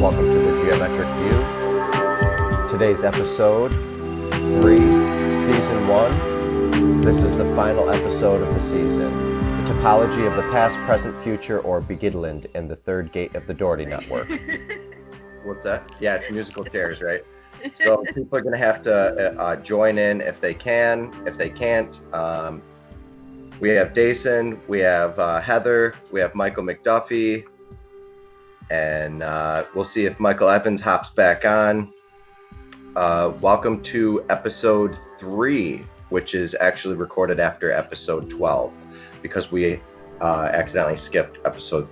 Welcome to the Geometric View. Today's episode 3, Season 1. This is the final episode of the season. The topology of the past, present, future, or birkeland in the third gate of the Dougherty Network. What's that? Yeah, it's musical chairs, right? So people are going to have to join in if they can. If they can't, we have Dason, we have Heather, we have Michael McDuffie, and we'll see if Michael Evans hops back on. Welcome to episode 3, which is actually recorded after episode 12, because we accidentally skipped episode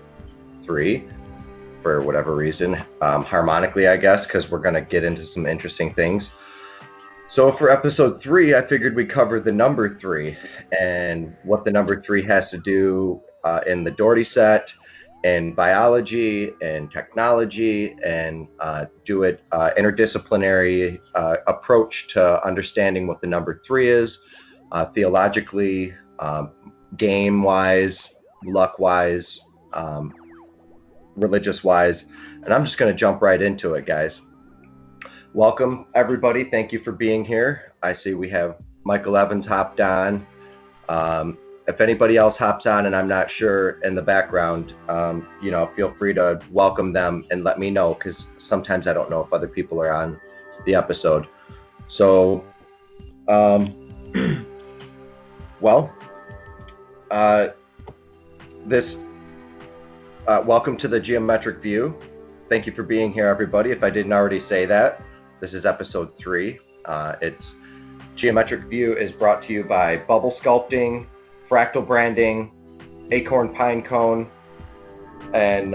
3 for whatever reason, harmonically, I guess, because we're going to get into some interesting things. So for episode 3, I figured we'd cover the number 3 and what the number 3 has to do in the Dougherty set, in biology and technology, and do it interdisciplinary approach to understanding what the number 3 is, theologically, game-wise, luck-wise, religious-wise. And I'm just going to jump right into it, guys. Welcome, everybody. Thank you for being here. I see we have Michael Evans hopped on. If anybody else hops on and I'm not sure in the background, feel free to welcome them and let me know, because sometimes I don't know if other people are on the episode. So, welcome to the Geometric View. Thank you for being here, everybody. If I didn't already say that, this is episode 3. It's Geometric View is brought to you by Bubble Sculpting, Fractal Branding, Acorn Pinecone, and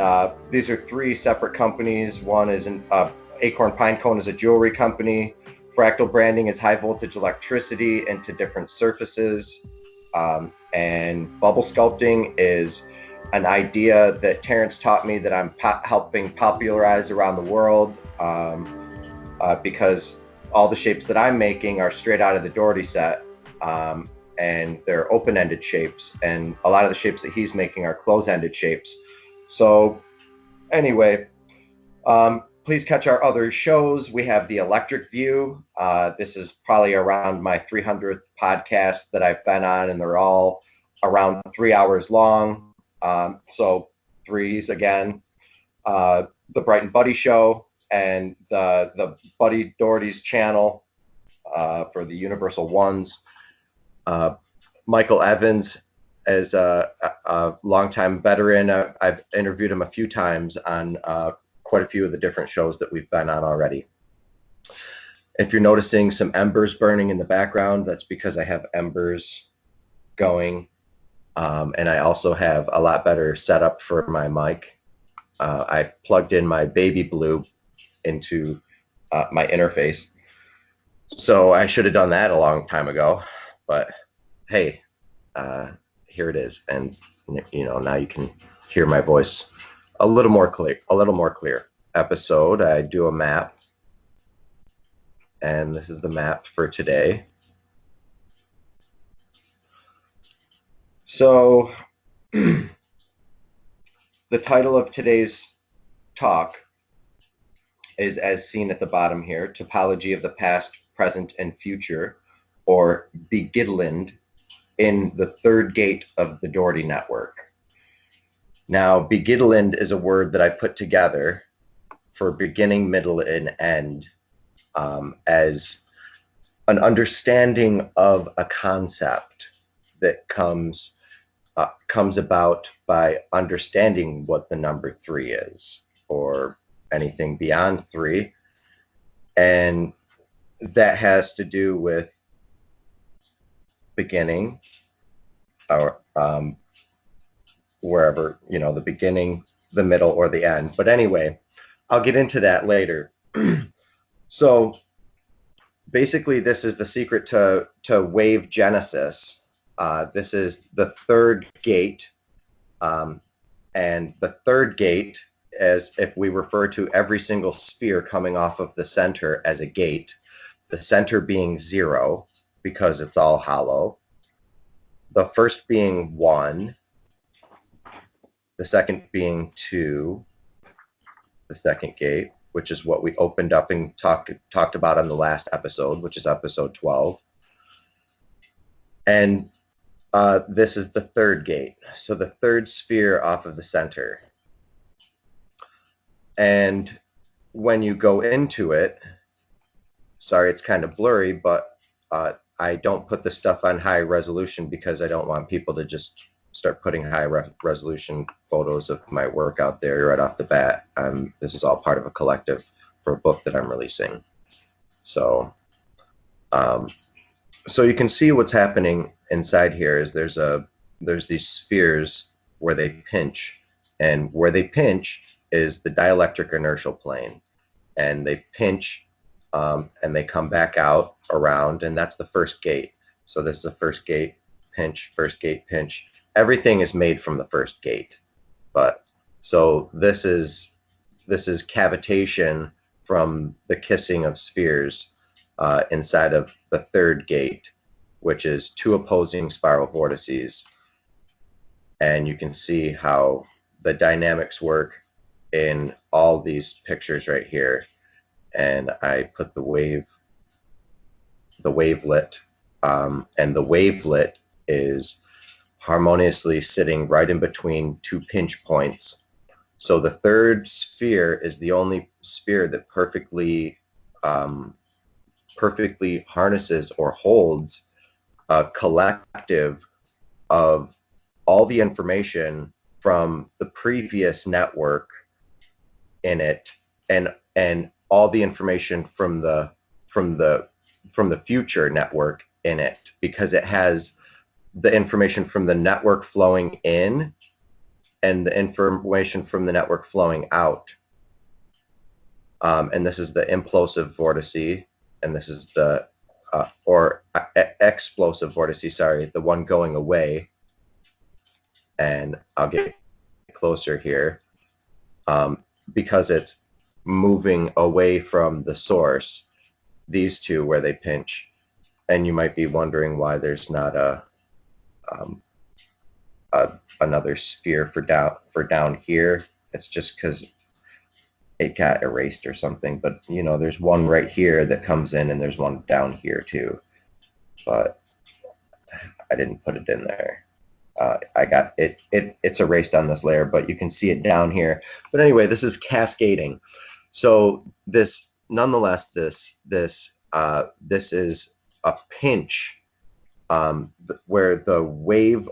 these are 3 separate companies. One is Acorn Pinecone is a jewelry company. Fractal Branding is high voltage electricity into different surfaces, and Bubble Sculpting is an idea that Terrence taught me that I'm helping popularize around the world, because all the shapes that I'm making are straight out of the Dougherty set, and they're open-ended shapes, and a lot of the shapes that he's making are close-ended shapes. So anyway, please catch our other shows. We have the Electric View. This is probably around my 300th podcast that I've been on, and they're all around 3 hours long. So threes again, the Bright and Buddy Show, and the Buddy Dougherty's channel for the Universal Ones. Michael Evans is a longtime veteran. I've interviewed him a few times on quite a few of the different shows that we've been on already. If you're noticing some embers burning in the background, that's because I have embers going. And I also have a lot better setup for my mic. I plugged in my baby blue into my interface. So I should have done that a long time ago, but hey, here it is. And now you can hear my voice a little more clear. Episode, I do a map, and this is the map for today. So the title of today's talk is, as seen at the bottom here, Topology of the Past, Present, and Future, or birkeland in the third gate of the Dougherty Network. Now, birkeland is a word that I put together for beginning, middle, and end, as an understanding of a concept that comes about by understanding what the number 3 is, or anything beyond 3, and that has to do with beginning, or wherever, the beginning, the middle, or the end. But anyway, I'll get into that later. So basically, this is the secret to wave genesis. This is the third gate, and the third gate, as if we refer to every single sphere coming off of the center as a gate, the center being 0 because it's all hollow, the first being 1, the second being 2, the second gate, which is what we opened up and talked about on the last episode, which is episode 12. And this is the third gate, so the third sphere off of the center. And when you go into it, sorry, it's kind of blurry, but I don't put the stuff on high resolution because I don't want people to just start putting high resolution photos of my work out there right off the bat. This is all part of a collective for a book that I'm releasing. So, so you can see what's happening inside here is there's these spheres where they pinch, and where they pinch is the dielectric inertial plane, and they pinch and they come back out around, and that's the first gate. So this is the first gate, pinch, first gate, pinch. Everything is made from the first gate, but so this is cavitation from the kissing of spheres inside of the third gate, which is two opposing spiral vortices. And you can see how the dynamics work in all these pictures right here. And I put the wavelet, and the wavelet is harmoniously sitting right in between two pinch points. So the third sphere is the only sphere that perfectly harnesses or holds a collective of all the information from the previous network in it, and all the information from the future network in it, because it has the information from the network flowing in and the information from the network flowing out. And this is the implosive vortice, and this is the explosive vortice, sorry, the one going away. And I'll get closer here because it's moving away from the source, these two where they pinch. And you might be wondering why there's not another sphere for down here. It's just because it got erased or something, but you know, there's one right here that comes in, and there's one down here too, but I didn't put it in there. I got it, it's erased on this layer, but you can see it down here. But anyway, this is cascading. So this, nonetheless, this is a pinch where the wave,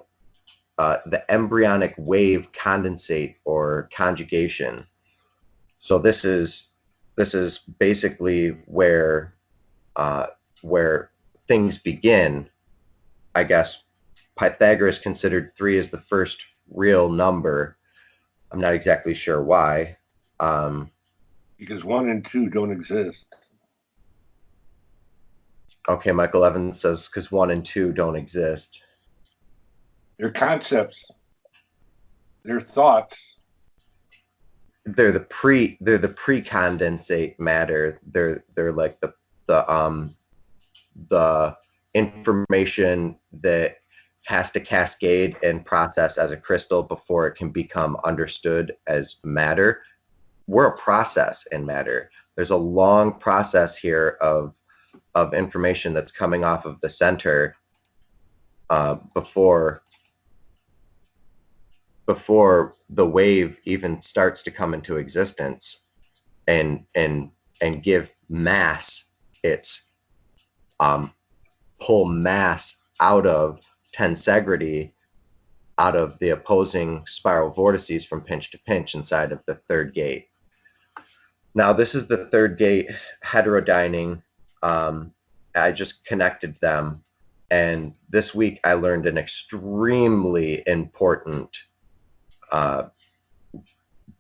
the embryonic wave condensate or conjugation. So this is basically where things begin. I guess Pythagoras considered 3 as the first real number. I'm not exactly sure why. Because 1 and 2 don't exist. Okay, Michael Evans says because 1 and 2 don't exist. They're concepts. They're thoughts. They're the pre-condensate matter. They're like the information that has to cascade and process as a crystal before it can become understood as matter. We're a process in matter. There's a long process here of information that's coming off of the center before the wave even starts to come into existence and give mass its pull mass out of tensegrity, out of the opposing spiral vortices from pinch to pinch inside of the third gate. Now this is the third gate heterodyning. I just connected them, and this week I learned an extremely important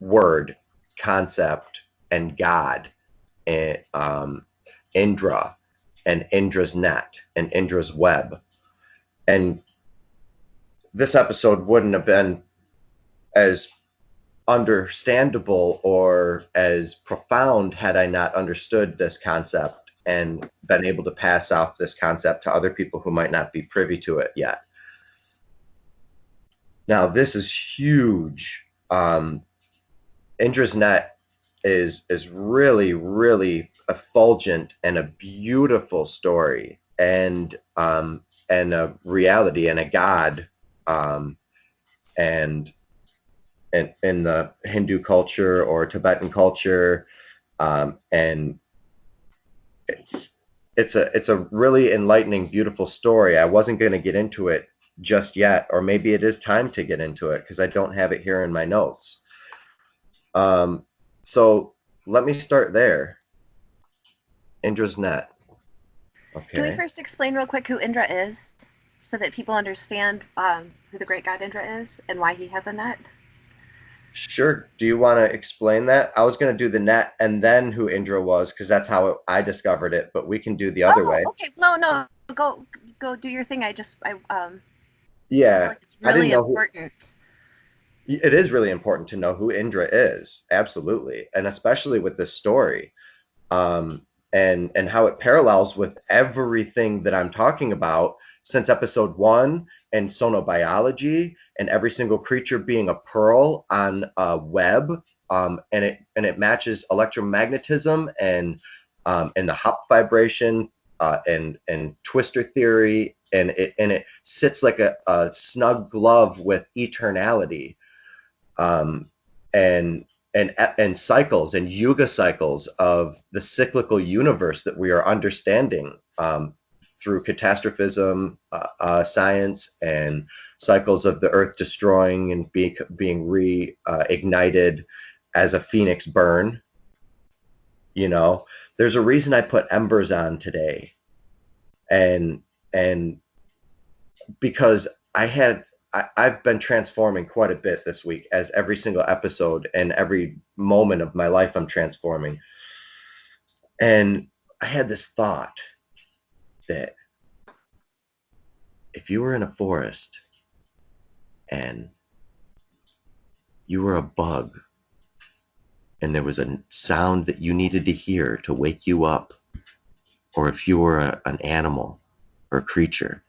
word, concept, and God, Indra, and Indra's net, and Indra's web. And this episode wouldn't have been as understandable or as profound had I not understood this concept and been able to pass off this concept to other people who might not be privy to it yet. Now, this is huge. Indra's net is really, really effulgent and a beautiful story, and a reality and a god, um, and in the Hindu culture or Tibetan culture, and it's it's a really enlightening, beautiful story. I wasn't going to get into it just yet, or maybe it is time to get into it because I don't have it here in my notes. So let me start there. Indra's net. Can we Okay. first explain real quick who Indra is so that people understand who the great god Indra is and why he has a net? Sure. Do you want to explain that? I was going to do the net and then who Indra was because that's how I discovered it, but we can do the other Oh, way. okay. No, no, go do your thing. I feel Yeah, like it's I didn't really know who. important. It is really important to know who Indra is, absolutely, and especially with this story, um, and how it parallels with everything that I'm talking about since episode one, and sonobiology, and every single creature being a pearl on a web, and it matches electromagnetism and the Hopf vibration, and twister theory, and it sits like a snug glove with eternality, um, and and cycles and yuga cycles of the cyclical universe that we are understanding, through catastrophism, science, and cycles of the earth destroying and being reignited as a phoenix burn. You know, there's a reason I put embers on today, and and because I've been transforming quite a bit this week, as every single episode and every moment of my life I'm transforming. And I had this thought that if you were in a forest and you were a bug and there was a sound that you needed to hear to wake you up, or if you were an animal or a creature,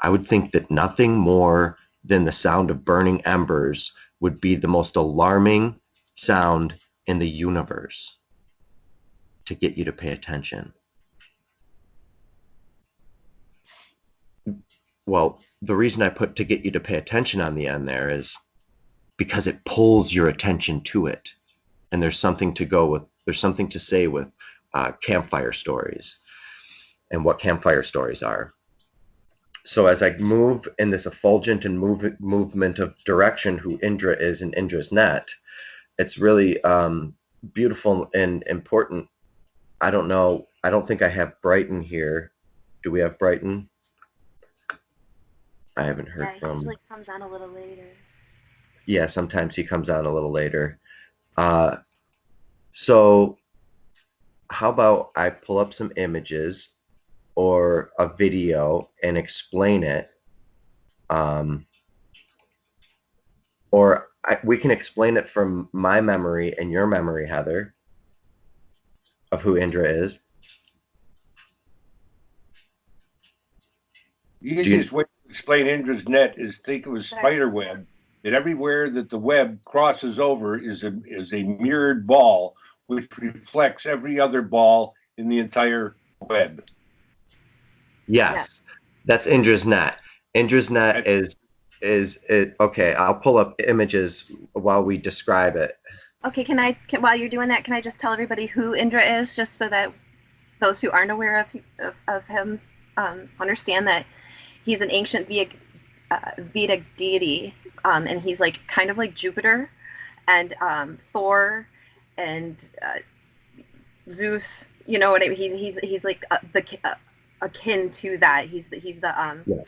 I would think that nothing more than the sound of burning embers would be the most alarming sound in the universe to get you to pay attention. Well, the reason I put "to get you to pay attention" on the end there is because it pulls your attention to it. And there's something to say with campfire stories and what campfire stories are. So as I move in this effulgent and movement of direction, who Indra is in Indra's net, it's really beautiful and important. I don't know. I don't think I have Brighton here. Do we have Brighton? I haven't heard Yeah, he from. usually comes on a little later. Yeah, sometimes he comes on a little later. Uh, so how about I pull up some images or a video and explain it, um, or we can explain it from my memory and your memory, Heather, of who Indra is. The Do you? easiest way to explain Indra's net is think of a Sorry. spider web. That everywhere that the web crosses over is a mirrored ball, which reflects every other ball in the entire web. Yeah. Yes, that's Indra's net. Indra's net That, is it. Okay, I'll pull up images while we describe it. Okay, while you're doing that, can I just tell everybody who Indra is, just so that those who aren't aware of him understand that he's an ancient Vedic deity, and he's like kind of like Jupiter and Thor and Zeus. You know what I mean? He's like akin to that. He's the Yeah.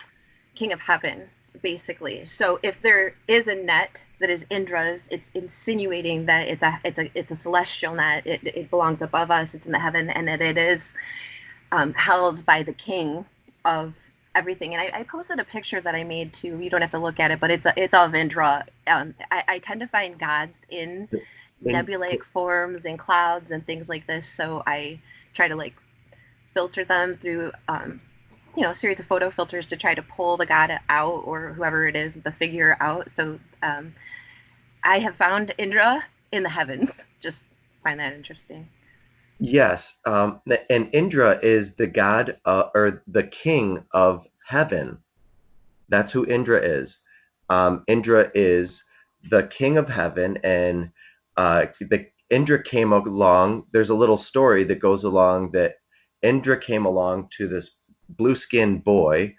king of heaven, basically. So if there is a net that is Indra's, it's insinuating that it's a celestial net. It belongs above us. It's in the heaven, and it is held by the king of everything. And I posted a picture that I made too. You don't have to look at it, but it's of Indra. I tend to find gods in In, nebulaic forms and clouds and things like this. So I try to like filter them through a series of photo filters to try to pull the god out, or whoever it is, the figure out. So I have found Indra in the heavens, just find that interesting. Yes, and Indra is the god or the king of heaven. That's who Indra is. Indra is the king of heaven, and the Indra came along. There's a little story that goes along that Indra came along to this blue-skinned boy,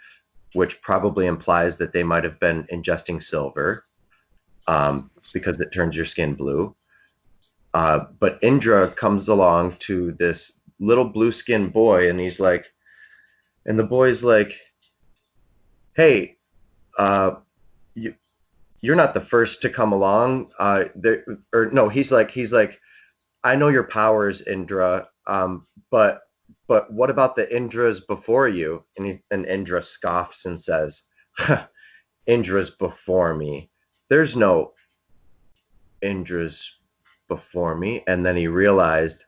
which probably implies that they might have been ingesting silver, because it turns your skin blue. But Indra comes along to this little blue-skinned boy, and he's like, and the boy's like, "Hey, uh, you, you're not the first to come along. There, or no, he's like, I know your powers, Indra. But what about the Indras before you?" And Indra scoffs and says, "Indras before me. There's no Indras before me." And then he realized,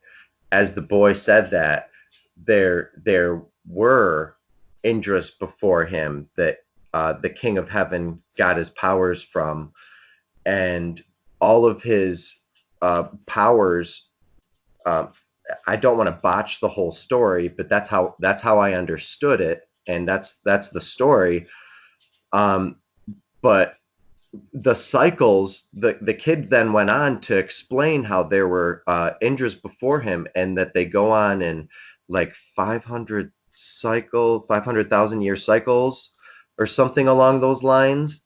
as the boy said that, there were Indras before him that the King of Heaven got his powers from, and all of his powers. Uh, I don't want to botch the whole story, but that's how I understood it, and that's the story. Um, but the cycles, the kid then went on to explain how there were Indras before him, and that they go on in like 500,000 year cycles or something along those lines.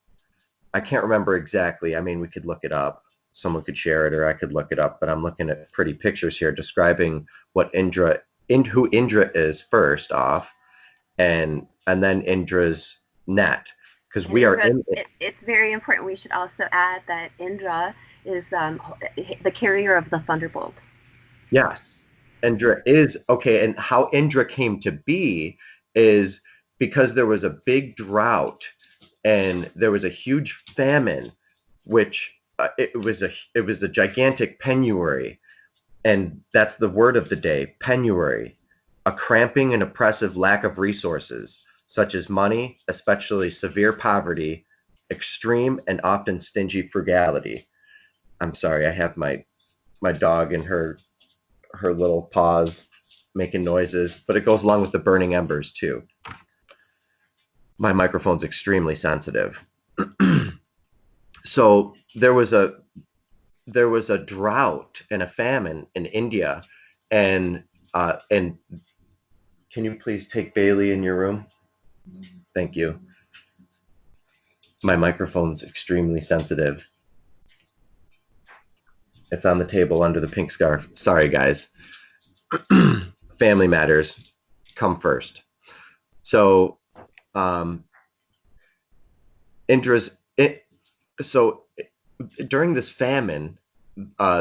I can't remember exactly. I mean, we could look it up. Someone could share it, or I could look it up. But I'm looking at pretty pictures here describing what who Indra is first off, and then Indra's net, because And we are in. it's very important. We should also add that Indra is the carrier of the thunderbolt. Yes, Indra is okay. And how Indra came to be is because there was a big drought and there was a huge famine, which it was a gigantic penury, and that's the word of the day: penury, a cramping and oppressive lack of resources, such as money, especially severe poverty, extreme and often stingy frugality. I'm sorry, I have my dog and her little paws making noises, but it goes along with the burning embers too. My microphone's extremely sensitive. So there was a drought and a famine in India, and can you please take Bailey in your room? Thank you. My microphone's extremely sensitive. It's on the table under the pink scarf. Sorry, guys. Family matters come first. So, Indra's it. So during this famine,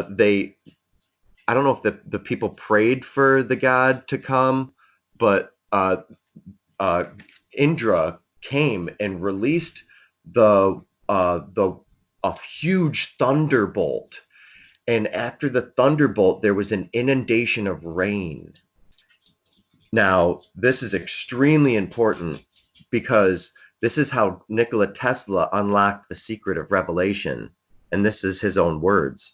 they I don't know if the people prayed for the god to come, but uh, Indra came and released the a huge thunderbolt, and after the thunderbolt, there was an inundation of rain. Now, this is extremely important because this is how Nikola Tesla unlocked the secret of revelation, and this is his own words,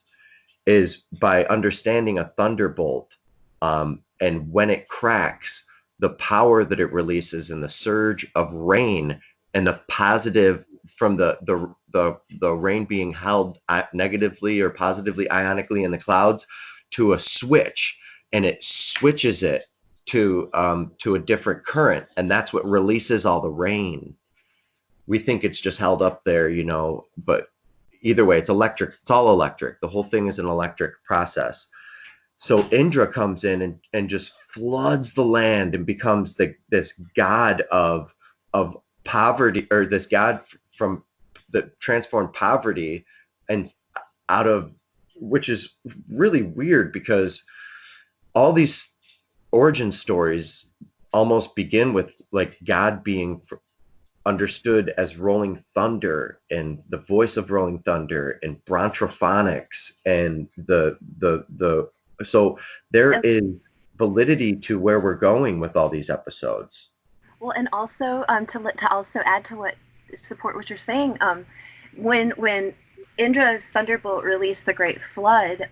is by understanding a thunderbolt, and when it cracks, the power that it releases and the surge of rain and the positive from the rain being held negatively or positively ionically in the clouds to a switch, and it switches it to a different current, and that's what releases all the rain. We think it's just held up there, but either way, it's electric. It's all electric. The whole thing is an electric process. So Indra comes in and just floods the land and becomes this god of poverty, or this god from the transformed poverty, and out of, which is really weird because all these origin stories almost begin with like God being understood as rolling thunder and the voice of rolling thunder and brontrophonics, and the so there is validity to where we're going with all these episodes. Well, and also to also add to what support what you're saying, when Indra's thunderbolt released the Great Flood.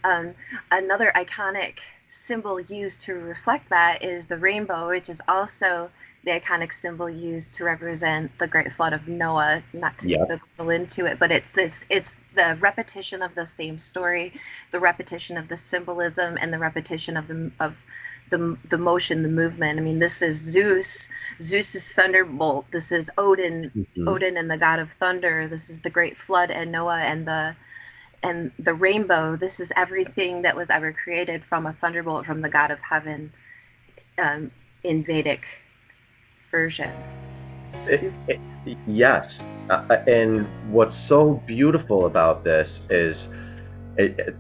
Another iconic symbol used to reflect that is the rainbow, which is also the iconic symbol used to represent the Great Flood of Noah. Not to Yep. go into it, but it's the repetition of the same story, the repetition of the symbolism, and the repetition of the motion, the movement. I mean, this is Zeus's thunderbolt. This is Odin, Mhm. Odin and the god of thunder. This is the great flood and Noah and the rainbow. This is everything that was ever created from a thunderbolt from the god of heaven, in Vedic version. Yes. And what's so beautiful about this is,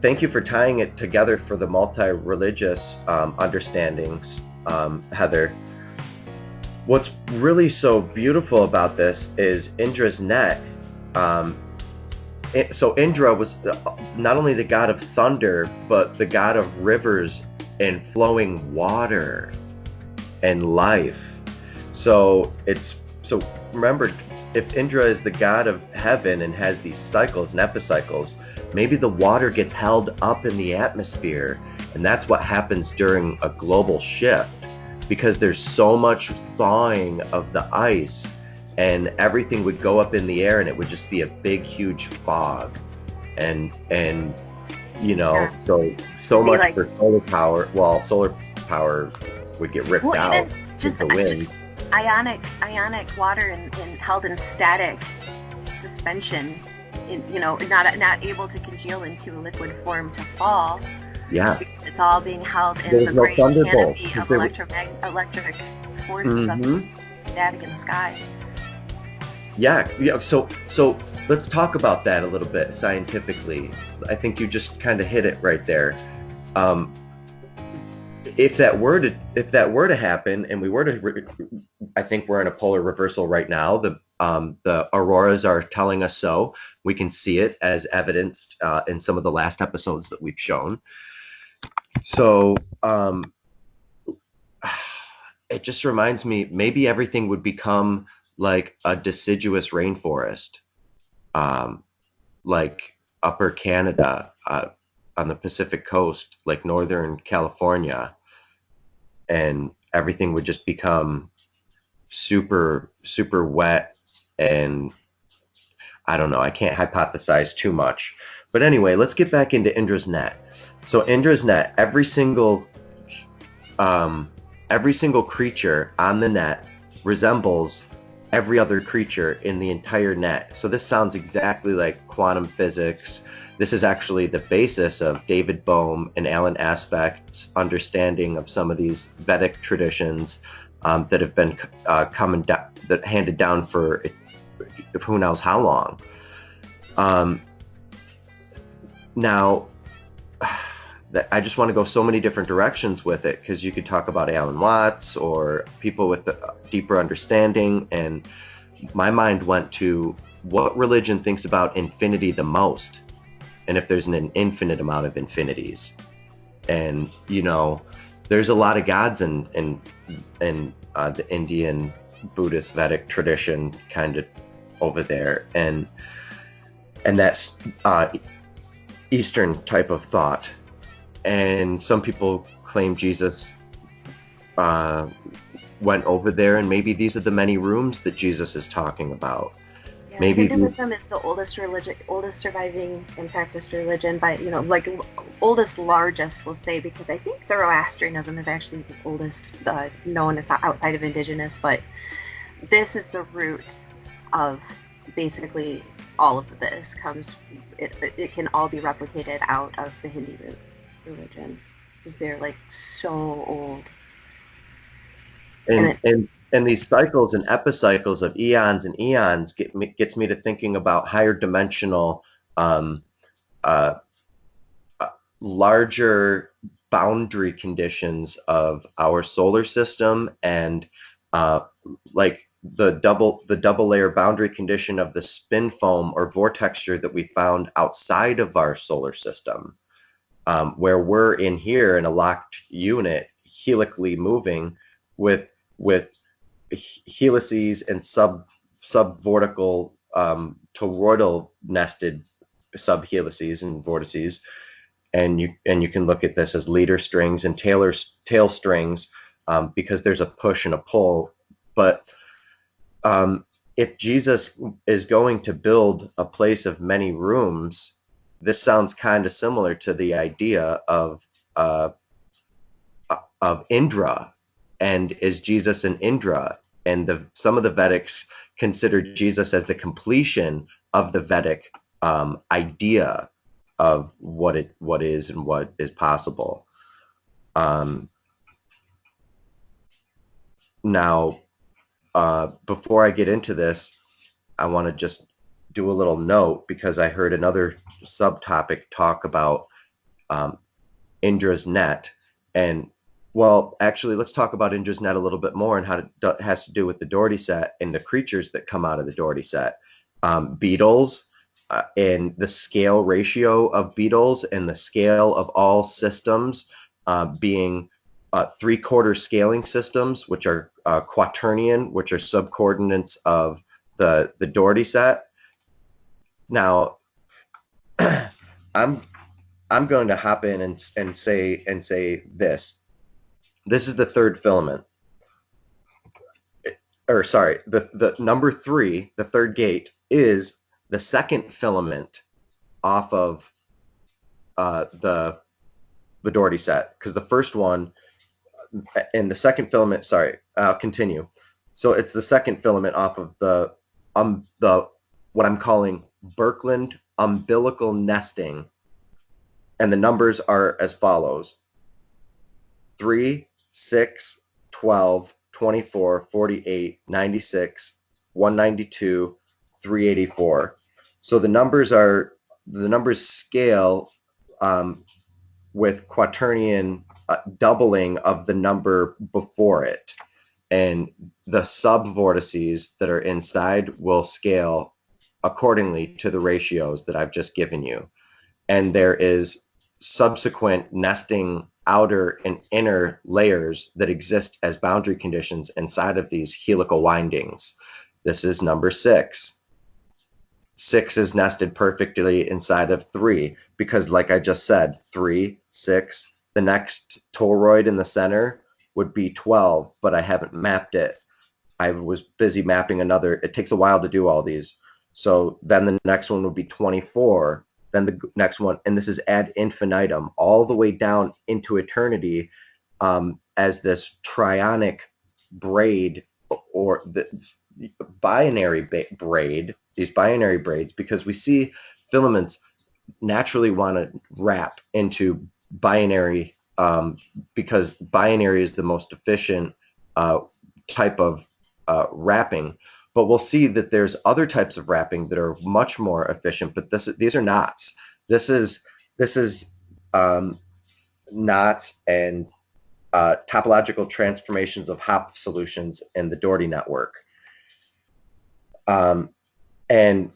thank you for tying it together for the multi-religious understandings, Heather. What's really so beautiful about this is Indra's net. So Indra was not only the god of thunder, but the god of rivers and flowing water and life. So remember, if Indra is the god of heaven and has these cycles and epicycles, maybe the water gets held up in the atmosphere, and that's what happens during a global shift, because there's so much thawing of the ice, and everything would go up in the air, and it would just be a big, huge fog, and Yeah. so much like, for solar power. Well, solar power would get ripped out even with the wind. just ionic water and held in static suspension, not able to congeal into a liquid form to fall. Yeah. It's all being held in There's the no great thunderbolt, canopy 'cause of there- electric forces of static in the sky. Yeah. So let's talk about that a little bit scientifically. I think you just kind of hit it right there. If that were to happen, and we were to, I think we're in a polar reversal right now. The auroras are telling us so. We can see it as evidenced in some of the last episodes that we've shown. So it just reminds me, maybe everything would become like a deciduous rainforest, like upper Canada, on the Pacific coast, like Northern California, and everything would just become super, super wet. And I don't know, I can't hypothesize too much. But anyway, let's get back into Indra's net. So Indra's net, every single creature on the net resembles every other creature in the entire net. So this sounds exactly like quantum physics. This is actually the basis of David Bohm and Alan Aspect's understanding of some of these Vedic traditions that have been handed down for who knows how long. Now, I just want to go so many different directions with it, because you could talk about Alan Watts or people with a deeper understanding, and my mind went to what religion thinks about infinity the most, and if there's an infinite amount of infinities. And there's a lot of gods in the Indian Buddhist Vedic tradition, kind of over there, and that's Eastern type of thought. And some people claim Jesus went over there, and maybe these are the many rooms that Jesus is talking about. Yeah, Maybe Hinduism is the oldest surviving and practiced religion, by oldest, largest, we'll say, because I think Zoroastrianism is actually the oldest known as outside of indigenous. But this is the root of basically all of this. It can all be replicated out of the Hindu religions, because they're like so old. And these cycles and epicycles of eons and eons gets me to thinking about higher dimensional, larger boundary conditions of our solar system, and like the double layer boundary condition of the spin foam or vortex structure that we found outside of our solar system, where we're in here in a locked unit, helically moving with helices and subvortical toroidal nested subhelices and vortices, and you can look at this as leader strings and tail strings, because there's a push and a pull. But if Jesus is going to build a place of many rooms, this sounds kind of similar to the idea of Indra. And is Jesus an Indra? And some of the Vedics consider Jesus as the completion of the Vedic idea of what is and what is possible. Now, before I get into this, I want to just do a little note, because I heard another subtopic talk about Indra's net. And well, actually, let's talk about Indra's net a little bit more, and how it has to do with the Dougherty set and the creatures that come out of the Dougherty set. Beetles, and the scale ratio of beetles, and the scale of all systems being 3/4 scaling systems, which are quaternion, which are subcoordinates of the Dougherty set. Now, I'm going to hop in and say this. This is the third filament. Or sorry, the number 3, the third gate, is the second filament off of the Dougherty set, because the first one and the second filament, sorry, I'll continue. So it's the second filament off of the what I'm calling birkeland umbilical nesting, and the numbers are as follows: 3, 6, 12, 24, 48, 96, 192, 384. So the numbers scale with quaternion doubling of the number before it, and the subvortices that are inside will scale accordingly to the ratios that I've just given you. And there is subsequent nesting outer and inner layers that exist as boundary conditions inside of these helical windings. This is number 6. 6 is nested perfectly inside of 3, because like I just said, 3, 6, the next toroid in the center would be 12, but I haven't mapped it. I was busy mapping another. It takes a while to do all these. So then the next one would be 24, then the next one, and this is ad infinitum, all the way down into eternity, as this trionic braid, or the binary braid, these binary braids, because we see filaments naturally want to wrap into binary, because binary is the most efficient type of wrapping. But we'll see that there's other types of wrapping that are much more efficient, but these are knots. This is knots and topological transformations of Hopf solutions in the Dougherty network. And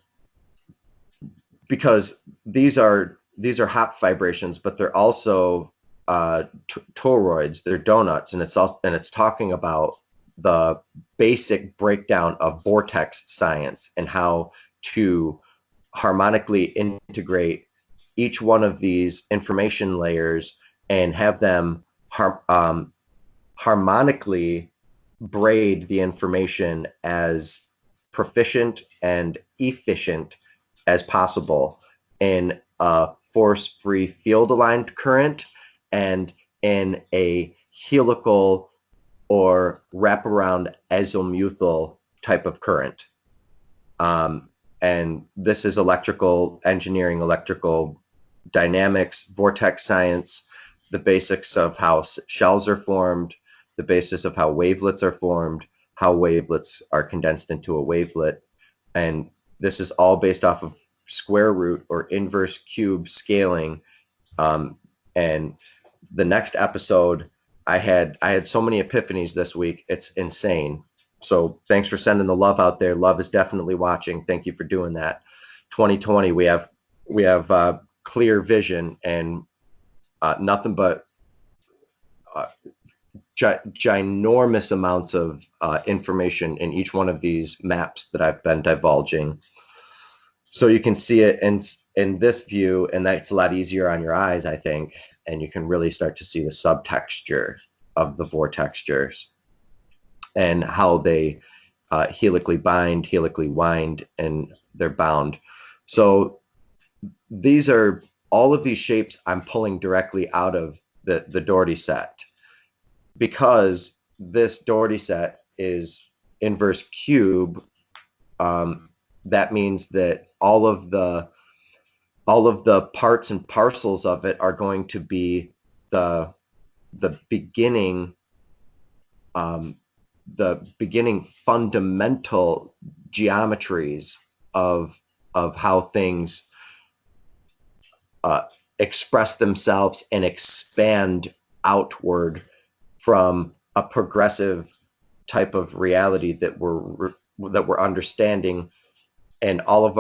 because these are Hopf fibrations, but they're also toroids, they're donuts, and it's talking about the basic breakdown of vortex science and how to harmonically integrate each one of these information layers and have them harmonically braid the information as proficient and efficient as possible in a force-free field-aligned current and in a helical or wraparound azimuthal type of current. And this is electrical engineering, electrical dynamics, vortex science, the basics of how shells are formed, the basis of how wavelets are formed, how wavelets are condensed into a wavelet. And this is all based off of square root or inverse cube scaling. And the next episode, I had so many epiphanies this week. It's insane. So thanks for sending the love out there. Love is definitely watching. Thank you for doing that. 2020, we have clear vision and nothing but ginormous amounts of information in each one of these maps that I've been divulging. So you can see it in this view, and that's a lot easier on your eyes, I think, and you can really start to see the subtexture of the vortextures and how they helically bind, helically wind, and they're bound. So these are all of these shapes I'm pulling directly out of the Dougherty set, because this Dougherty set is inverse cube. That means that all of the parts and parcels of it are going to be the beginning fundamental geometries of how things express themselves and expand outward from a progressive type of reality that we're understanding, and all of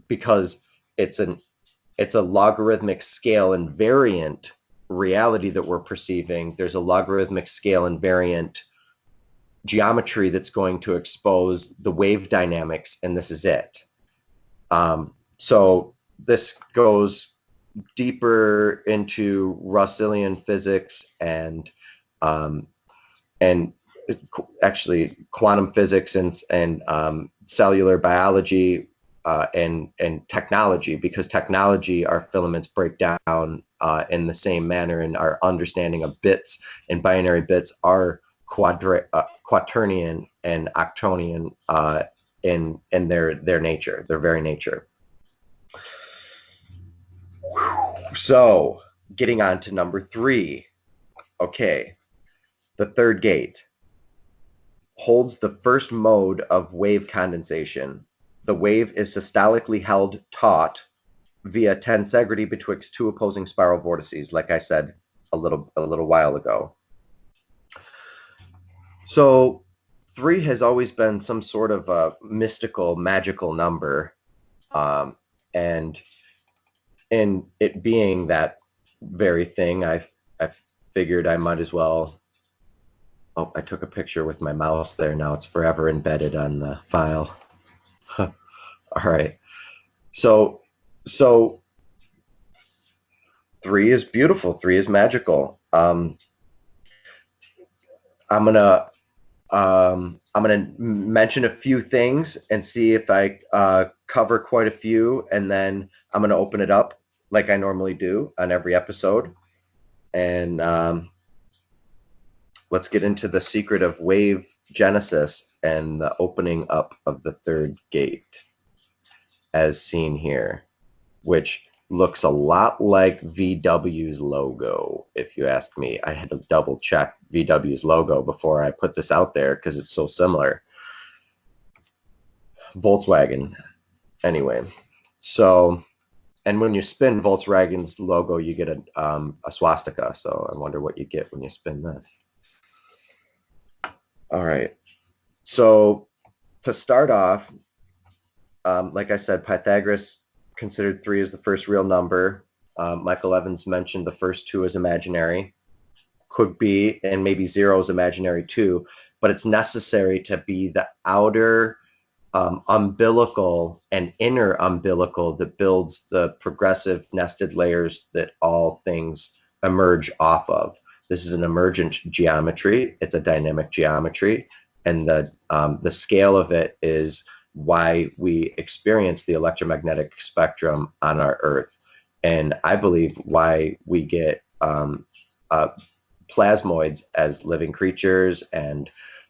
because it's a logarithmic scale invariant reality that we're perceiving. There's a logarithmic scale invariant geometry that's going to expose the wave dynamics, and this is it. So this goes deeper into Russellian physics and actually quantum physics and cellular biology and technology, because technology, our filaments break down in the same manner, and our understanding of bits and binary bits are quaternion and octonian in their nature, their very nature. So getting on to number 3. Okay, the third gate holds the first mode of wave condensation. The wave is systolically held taut via tensegrity betwixt two opposing spiral vortices, like I said a little while ago. So 3 has always been some sort of a mystical, magical number, and in it being that very thing, I figured I might as well. Oh, I took a picture with my mouse there. Now it's forever embedded on the file. All right. So 3 is beautiful. 3 is magical. I'm gonna mention a few things and see if I cover quite a few, and then I'm gonna open it up like I normally do on every episode. And let's get into the secret of wave genesis and the opening up of the third gate, as seen here, which looks a lot like VW's logo, if you ask me. I had to double check VW's logo before I put this out there because it's so similar. Volkswagen. Anyway, so, and when you spin Volkswagen's logo, you get a swastika. So I wonder what you get when you spin this. All right. So to start off, like I said, Pythagoras considered 3 as the first real number. Michael Evans mentioned the first 2 as imaginary. Could be, and maybe 0 is imaginary too, but it's necessary to be the outer umbilical and inner umbilical that builds the progressive nested layers that all things emerge off of. This is an emergent geometry. It's a dynamic geometry, and the scale of it is why we experience the electromagnetic spectrum on our Earth, and I believe why we get plasmoids as living creatures and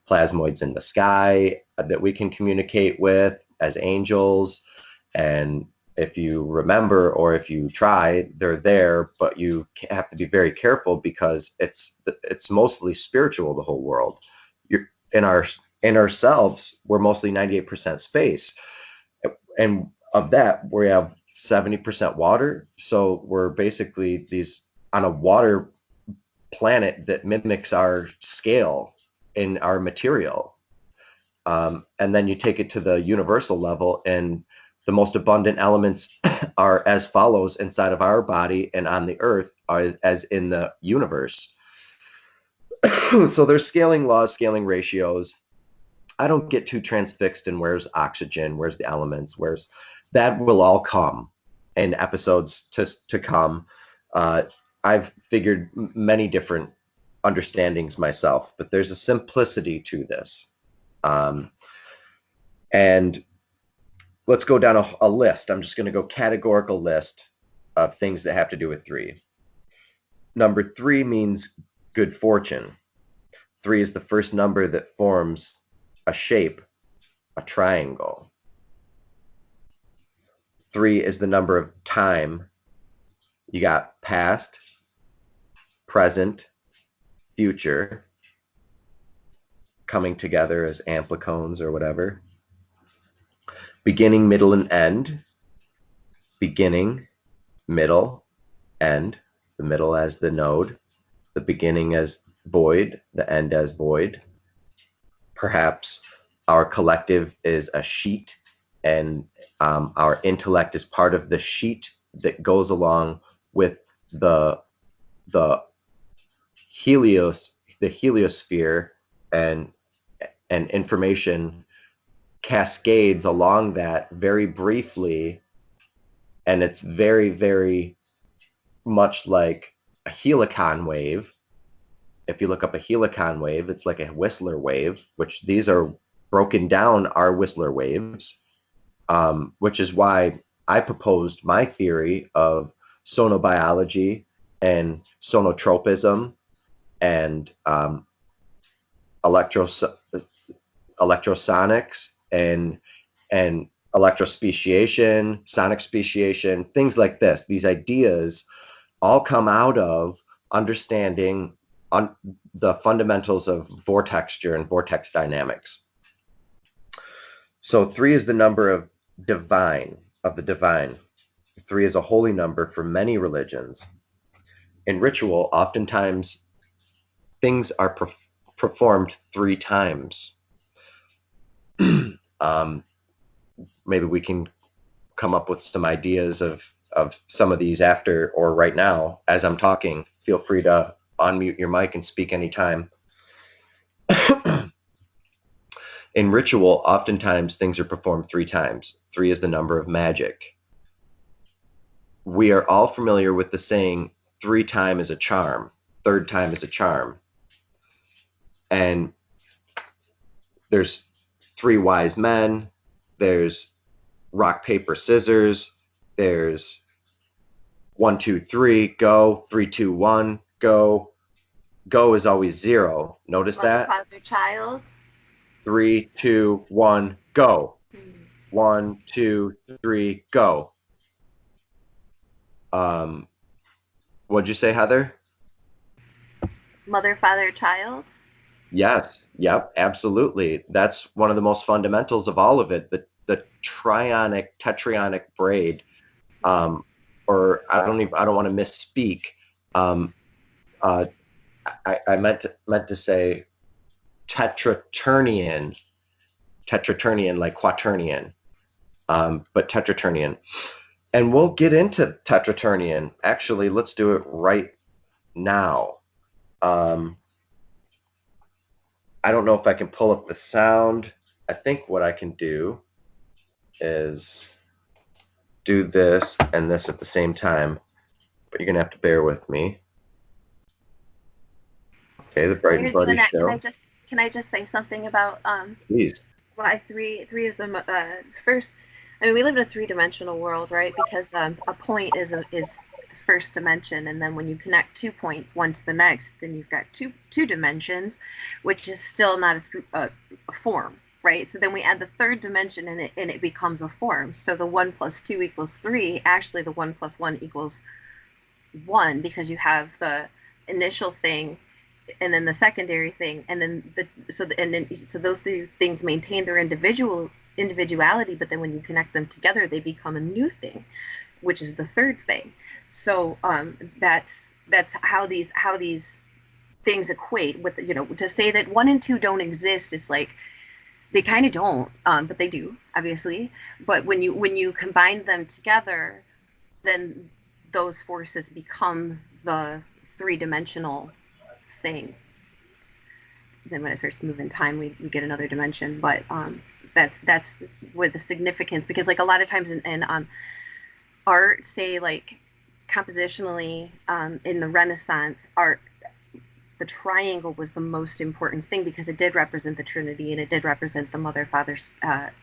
plasmoids in the sky that we can communicate with as angels. And if you remember, or if you try, they're there, but you have to be very careful because it's mostly spiritual, the whole world. You're in ourselves, we're mostly 98% space, and of that we have 70% water. So we're basically these on a water planet that mimics our scale in our material. And then you take it to the universal level, and the most abundant elements are as follows inside of our body and on the Earth as in the universe. So there's scaling laws, scaling ratios. I don't get too transfixed in where's oxygen, where's the elements, where's that will all come in episodes to come. I've figured many different understandings myself, but there's a simplicity to this. And let's go down a list. I'm just going to go categorical list of things that have to do with 3. Number 3 means good fortune. 3 is the first number that forms a shape, a triangle. 3 is the number of time. You got past, present, future, coming together as amplicons or whatever. Beginning, middle, and end. Beginning, middle, end. The middle as the node. The beginning as void, the end as void. Perhaps our collective is a sheet, and our intellect is part of the sheet that goes along with the heliosphere, and information cascades along that very briefly, and it's very, very much like a helicon wave. If you look up a helicon wave, it's like a Whistler wave, which these are broken down are Whistler waves, which is why I proposed my theory of sonobiology and sonotropism and electrosonics and electrospeciation, sonic speciation, things like this. These ideas all come out of understanding on the fundamentals of vortexture and vortex dynamics. So 3 is the number of divine, of the divine. 3 is a holy number for many religions. In ritual, oftentimes things are performed 3 times. Maybe we can come up with some ideas of some of these after or right now as I'm talking. Feel free to unmute your mic and speak anytime. In ritual, oftentimes things are performed 3 times. 3 is the number of magic. We are all familiar with the saying, 3 times is a charm, 3rd time is a charm. And there's 3 wise men, there's rock, paper, scissors, there's 1, 2, 3, go, 3, 2, 1, go. Go is always 0. Notice that? Father, child. 3, 2, 1, go. 1, 2, 3, go. What'd you say, Heather? Mother, father, child. Yes. Yep. Absolutely. That's one of the most fundamentals of all of it. The trionic, tetraionic braid, or I don't want to misspeak. I meant to say tetraturnian, like quaternion, but tetraturnian. And we'll get into tetraturnian. Actually, let's do it right now. I don't know if I can pull up the sound. I think what I can do is do this and this at the same time, but you're gonna have to bear with me. Okay, the Bright and Buddy show. Can I just say something about Please. why three is the first? I mean, we live in a 3-dimensional world, right? Because a point is the first dimension, and then when you connect 2 points, one to the next, then you've got two dimensions, which is still not a form, right? So then we add the 3rd dimension in it, and it becomes a form. So the 1 + 2 = 3. Actually, the 1 + 1 = 1, because you have the initial thing and then the secondary thing, and then so those 2 things maintain their individuality, but then when you connect them together, they become a new thing, which is the 3rd thing. So that's how these things equate with, to say that 1 and 2 don't exist. It's like they kind of don't, but they do, obviously. But when you combine them together, then those forces become the 3-dimensional thing. Then when it starts moving time, we get another dimension. But That's with the significance, because like a lot of times in art, say like compositionally, in the Renaissance art, the triangle was the most important thing because it did represent the Trinity, and it did represent the mother, father,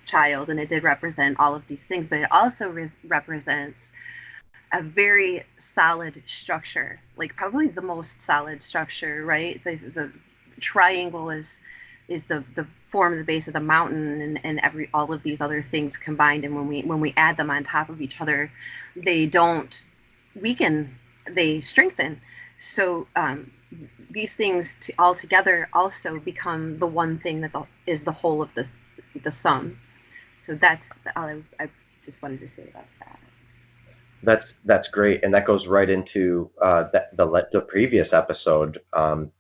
child, and it did represent all of these things, but it also represents a very solid structure, like probably the most solid structure, right? The triangle is the form of the base of the mountain, and all of these other things combined, and when we add them on top of each other, they don't weaken, they strengthen. So these things all together also become the one thing that is the whole of the sum. So that's all I just wanted to say about that. That's great, and that goes right into the previous episode, and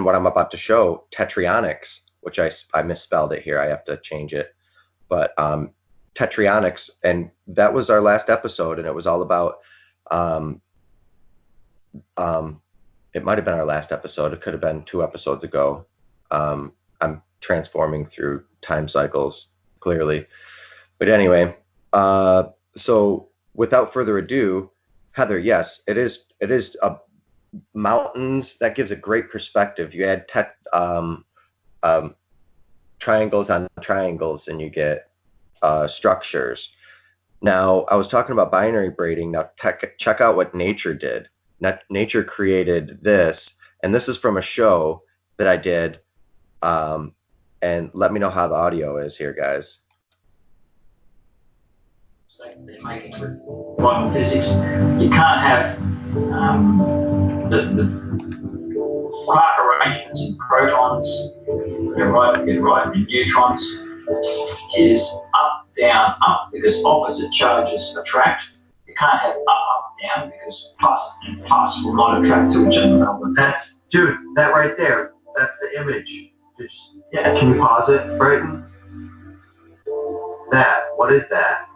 what I'm about to show, tetraionics, which I misspelled it here. I have to change it, but tetraionics, and that was our last episode, and it was all about it might have been our last episode. It could have been 2 episodes ago. I'm transforming through time cycles, clearly. But anyway, so without further ado, Heather, yes, it is mountains. That gives a great perspective. You add triangles on triangles, and you get structures. Now, I was talking about binary braiding. Now, check out what nature did. Nature created this, and this is from a show that I did. And let me know how the audio is here, guys. They're making with quantum physics. You can't have the quark arrangements in protons, get right, in neutrons is up, down, up, because opposite charges attract. You can't have up, down, because plus and plus will not attract to each other. That's, dude, that right there, that's the image. Yeah, can you pause it, Brighton? That, what is that?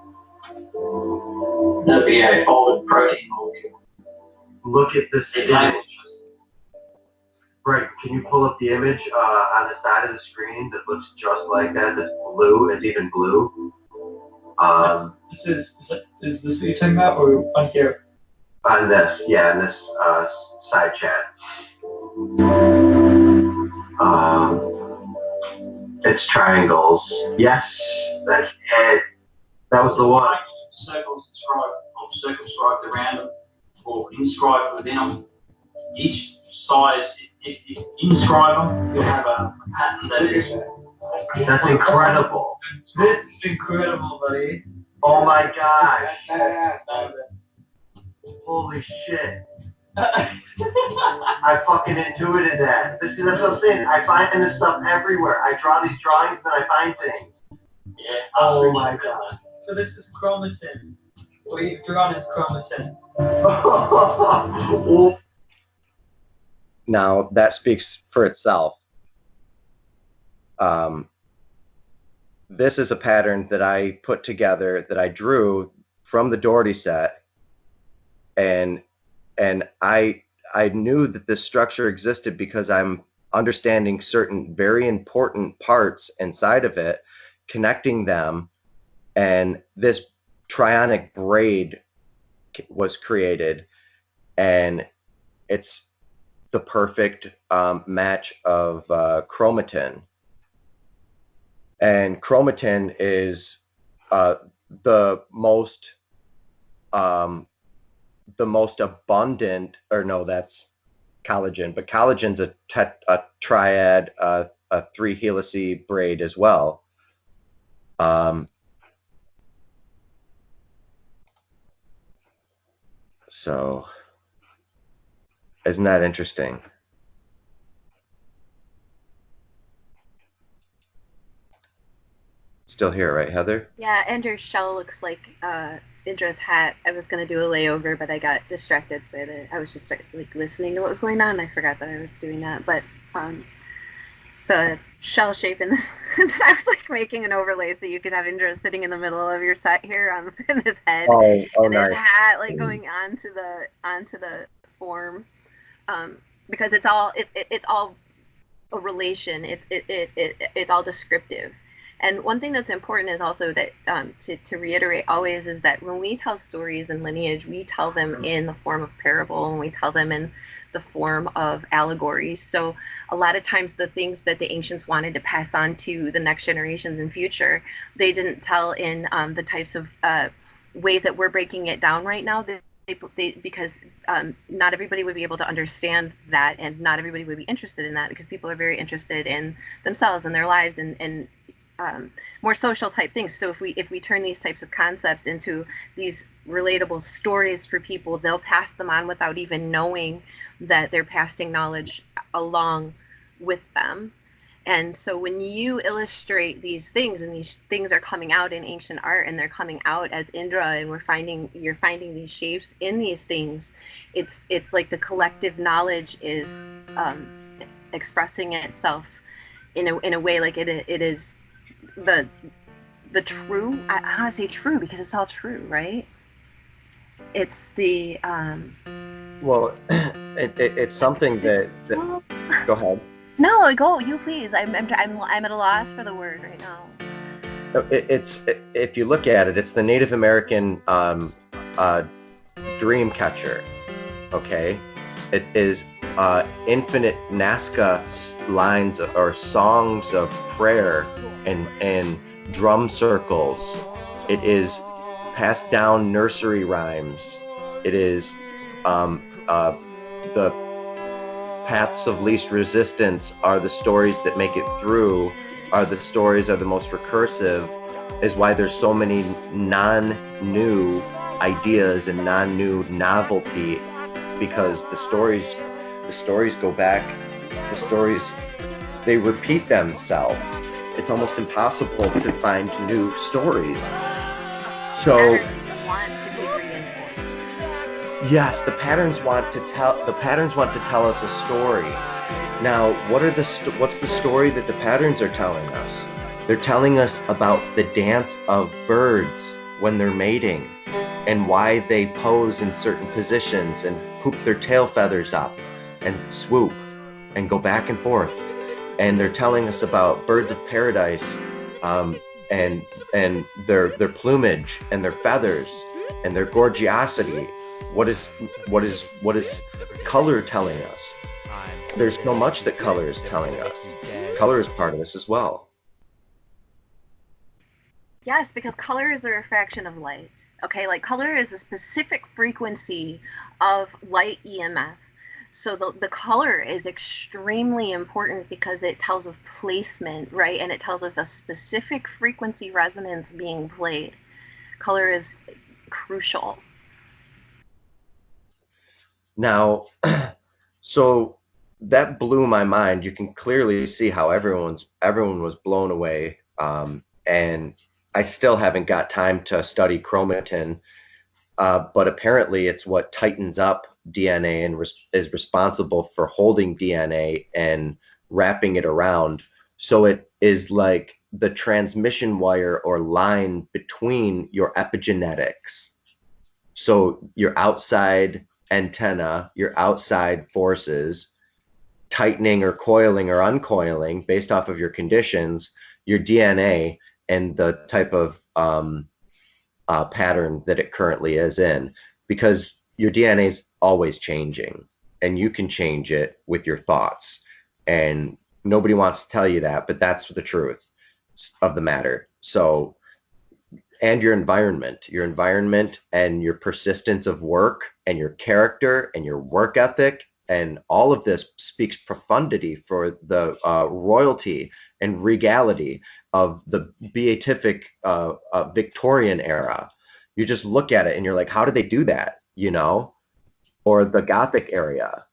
That'd be a folded protein molecule. Look at this image. Right, can you pull up the image on the side of the screen that looks just like that? That's blue. It's even blue. Is this what you're talking about, or on here? On this, yeah, in this side chat. It's triangles. Yes, that's it. That was the one. Circles inscribed around them, or inscribed within them. Each side, if you inscribe them, you'll have a pattern that is. That's incredible. This is incredible, buddy. Oh my gosh. Holy shit. I fucking intuited that. That's what I'm saying. I find this stuff everywhere. I draw these drawings, then I find things. Yeah. Oh my god. So this is chromatin. What you've drawn is chromatin. Now that speaks for itself. This is a pattern that I put together, that I drew from the Dougherty set, and I knew that this structure existed because I'm understanding certain very important parts inside of it, connecting them, and this trionic braid was created, and it's the perfect match of chromatin. And chromatin is the most abundant, or no, that's collagen, but collagen's a triad, a 3 helice braid as well. So isn't that interesting? Still here, right, Heather? Yeah, and your shell looks like Indras' hat. I was gonna do a layover, but I got distracted by I was just like listening to what was going on. And I forgot that I was doing that. But the shell shape in this, I was like making an overlay so you could have Indras sitting in the middle of your set here in his head, and nice. his hat like going onto the form, because it's all a relation. It's all descriptive. And one thing that's important is also that to reiterate always is that when we tell stories in lineage, we tell them in the form of parable, and we tell them in the form of allegories. So a lot of times the things that the ancients wanted to pass on to the next generations in future, they didn't tell in the types of ways that we're breaking it down right now. Because not everybody would be able to understand that, and not everybody would be interested in that, because people are very interested in themselves and their lives and more social type things. So if we turn these types of concepts into these relatable stories for people, they'll pass them on without even knowing that they're passing knowledge along with them. And so when you illustrate these things, and these things are coming out in ancient art, and they're coming out as Indra, and you're finding these shapes in these things, it's like the collective knowledge is expressing itself in a way like it is the true. I want to say true because it's all true, right? It's the Well, it's something that go ahead. No, go, you please. I'm at a loss for the word right now. It's if you look at it, it's the Native American dream catcher. Okay, it is infinite Nazca lines or songs of prayer and drum circles. It is passed down nursery rhymes. It is the paths of least resistance are the stories that make it through, are the stories are the most recursive, is why there's so many non-new ideas and non-new novelty, because the stories go back, the stories, they repeat themselves. It's almost impossible to find new stories. So yes, the patterns want to tell us a story. Now, what's the story that the patterns are telling us? They're telling us about the dance of birds when they're mating, and why they pose in certain positions and poop their tail feathers up and swoop and go back and forth. And they're telling us about birds of paradise and their plumage and their feathers and their gorgeosity. What is color telling us? There's so much that color is telling us. Color is part of this as well. Yes, because color is a refraction of light. Okay, like color is a specific frequency of light EMF. So the color is extremely important because it tells of placement, right? And it tells of a specific frequency resonance being played. Color is crucial. Now, so that blew my mind. You can clearly see how everyone was blown away, and I still haven't got time to study chromatin, but apparently it's what tightens up DNA and is responsible for holding DNA and wrapping it around. So it is like the transmission wire or line between your epigenetics. So your outside antenna, your outside forces, tightening or coiling or uncoiling based off of your conditions, your DNA, and the type of pattern that it currently is in, because your DNA is always changing, and you can change it with your thoughts. And nobody wants to tell you that, but that's the truth of the matter. So, and your environment and your persistence of work and your character and your work ethic, and all of this speaks profundity for the royalty and regality of the beatific Victorian era. You just look at it and you're like, how did they do that? You know, or the Gothic area.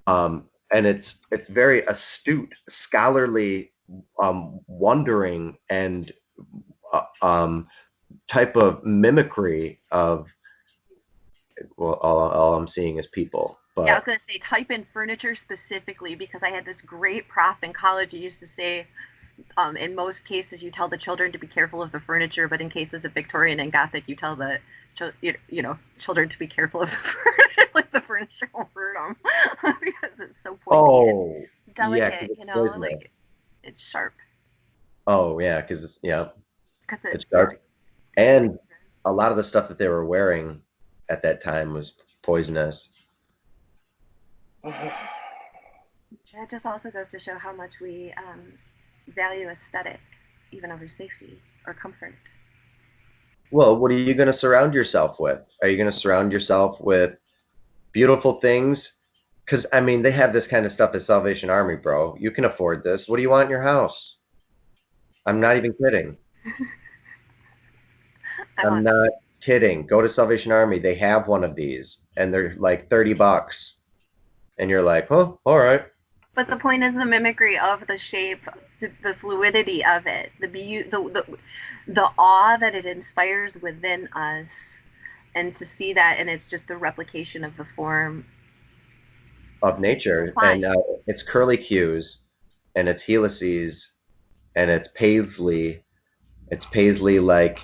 And it's very astute, scholarly, wondering and type of mimicry of, well, all I'm seeing is people. But yeah, I was going to say type in furniture specifically, because I had this great prof in college who used to say, in most cases you tell the children to be careful of the furniture, but in cases of Victorian and Gothic you tell the children to be careful of the furniture, like the furniture will hurt them because it's so pointy and delicate, like it's sharp. Oh yeah, because it's because it's it's dark, and a lot of the stuff that they were wearing at that time was poisonous. That just also goes to show how much we value aesthetic even over safety or comfort. Well, what are you going to surround yourself with? Are you going to surround yourself with beautiful things? Because I mean, they have this kind of stuff at Salvation Army, bro. You can afford this. What do you want in your house? I'm not even kidding. I I'm want, not kidding. Go to Salvation Army. They have one of these, and they're like $30, and you're like, oh, all right. but the point is the mimicry of the shape, the fluidity of it, the awe that it inspires within us, and to see that, and it's just the replication of the form Of nature, and fine. it's curlicues, and it's helices, and it's paisley. It's paisley like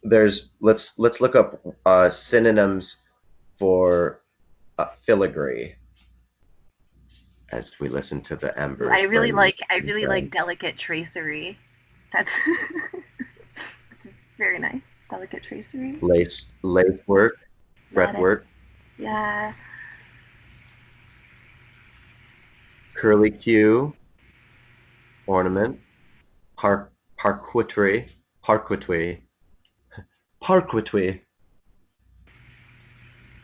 there's let's look up synonyms for filigree as we listen to the embers burning. I really like delicate tracery. That's that's very nice. Delicate tracery. Lace work, Yeah, fretwork, yeah. curlicue, ornament, parquetry, parquetry, parquetry,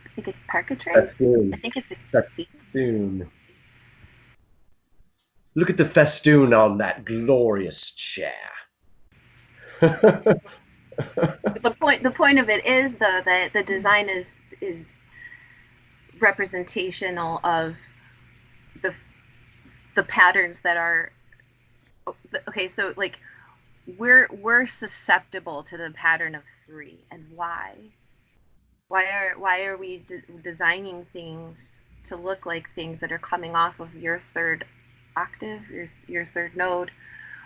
I think it's parquetry. I festoon, think it's festoon. Look at the festoon on that glorious chair. the point of it is though that the design is representational of the the patterns that are okay. So like we're susceptible to the pattern of three, and why? Why are we designing things to look like things that are coming off of your third octave, your third node?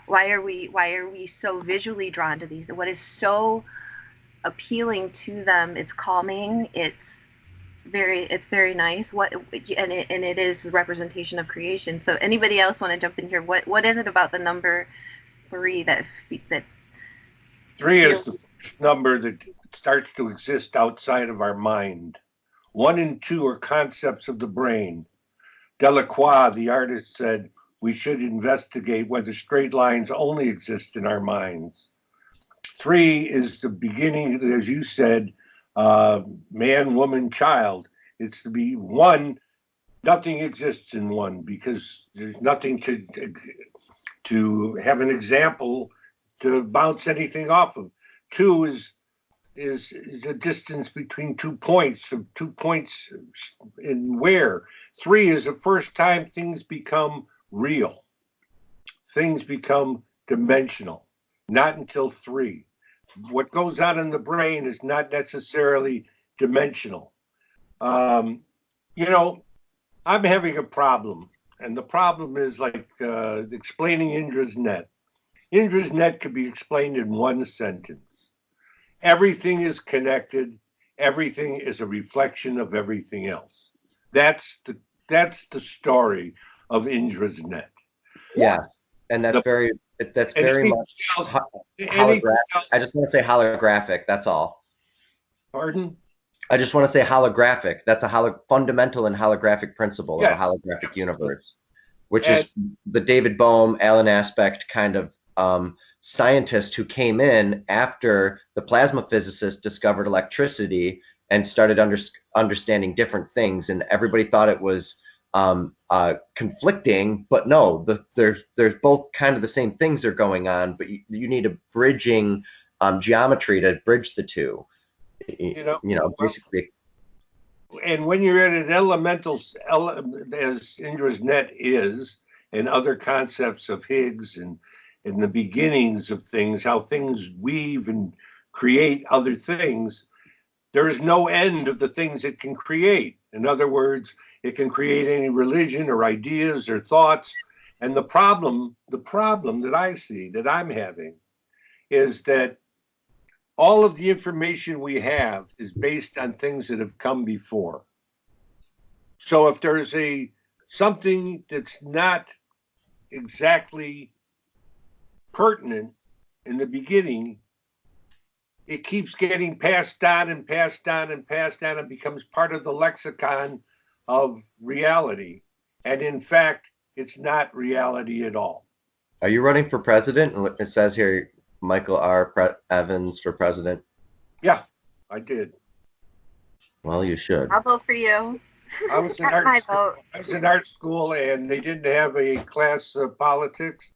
Why are we so visually drawn to these? What is so appealing to them? It's calming. It's very nice. And it is a representation of creation. So anybody else want to jump in here? What is it about the number three that Three is feels the first number that starts to exist outside of our mind. 1 and 2 are concepts of the brain. Delacroix, the artist, said we should investigate whether straight lines only exist in our minds. 3 is the beginning, as you said, man, woman, child. It's to be 1. Nothing exists in 1 because there's nothing to have an example to bounce anything off of. 2 is a distance between 2 points of 2 points in where. 3 is the first time things become real. Things become dimensional. Not until 3. What goes on in the brain is not necessarily dimensional. You know, I'm having a problem, and the problem is like explaining Indras net. Indras net could be explained in 1 sentence. Everything is connected. Everything is a reflection of everything else. That's the story of Indras net. Yeah, and that's very much else, holographic. I just want to say holographic. That's all. Pardon? I just want to say holographic. That's a fundamental and holographic principle of a Yes, holographic universe, which and, is the David Bohm, Alan Aspect kind of scientist who came in after the plasma physicists discovered electricity and started understanding different things, and everybody thought it was conflicting, but no, there's both kind of the same things are going on, but you need a bridging geometry to bridge the two. Basically. And when you're at an elemental, as Indra's net is, and other concepts of Higgs and the beginnings of things, how things weave and create other things, there is no end of the things it can create. In other words, it can create any religion or ideas or thoughts. And the problem that I see, that I'm having, is that all of the information we have is based on things that have come before. So if there's something that's not exactly pertinent in the beginning, it keeps getting passed on and passed on and passed on and becomes part of the lexicon of reality. And in fact, it's not reality at all. Are you running for president? It says here, Michael R. Evans for president. Yeah, I did. Well, you should. I'll vote for you. I was in That's my vote. I was in art school, and they didn't have a class of politics.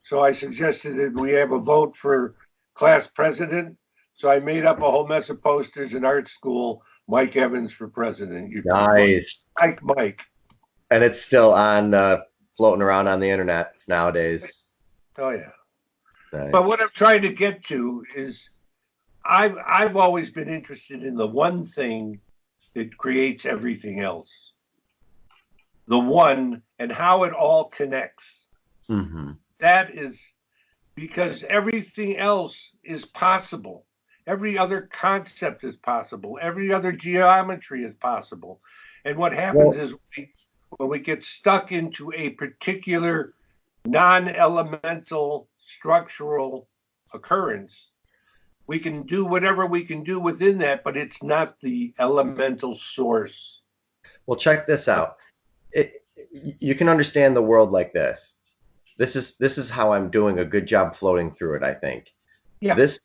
So I suggested that we have a vote for class president. So I made up a whole mess of posters in art school. Mike Evans for president. You Nice. Mike. And it's still on, floating around on the internet nowadays. Oh yeah. Nice. But what I'm trying to get to is, I've always been interested in the one thing that creates everything else. The one, and how it all connects. Mm-hmm. That is because everything else is possible. Every other concept is possible. Every other geometry is possible. And what happens is when we get stuck into a particular non-elemental structural occurrence, we can do whatever we can do within that, but it's not the elemental source. Well, check this out. You can understand the world like this. This is how I'm doing a good job floating through it, I think. Yeah. This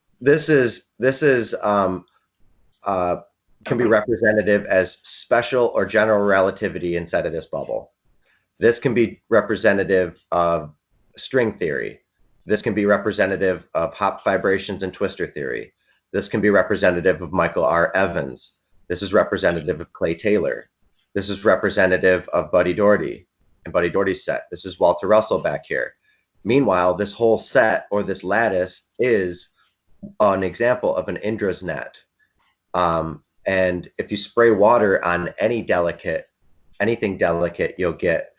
can be representative as special or general relativity inside of this bubble. This can be representative of string theory. This can be representative of Hopf Fibrations and twistor theory. This can be representative of Michael R. Evans. This is representative of Clay Taylor. This is representative of Buddy Dougherty and Buddy Dougherty's set. This is Walter Russell back here. Meanwhile, this whole set or this lattice is an example of an Indras net. And if you spray water on anything delicate, you'll get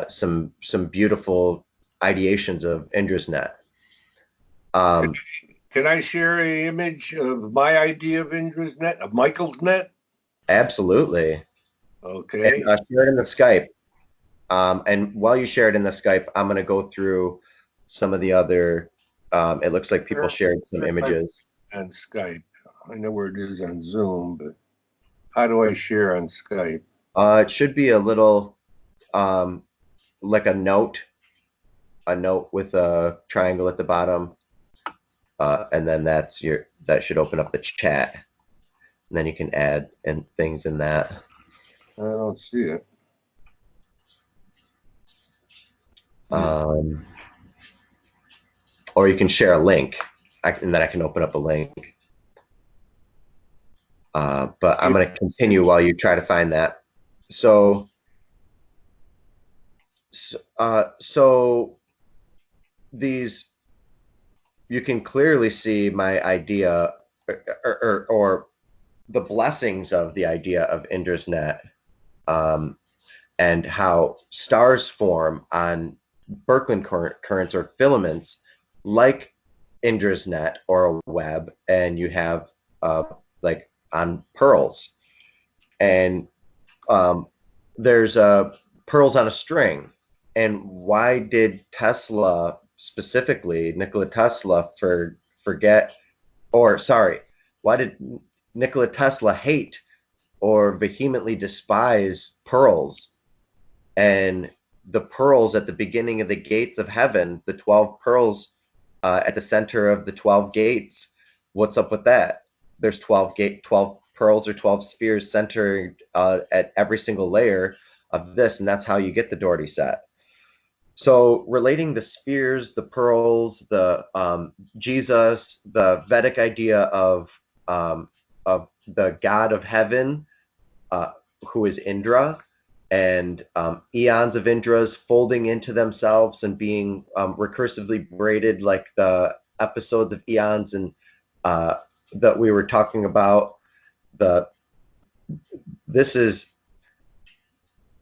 some beautiful ideations of Indras net. Can I share an image of my idea of Indras net, of Michael's net? Absolutely. Okay. And, share it in the Skype. And while you share it in the Skype, I'm going to go through some of the other, it looks like people shared some images. On Skype. I know where it is on Zoom, but how do I share on Skype? It should be a little, like a note with a triangle at the bottom. And then that should open up the chat. And then you can add things in that. I don't see it. Or you can share a link, and then I can open up a link. But I'm going to continue while you try to find that. So these, you can clearly see my idea or the blessings of the idea of Indras net, and how stars form on birkeland currents or filaments like Indras net or a web, and you have like on pearls, and there's pearls on a string. And why did Tesla, specifically Nikola Tesla, why did Nikola Tesla hate or vehemently despise pearls? And the pearls at the beginning of the gates of heaven, the 12 pearls at the center of the 12 gates, what's up with that? There's 12 pearls or 12 spheres centered at every single layer of this, and that's how you get the Dougherty set. So relating the spheres, the pearls, the Jesus, the Vedic idea of the god of heaven, who is Indra, and eons of Indras folding into themselves and being recursively braided like the episodes of eons and that we were talking about. This is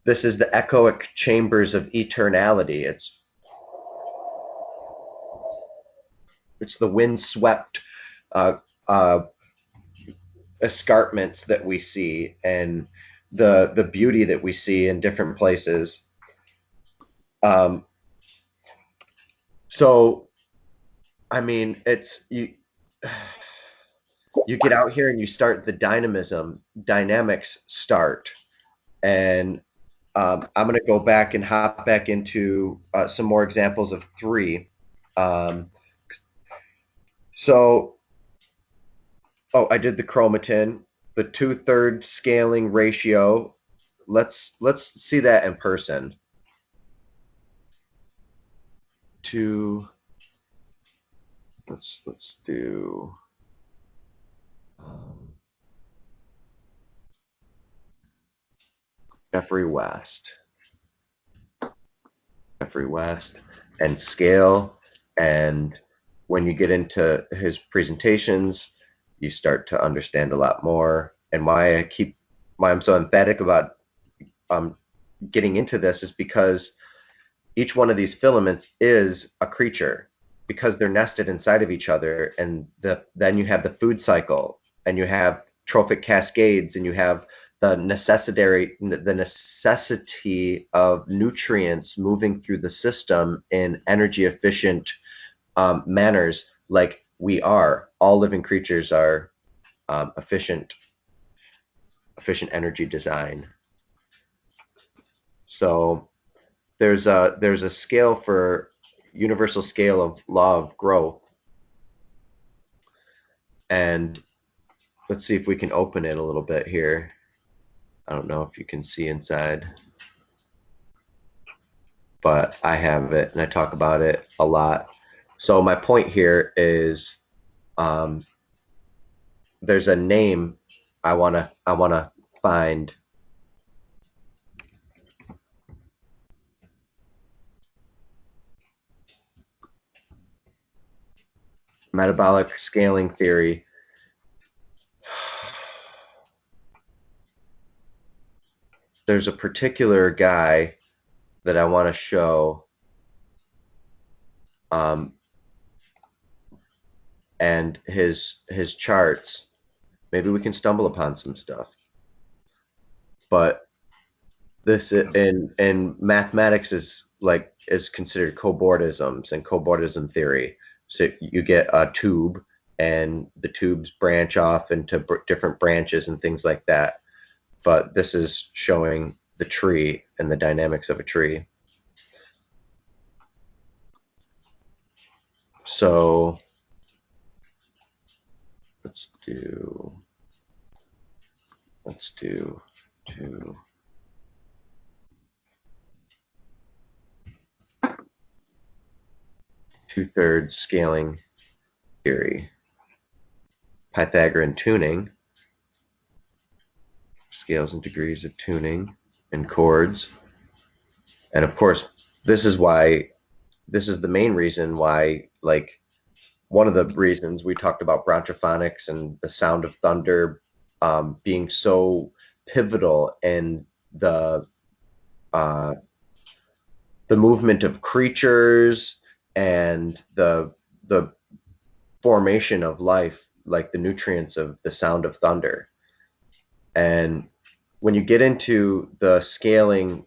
the echoic chambers of eternality. It's the windswept escarpments that we see, and the beauty that we see in different places. So I mean, it's you get out here and you start the dynamics start. And I'm going to go back and hop back into some more examples of 3. So, I did the chromatin, the 2/3 scaling ratio. Let's see that in person. Let's do Jeffrey West, and scale. And when you get into his presentations, you start to understand a lot more. And why I'm so emphatic about getting into this is because each one of these filaments is a creature, because they're nested inside of each other. And then you have the food cycle, and you have trophic cascades, and you have the necessity of nutrients moving through the system in energy efficient manners, like we are. All living creatures are efficient energy design. So there's a scale for universal scale of law of growth. And let's see if we can open it a little bit here. I don't know if you can see inside, but I have it and I talk about it a lot. So my point here is there's a name I wanna find. Metabolic scaling theory. There's a particular guy that I want to show, and his charts. Maybe we can stumble upon some stuff. But this in mathematics is considered cobordisms and cobordism theory. So you get a tube, and the tubes branch off into different branches and things like that. But this is showing the tree and the dynamics of a tree. So let's do 2. Two-thirds scaling theory. Pythagorean tuning. Scales and degrees of tuning and chords. And of course, this is the main reason why, like, one of the reasons we talked about bronchophonics and the sound of thunder being so pivotal in the movement of creatures and the formation of life, like the nutrients of the sound of thunder. And when you get into the size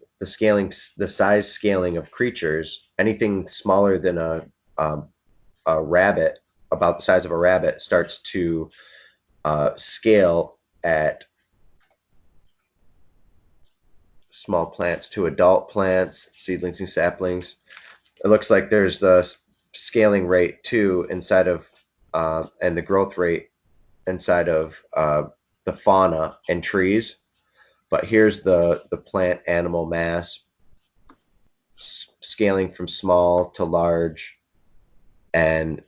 scaling of creatures, anything smaller than a rabbit, about the size of a rabbit, starts to scale at small plants to adult plants, seedlings and saplings. It looks like there's the scaling rate too inside of and the growth rate inside of the fauna and trees. But here's the plant animal mass scaling from small to large, and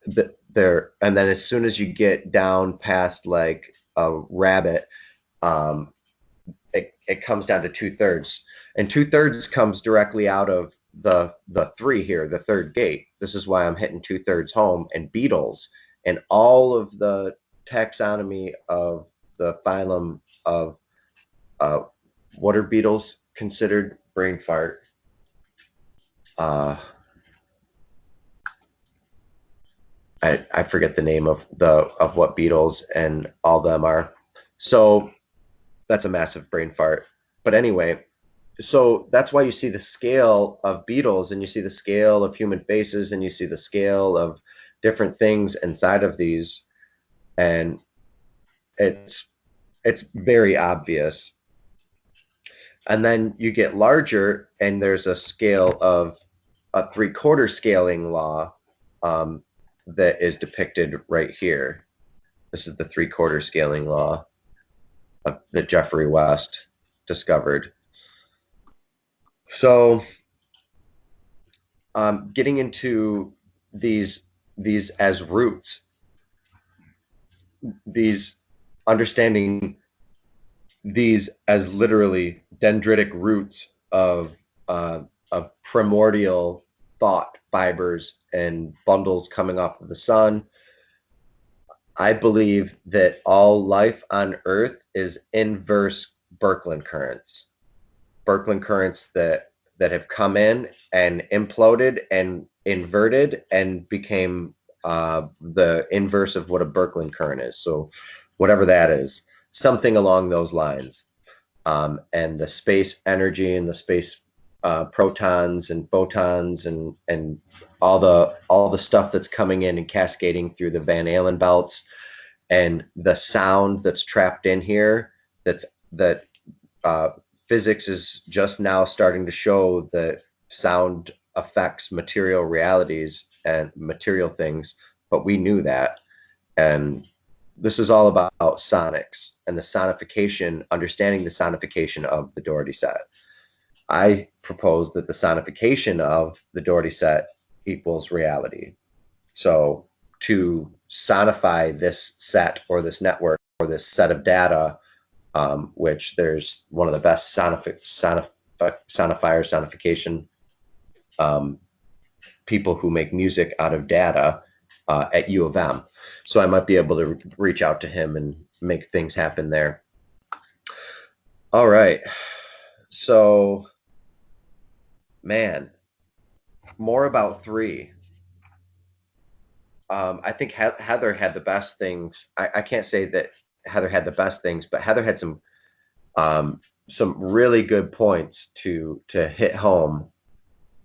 and then as soon as you get down past like a rabbit, it comes down to 2/3, and 2/3 comes directly out of the 3 here, the third gate. This is why I'm hitting 2/3 home. And beetles and all of the taxonomy of the phylum of what are beetles considered? Brain fart. I forget the name of what beetles and all them are. So that's a massive brain fart. But anyway, so that's why you see the scale of beetles, and you see the scale of human faces, and you see the scale of different things inside of these, and it's very obvious. And then you get larger, and there's a scale of a 3/4 scaling law that is depicted right here. This is the 3/4 scaling law that Jeffrey West discovered. So getting into these as roots, these understanding these as literally dendritic roots of primordial thought fibers and bundles coming off of the sun. I believe that all life on Earth is inverse Birkeland currents. Birkeland currents that have come in and imploded and inverted and became the inverse of what a Birkeland current is. So whatever that is, something along those lines. And the space energy and the space protons and photons and all the stuff that's coming in and cascading through the Van Allen belts, and the sound that's trapped in here, that physics is just now starting to show that sound affects material realities and material things, but we knew that. And this is all about sonics and the sonification, understanding the sonification of the Dougherty set. I propose that the sonification of the Dougherty set equals reality. So to sonify this set or this network or this set of data, which there's one of the best sonification people who make music out of data at U of M. So I might be able to reach out to him and make things happen there. All right. So, man, more about 3. I think Heather had the best things. I can't say that Heather had the best things, but Heather had some really good points to hit home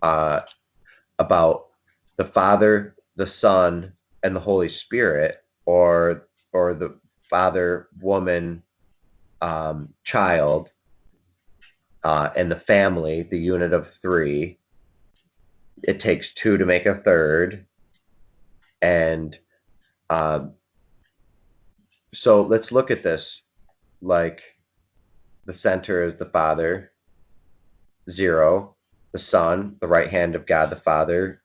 about the Father, the Son, and the Holy Spirit, or the Father, woman, child, and the family, the unit of 3. It takes 2 to make a third. And so let's look at this. Like, the center is the Father, 0. The Son, the right hand of God the Father,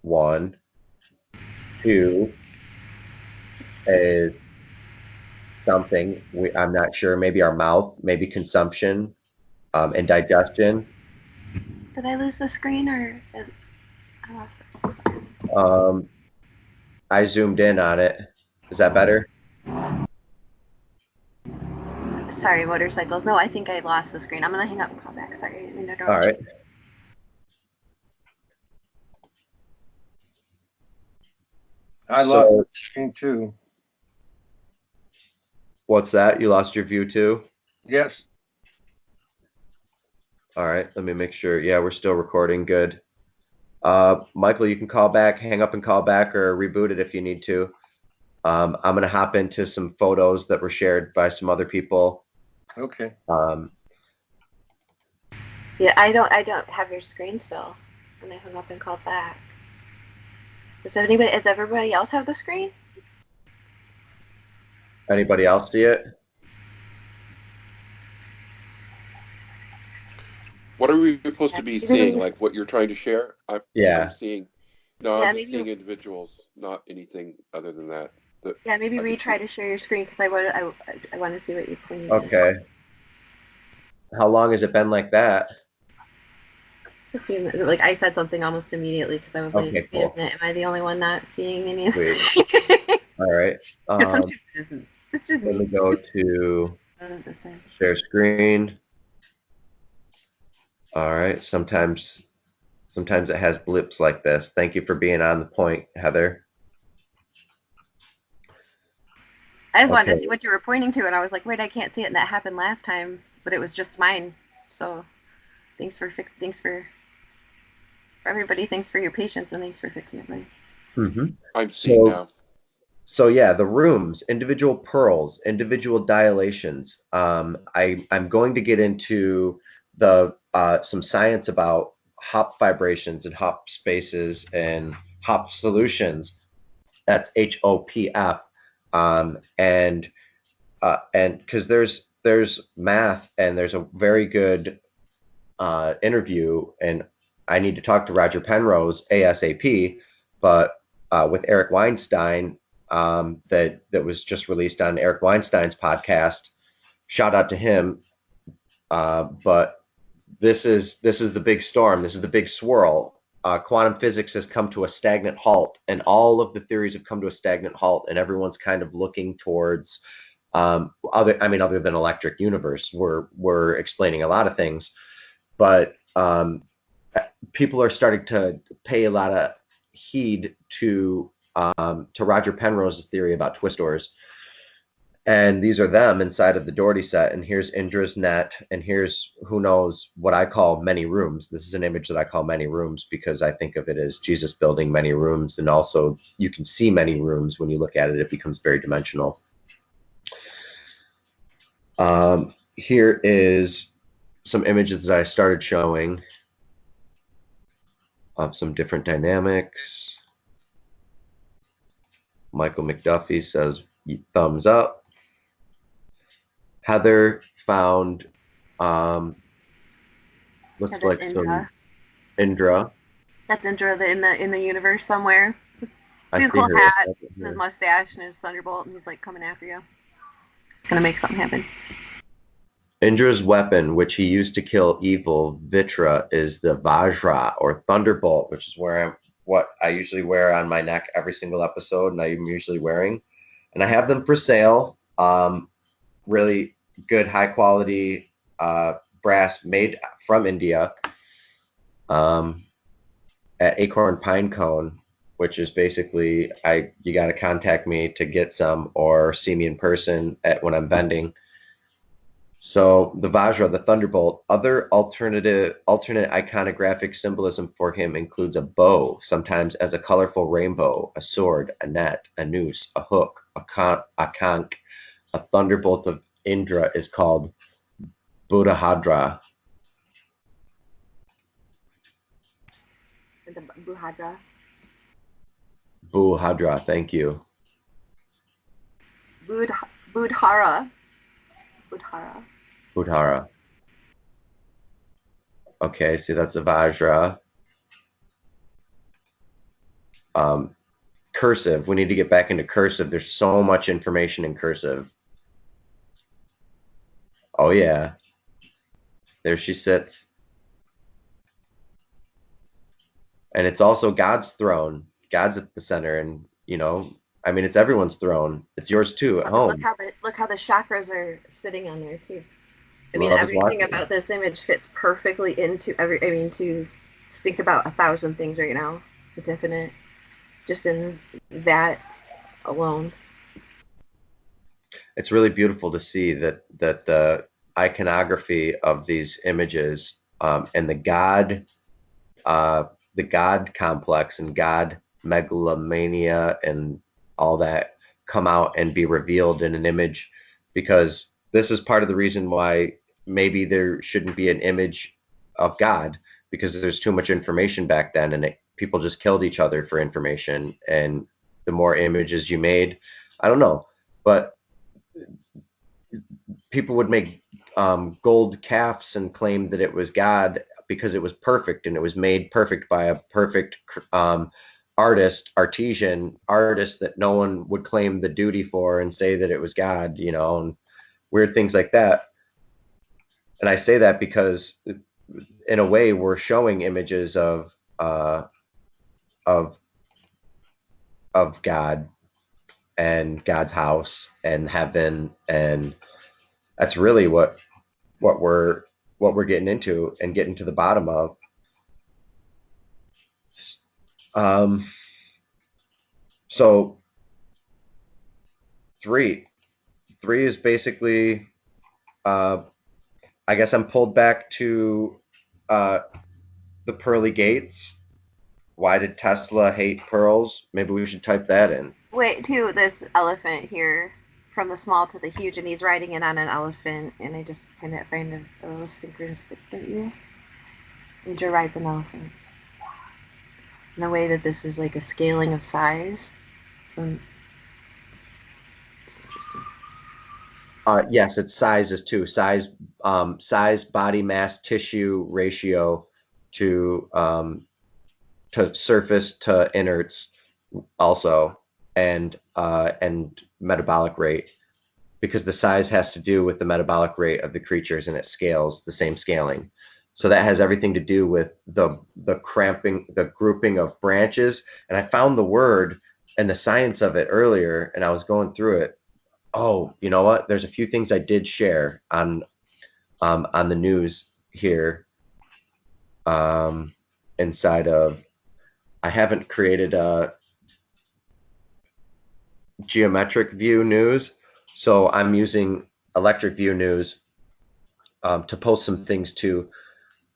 1. 2 is something I'm not sure. Maybe our mouth, maybe consumption, and digestion. Did I lose the screen or I lost it? I zoomed in on it. Is that better? Sorry, motorcycles. No, I think I lost the screen. I'm gonna hang up and call back. Sorry, I didn't mean to interrupt. All right. I lost the screen too. What's that? You lost your view too? Yes. All right, let me make sure. Yeah, we're still recording. Good. Michael, you can call back, hang up and call back, or reboot it if you need to. I'm going to hop into some photos that were shared by some other people. Okay. Yeah, I don't have your screen still, and I hung up and called back. Does everybody else have the screen? Anybody else see it? What are we supposed to be seeing? Like what you're trying to share? I'm seeing. No, I'm just seeing individuals, not anything other than that. Yeah, maybe retry to share your screen because I want to see what you're pointing. Okay. How long has it been like that? It's a few minutes. Like I said something almost immediately because I was like, okay, cool. Am I the only one not seeing any? All right. It's just let me go to share screen. All right. Sometimes it has blips like this. Thank you for being on the point, Heather. I just wanted to see what you were pointing to, and I was like, wait, I can't see it, and that happened last time, but it was just mine. So thanks for everybody. Thanks for your patience, and thanks for fixing it. Mm-hmm. I'm seeing now. So yeah, the rooms, individual pearls, individual dilations. I'm going to get into the some science about Hopf fibrations and Hopf spaces and Hopf solutions. That's HOPF, and because there's math and there's a very good interview, and I need to talk to Roger Penrose ASAP, but with Eric Weinstein, that was just released on Eric Weinstein's podcast. Shout out to him. But this is the big storm. This is the big swirl. Quantum physics has come to a stagnant halt, and all of the theories have come to a stagnant halt, and everyone's kind of looking towards other than electric universe. We're explaining a lot of things, but people are starting to pay a lot of heed to Roger Penrose's theory about twistors. And these are them inside of the Dougherty set. And here's Indras net. And here's, who knows, what I call many rooms. This is an image that I call many rooms because I think of it as Jesus building many rooms. And also you can see many rooms when you look at it. It becomes very dimensional. Here is some images that I started showing of some different dynamics. Michael McDuffie says thumbs up. Heather found looks like Indra. some Indra. That's Indra in the universe somewhere. His cool hat, his mustache, and his thunderbolt, and he's like coming after you. It's gonna make something happen. Indra's weapon, which he used to kill evil, Vitra, is the Vajra or Thunderbolt, which is what I usually wear on my neck every single episode, and I'm usually wearing. And I have them for sale. Really good, high quality brass made from India at Acorn Pine Cone, which is basically you got to contact me to get some or see me in person when I'm vending. So the Vajra, the Thunderbolt, other alternate iconographic symbolism for him includes a bow, sometimes as a colorful rainbow, a sword, a net, a noose, a hook, a conch. A thunderbolt of Indra is called Buddhadra. Buddhadra, thank you. Buddhara. Okay, see, that's a Vajra. Cursive. We need to get back into cursive. There's so much information in cursive. Oh, yeah. There she sits. And it's also God's throne. God's at the center. And, it's everyone's throne. It's yours, too, at home. Look how the chakras are sitting on there, too. Everything about this image fits perfectly into to think about 1,000 things right now. It's infinite. Just in that alone. It's really beautiful to see that the iconography of these images and the God complex and God megalomania and all that come out and be revealed in an image, because this is part of the reason why maybe there shouldn't be an image of God, because there's too much information back then, and people just killed each other for information. And the more images you made, I don't know, but people would make gold calves and claim that it was God because it was perfect, and it was made perfect by a perfect artesian artist that no one would claim the duty for and say that it was God, and weird things like that. And I say that because in a way we're showing images of God and God's house and heaven, and that's really what we're getting into and getting to the bottom of. So three is basically I guess I'm pulled back to the pearly gates, why did Tesla hate pearls? Maybe we should type that in. Wait, too, this elephant here, from the small to the huge, and he's riding it on an elephant, and I just find that kind of a little synchronistic, don't you? Indra rides an elephant. And the way that this is like a scaling of size. It's interesting. Yes, it's sizes too. Size, body mass, tissue ratio to surface to inerts, also, and metabolic rate, because the size has to do with the metabolic rate of the creatures, and it scales the same scaling. So that has everything to do with the cramping, the grouping of branches. And I found the word and the science of it earlier, and I was going through it. Oh, you know what? There's a few things I did share on the news here, inside of. I haven't created a geometric view news, so I'm using electric view news to post some things to,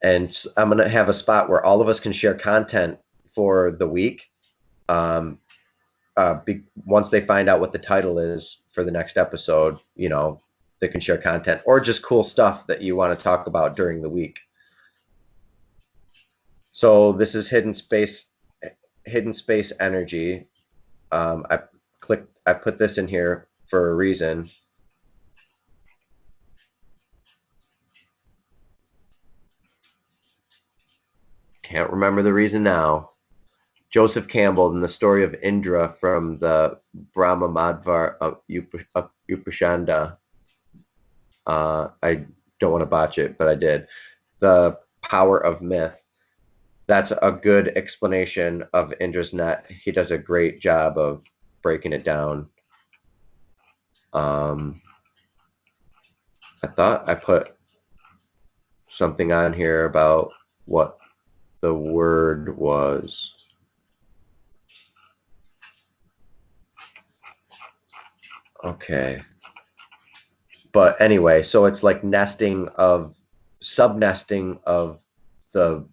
and I'm going to have a spot where all of us can share content for the week. Once they find out what the title is for the next episode, they can share content or just cool stuff that you want to talk about during the week. So this is hidden space energy. I put this in here for a reason. Can't remember the reason now. Joseph Campbell in the story of Indra from the Brahma Madhvar of Upashanda. I don't want to botch it, but I did. The power of myth. That's a good explanation of Indra's net. He does a great job of breaking it down. I thought I put something on here about what the word was. Okay. But anyway, so it's like sub-nesting of the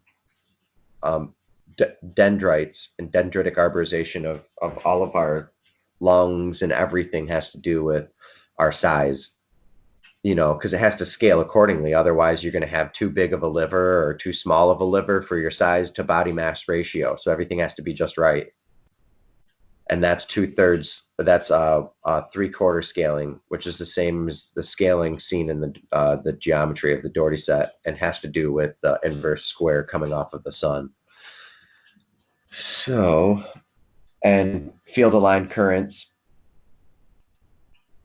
dendrites and dendritic arborization of all of our lungs, and everything has to do with our size, because it has to scale accordingly. Otherwise, you're going to have too big of a liver or too small of a liver for your size to body mass ratio. So everything has to be just right. And that's 2/3. That's 3/4 scaling, which is the same as the scaling seen in the geometry of the Dougherty set, and has to do with the inverse square coming off of the sun. So, and field aligned currents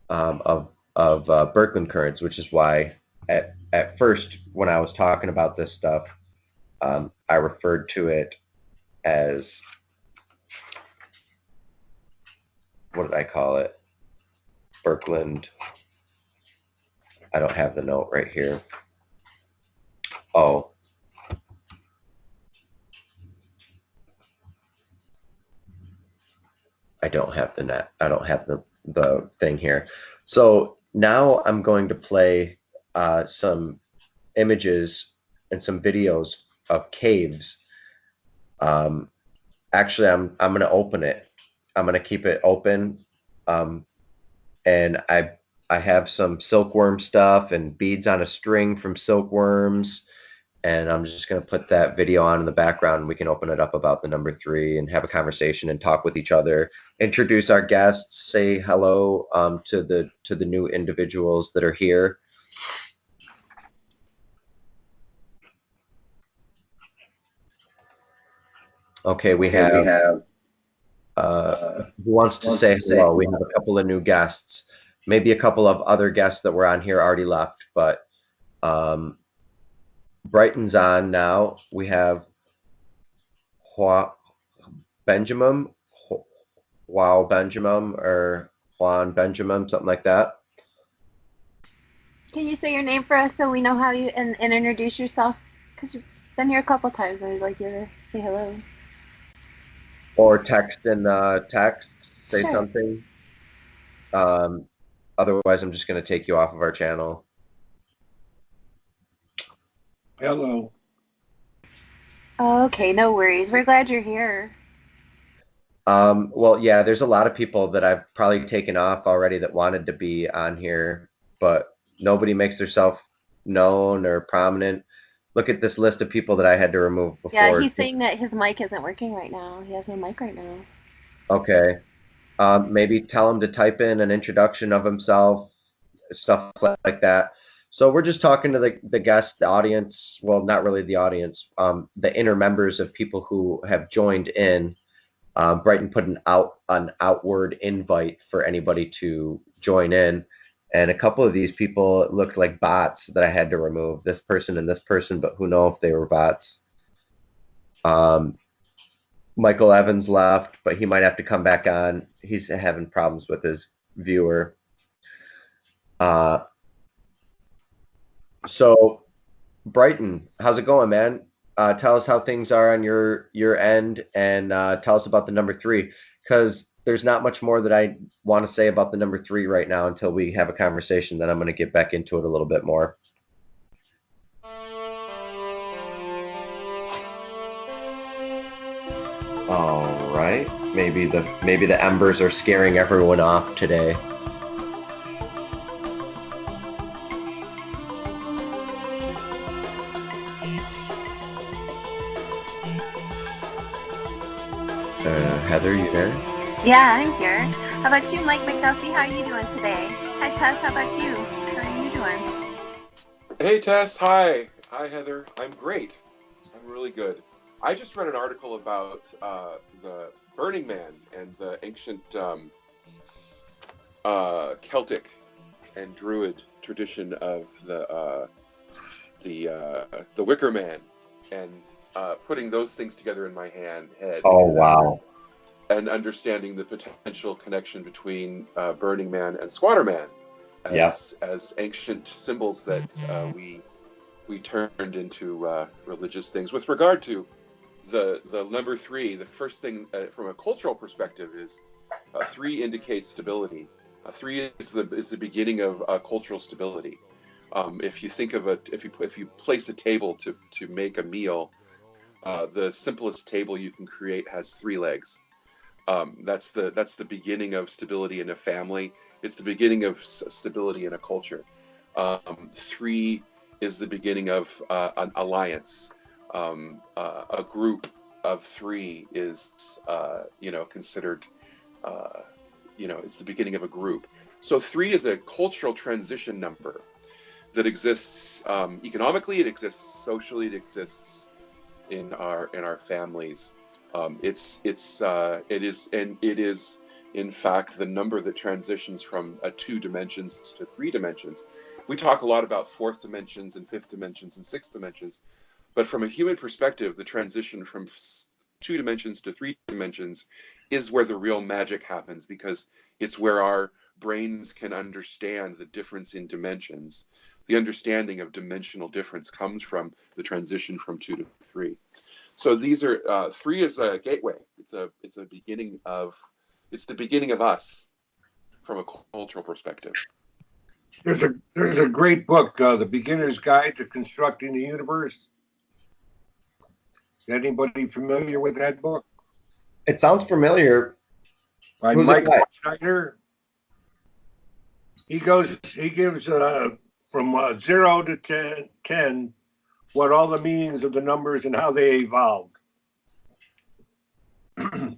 of birkeland currents, which is why at first when I was talking about this stuff, I referred to it as, what did I call it? Birkeland. I don't have the note right here. Oh. I don't have the net. I don't have the thing here. So now I'm going to play some images and some videos of caves. Actually, I'm going to open it. I'm going to keep it open. And I have some silkworm stuff and beads on a string from silkworms. And I'm just going to put that video on in the background, and we can open it up about the number 3 and have a conversation and talk with each other, introduce our guests, say hello to the new individuals that are here. Okay, we have who wants to say hello? We have a couple of new guests, maybe a couple of other guests that were on here already left, but Brighton's on now. We have Benjamin, or Juan Benjamin, something like that. Can you say your name for us so we know how you and introduce yourself? Because you've been here a couple times. I'd like you to say hello. Or text in text, say Sure. something. Otherwise, I'm just going to take you off of our channel. Hello. Oh, okay, no worries. We're glad you're here. Well, yeah, there's a lot of people that I've probably taken off already that wanted to be on here, but nobody makes themselves known or prominent. Look at this list of people that I had to remove before. Yeah, he's saying that his mic isn't working right now. He has no mic right now. Okay. Maybe tell him to type in an introduction of himself, stuff like that. So we're just talking to the guest, the audience. Well, not really the audience, the inner members of people who have joined in. Brighton put an outward invite for anybody to join in, and a couple of these people looked like bots that I had to remove. This person and this person, but who knows if they were bots. Michael Evans left, but he might have to come back on. He's having problems with his viewer. So Brighton, how's it going, man? Tell us how things are on your end, and tell us about the number 3, because there's not much more that I want to say about the number 3 right now until we have a conversation. Then I'm going to get back into it a little bit more. All right, maybe the embers are scaring everyone off today. Heather, you there? Yeah, I'm here. How about you, Mike McDuffie? How are you doing today? Hi, Tess. How about you? How are you doing? Hey, Tess. Hi. Hi, Heather. I'm great. I'm really good. I just read an article about the Burning Man and the ancient Celtic and Druid tradition of the Wicker Man, and putting those things together in my head. Oh, wow. And understanding the potential connection between Burning Man and Squatter Man as ancient symbols that we turned into religious things. With regard to the number 3, the first thing from a cultural perspective is 3 indicates stability. 3 is the beginning of cultural stability. If you think of if you place a table to make a meal, the simplest table you can create has 3 legs. That's the beginning of stability in a family. It's the beginning of stability in a culture. 3 is the beginning of an alliance. A group of 3 is considered it's the beginning of a group. So 3 is a cultural transition number that exists economically. It exists socially. It exists in our families. It is in fact the number that transitions from 2 dimensions to 3 dimensions. We talk a lot about 4th dimensions and 5th dimensions and 6th dimensions, but from a human perspective, the transition from 2 dimensions to 3 dimensions is where the real magic happens, because it's where our brains can understand the difference in dimensions. The understanding of dimensional difference comes from the transition from 2 to 3. So these are 3 is a gateway. It's the beginning of us from a cultural perspective. There's a great book, The Beginner's Guide to Constructing the Universe. Is anybody familiar with that book? It sounds familiar. By Mike Schneider. He gives from 0 to 10 what all the meanings of the numbers and how they evolved. The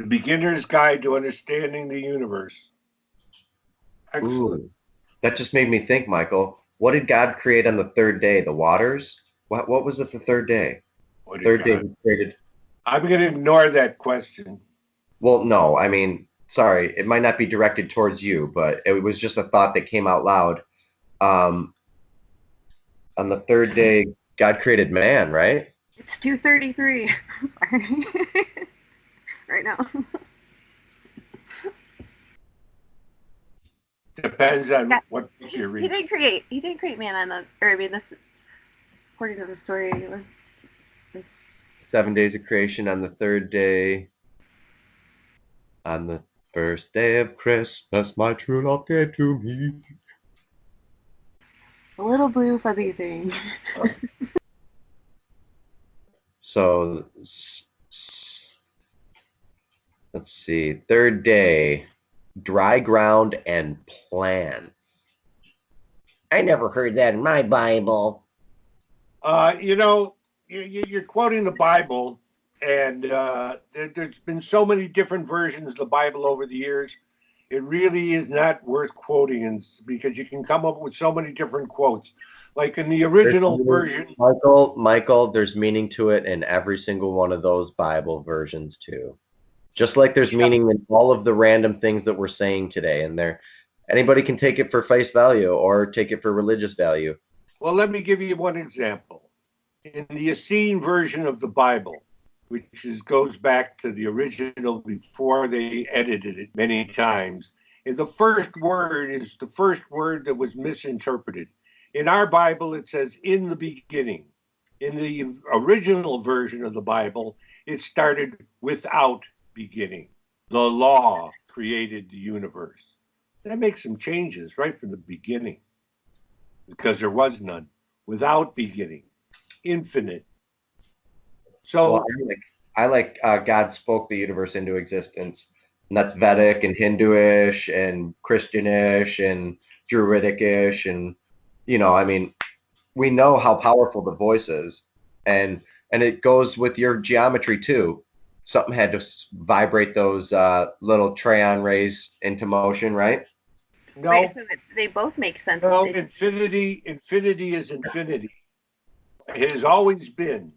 Beginner's Guide to Understanding the Universe. Excellent. Ooh, that just made me think, Michael. What did God create on the 3rd day? The waters? What was it the 3rd day? Third day he created. I'm going to ignore that question. Well, no, I mean, sorry, it might not be directed towards you, but it was just a thought that came out loud. On the 3rd day, God created man, right? It's 2:33. Sorry. Right now. Depends on what you read. He didn't create man on the, or I mean, this, according to the story, it was 7 days of creation. On the 3rd day, on the 1st day of Christmas, my true love gave to me a little blue fuzzy thing. So let's see. Third day, dry ground and plants. I never heard that in my Bible. You know, you're quoting the Bible, and there's been so many different versions of the Bible over the years. It really is not worth quoting, because you can come up with so many different quotes. Like in the original version, Michael, there's meaning to it in every single one of those Bible versions too. Just like there's meaning in all of the random things that we're saying today, and anybody can take it for face value or take it for religious value. well, let me give you one example. In the Essene version of the Bible, which goes back to the original before they edited it many times, and the first word is the first word that was misinterpreted. In our Bible, it says "in the beginning." In the original version of the Bible, it started without beginning. The law created the universe. That makes some changes right from the beginning, because there was none. Without beginning, infinite. So well, I like God spoke the universe into existence, and that's Vedic and Hinduish and Christianish and Druidic-ish, and I mean, we know how powerful the voice is, and it goes with your geometry too. Something had to vibrate those little Treon rays into motion, right? no, Right, so they both make sense. no, infinity is infinity. It has always been.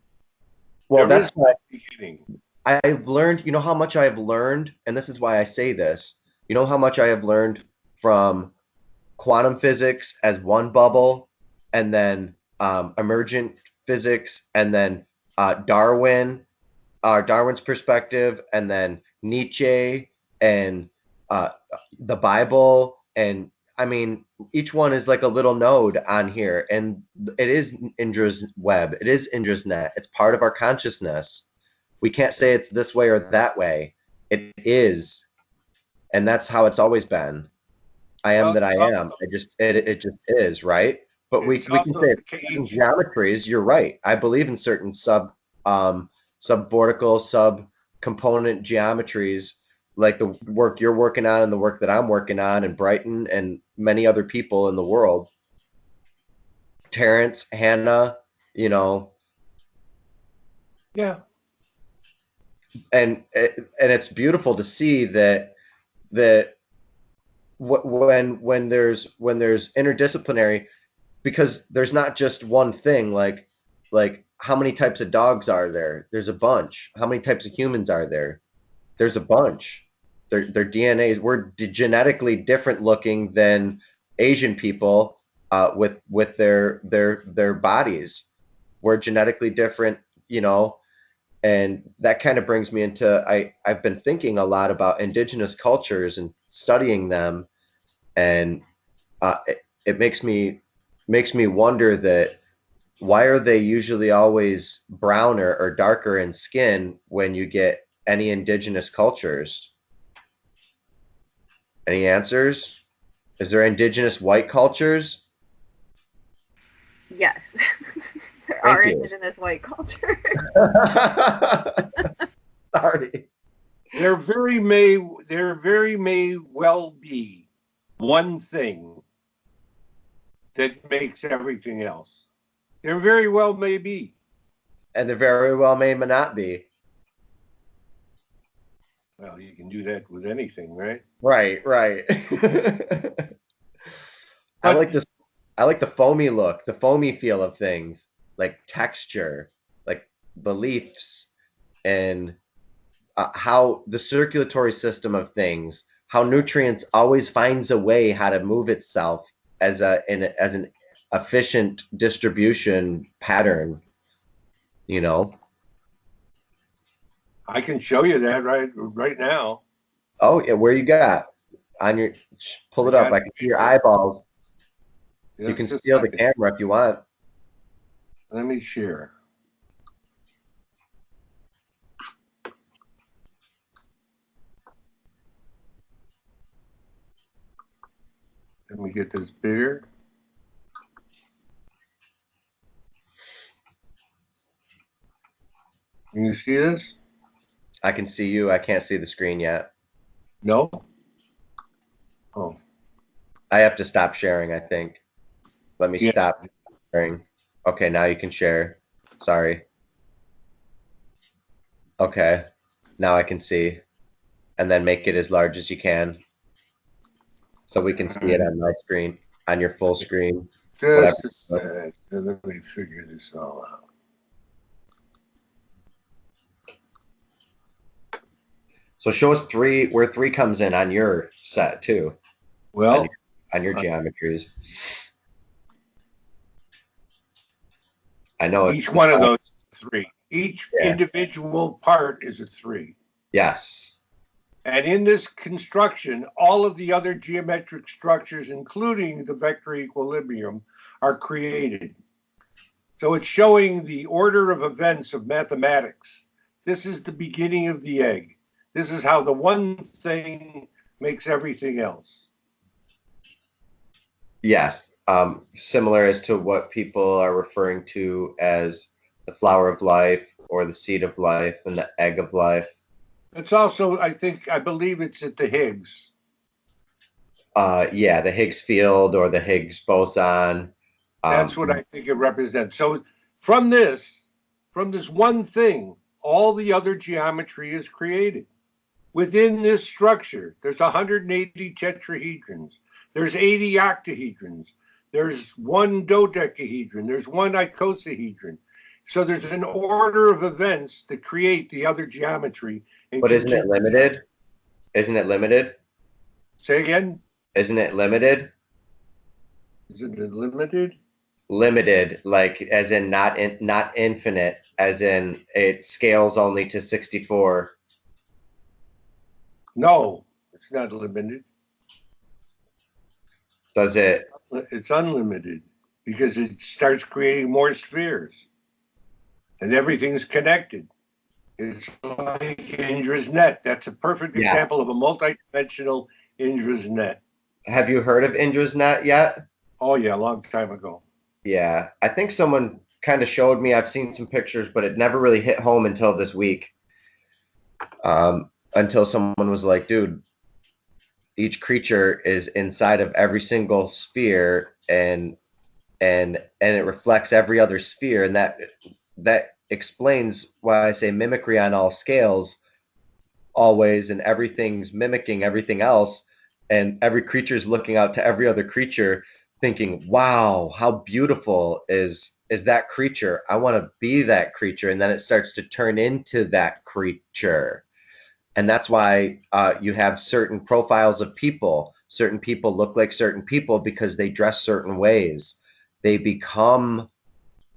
Well, There that's is why no beginning. I've learned, how much I have learned, and this is why I say this, how much I have learned from quantum physics as one bubble, and then emergent physics, and then Darwin's perspective, and then Nietzsche, and the Bible, and I mean, each one is like a little node on here, and it is Indra's web, it is Indra's net, it's part of our consciousness. We can't say it's this way or that way. It is, and that's how it's always been. I am Well, that I it's am. also, It just is, right? But we it's can also say the certain cage. geometries. You're right. I believe in certain sub-vortical, sub-component geometries, like the work you're working on and the work that I'm working on, and Brighton and many other people in the world. Terrence, Hannah, Yeah. and it's beautiful to see that when there's interdisciplinary, because there's not just one thing, like how many types of dogs are there? There's a bunch. How many types of humans are there? There's a bunch. Their DNAs, we're genetically different looking than Asian people, with their bodies. We're genetically different, and that kind of brings me into, I've been thinking a lot about indigenous cultures and studying them, and it makes me wonder that why are they usually always browner or darker in skin when you get any indigenous cultures? Any answers? Is there indigenous white cultures? Yes. There Thank are you. indigenous white cultures. Sorry. There very may well be one thing that makes everything else. There very well may be. And there very well may not be. Well, you can do that with anything, right? Right. I like this. I like the foamy look, the foamy feel of things, like texture, like beliefs, and how the circulatory system of things, how nutrients always finds a way how to move itself as an efficient distribution pattern. I can show you that right now. Oh yeah, where you got on your? Pull I it up. got I it can see your here. eyeballs. You can Just a steal the second. camera if you want. Let me share. Let me get this bigger. Can you see this? I can see you. I can't see the screen yet. No? Oh. I have to stop sharing, I think. Let me Yes. stop sharing. Okay, now you can share. Sorry. Okay, now I can see. And then make it as large as you can so we can see it on my screen, on your full screen. Just a sec. Let me figure this all out. So show us where 3 comes in on your set too. Well, on your geometries. I know each one of those 3. Each individual part is a 3. Yes. And in this construction, all of the other geometric structures, including the vector equilibrium, are created. So it's showing the order of events of mathematics. This is the beginning of the egg. This is how the one thing makes everything else. Yes. Similar as to what people are referring to as the flower of life or the seed of life and the egg of life. It's also, I believe it's at the Higgs. Yeah, the Higgs field or the Higgs boson. That's what I think it represents. So from this one thing, all the other geometry is created. Within this structure, there's 180 tetrahedrons. There's 80 octahedrons. There's 1 dodecahedron. There's 1 icosahedron. So there's an order of events that create the other geometry. But isn't it limited? Isn't it limited? Say again? Isn't it limited? Isn't it limited? Limited, like as in not infinite, as in it scales only to 64. No, it's not limited. Does it? It's unlimited because it starts creating more spheres and everything's connected. It's like Indras net. That's a perfect example of a multidimensional Indras net. Have you heard of Indras net yet? Oh yeah, a long time ago. Yeah, I think someone kind of showed me. I've seen some pictures, but it never really hit home until this week. Until someone was like, dude, each creature is inside of every single sphere and it reflects every other sphere, and that explains why I say mimicry on all scales always, and everything's mimicking everything else, and every creature's looking out to every other creature thinking, wow, how beautiful is that creature? I want to be that creature. And then it starts to turn into that creature. And that's why you have certain profiles of people. Certain people look like certain people because they dress certain ways. They become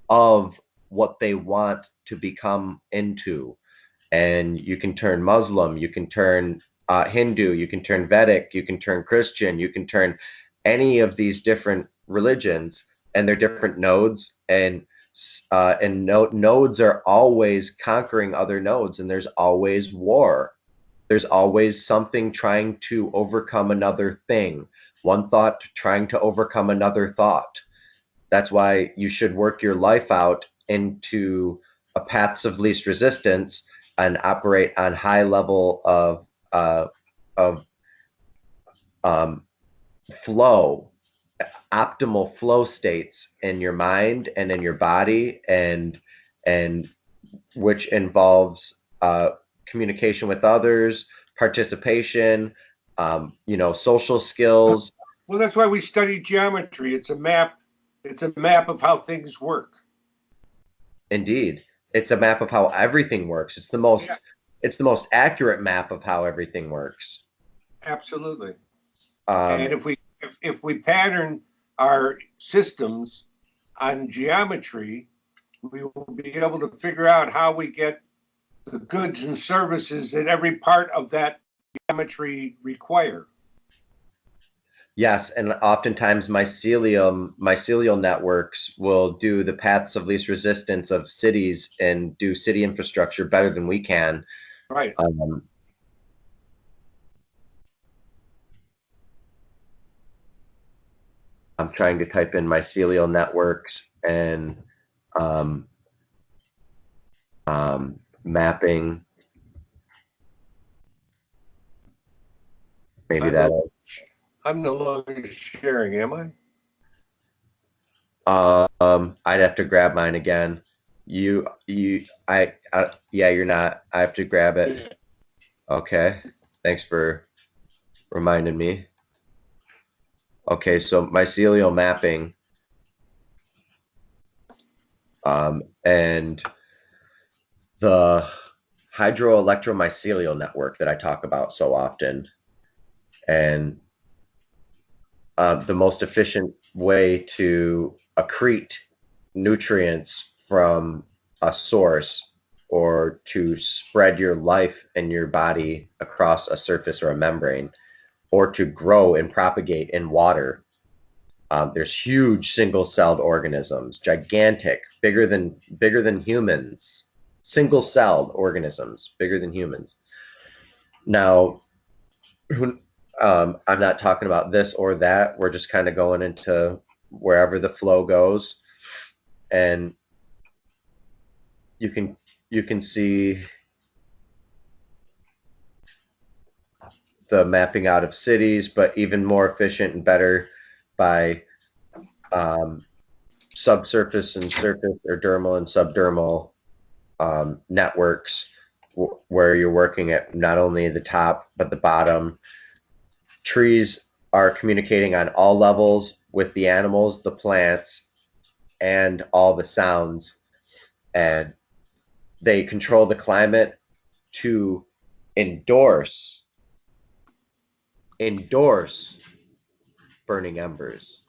of what they want to become into. And you can turn Muslim, you can turn Hindu, you can turn Vedic, you can turn Christian, you can turn any of these different religions, and they're different nodes, and nodes are always conquering other nodes, and there's always war. There's always something trying to overcome another thing, one thought trying to overcome another thought. That's why you should work your life out into a paths of least resistance and operate on high level of flow, optimal flow states in your mind and in your body, and which involves communication with others, participation, social skills. Well, that's why we study geometry. It's a map. It's a map of how things work. Indeed, it's a map of how everything works. It's the most accurate map of how everything works. Absolutely. And if we pattern our systems on geometry, we will be able to figure out how we get the goods and services that every part of that geometry require. Yes, and oftentimes mycelial networks will do the paths of least resistance of cities and do city infrastructure better than we can. Right. I'm trying to type in mycelial networks, and mapping. Maybe I'm no longer sharing, am I? I'd have to grab mine again. Yeah, you're not. I have to grab it. Okay. Thanks for reminding me. Okay, so mycelial mapping, and the hydroelectromycelial network that I talk about so often, and the most efficient way to accrete nutrients from a source or to spread your life and your body across a surface or a membrane, or to grow and propagate in water. There's huge single-celled organisms, gigantic, bigger than humans, single-celled organisms, bigger than humans. Now, I'm not talking about this or that. We're just kind of going into wherever the flow goes, and you can see the mapping out of cities, but even more efficient and better by subsurface and surface, or dermal and subdermal networks, where you're working at not only the top but the bottom. Trees are communicating on all levels with the animals, the plants, and all the sounds, and they control the climate to endorse burning embers.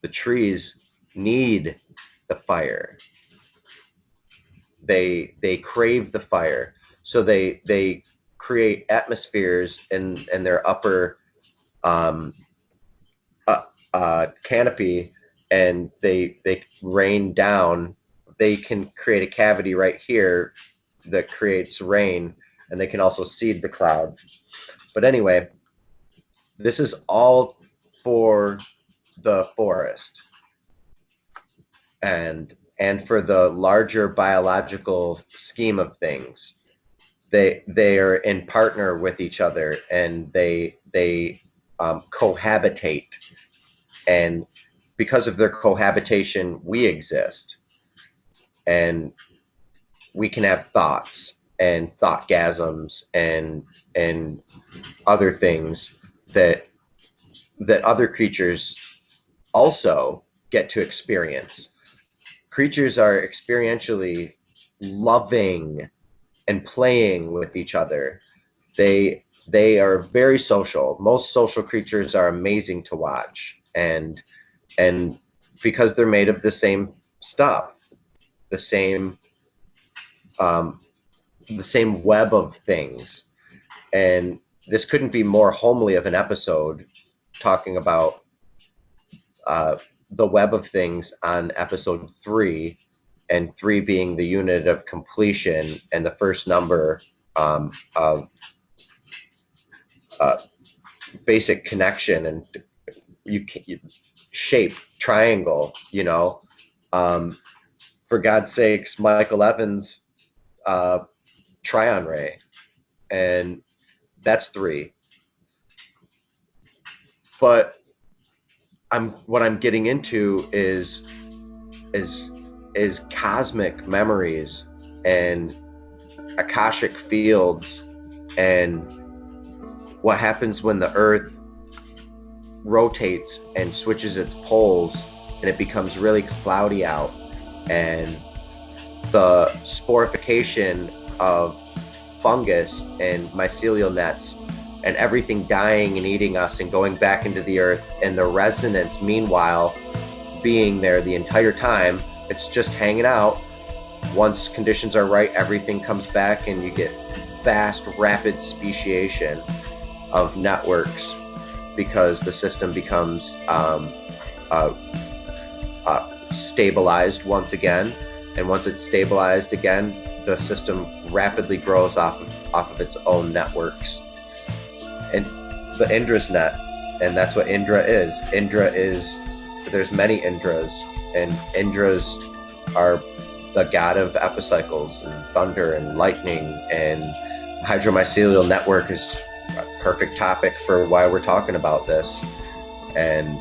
The trees need the fire. They crave the fire, so they create atmospheres in their upper canopy, and they rain down. They can create a cavity right here that creates rain, and they can also seed the clouds. But anyway, this is all for the forest and for the larger biological scheme of things. They are in partner with each other, and they cohabitate, and because of their cohabitation, we exist, and we can have thoughts and thoughtgasms and other things that other creatures also get to experience. Creatures are experientially loving and playing with each other. They are very social. Most social creatures are amazing to watch, and because they're made of the same stuff, the same web of things. And this couldn't be more homely of an episode, talking about the web of things on episode 3, and 3 being the unit of completion and the first number of basic connection, and you shape triangle, for God's sakes, Michael Evans Tryon ray, and that's 3. But what I'm getting into is cosmic memories and Akashic fields, and what happens when the Earth rotates and switches its poles, and it becomes really cloudy out, and the sporification of fungus and mycelial nets and everything dying and eating us and going back into the earth, and the resonance meanwhile being there the entire time. It's just hanging out. Once conditions are right, everything comes back, and you get fast, rapid speciation of networks, because the system becomes stabilized once again. And once it's stabilized again, the system rapidly grows off of its own networks. And the Indras net, and that's what Indra is. Indra is, there's many Indras, and Indras are the god of epicycles and thunder and lightning, and hydromycelial network is a perfect topic for why we're talking about this. And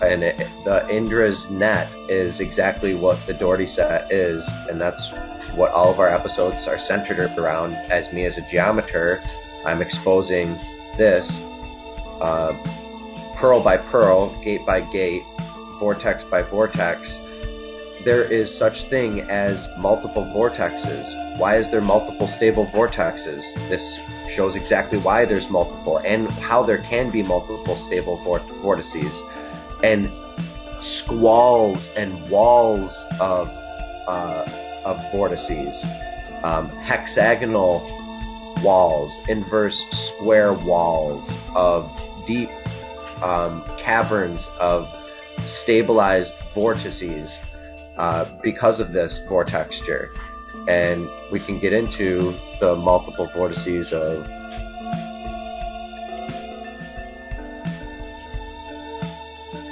the Indras net is exactly what the Dougherty set is, and that's what all of our episodes are centered around. As me as a geometer, I'm exposing this pearl by pearl, gate by gate, vortex by vortex. There is such thing as multiple vortexes. Why is there multiple stable vortexes? This shows exactly why there's multiple, and how there can be multiple stable vortices, and squalls and walls of vortices, hexagonal walls, inverse square walls of deep caverns of stabilized vortices because of this vortexture. And we can get into the multiple vortices of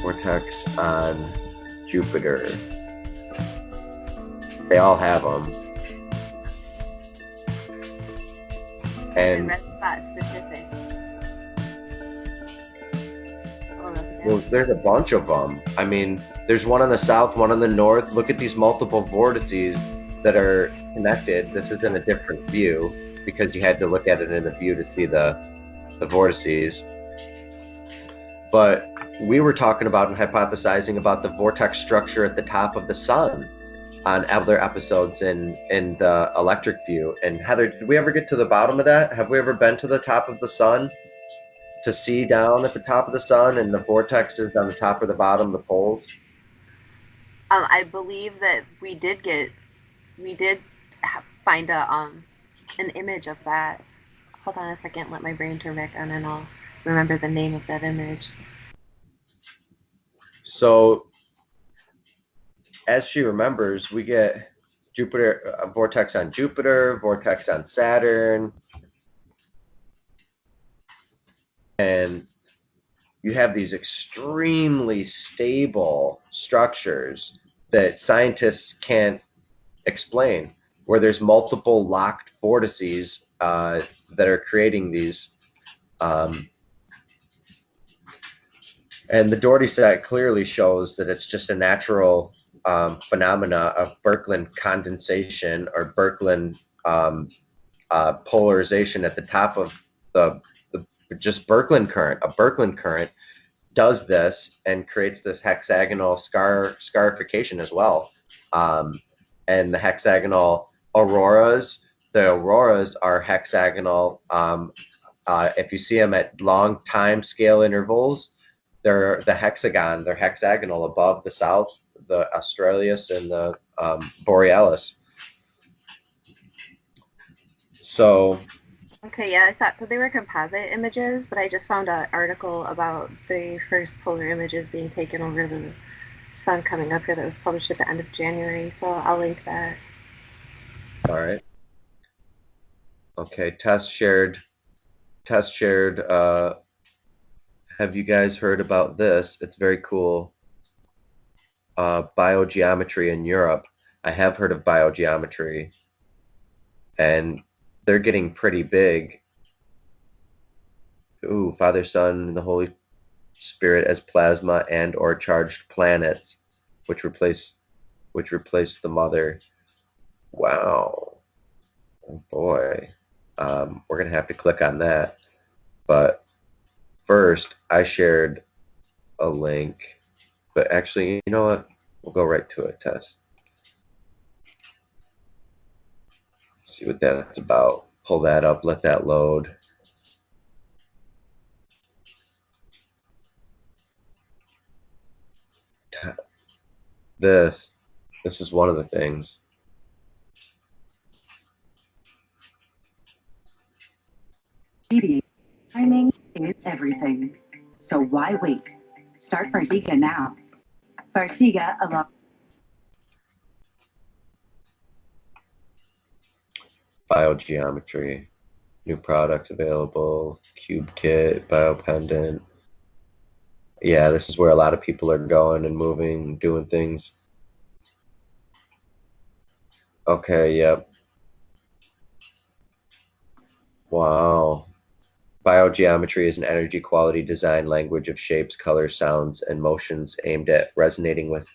vortex on Jupiter. They all have them. And red spot specific. well, there's a bunch of them. I mean, there's one on the south, one on the north. Look at these multiple vortices that are connected. This is in a different view because you had to look at it in a view to see the vortices. But we were talking about and hypothesizing about the vortex structure at the top of the sun on other episodes in the electric view. And Heather, did we ever get to the bottom of that? Have we ever been to the top of the sun to see down at the top of the sun and the vortexes on the top or the bottom, the poles? I believe that we did find an image of that. Hold on a second, let my brain turn back on and I'll remember the name of that image. So as she remembers, we get Jupiter, a vortex on Jupiter, vortex on Saturn, and you have these extremely stable structures that scientists can't explain, where there's multiple locked vortices that are creating these. And the Dougherty set clearly shows that it's just a natural phenomena of birkeland condensation or birkeland polarization at the top of the just birkeland current. A birkeland current does this and creates this hexagonal scarification as well. And the hexagonal auroras, are hexagonal. If you see them at long time scale intervals, they're hexagonal above the south, the Australis and the Borealis. So okay, yeah, I thought so. They were composite images, but I just found an article about the first polar images being taken over the sun coming up here that was published at the end of January, so I'll link that. All right. Okay, test shared. Have you guys heard about this? It's very cool. Biogeometry in Europe. I have heard of biogeometry, and they're getting pretty big. Ooh, Father, Son, and the Holy Spirit as plasma and or charged planets, which replace the mother. Wow. Oh boy. We're gonna have to click on that. But first, I shared a link. But actually, you know what? We'll go right to it, Tess. See what that's about. Pull that up, let that load. This is one of the things. Timing is everything. So why wait? Start Farsiga now. Farsiga along. Biogeometry, new products available, cube kit, biopendant. Yeah, this is where a lot of people are going and moving, doing things. Okay, yep. Wow. Biogeometry is an energy quality design language of shapes, colors, sounds, and motions aimed at resonating with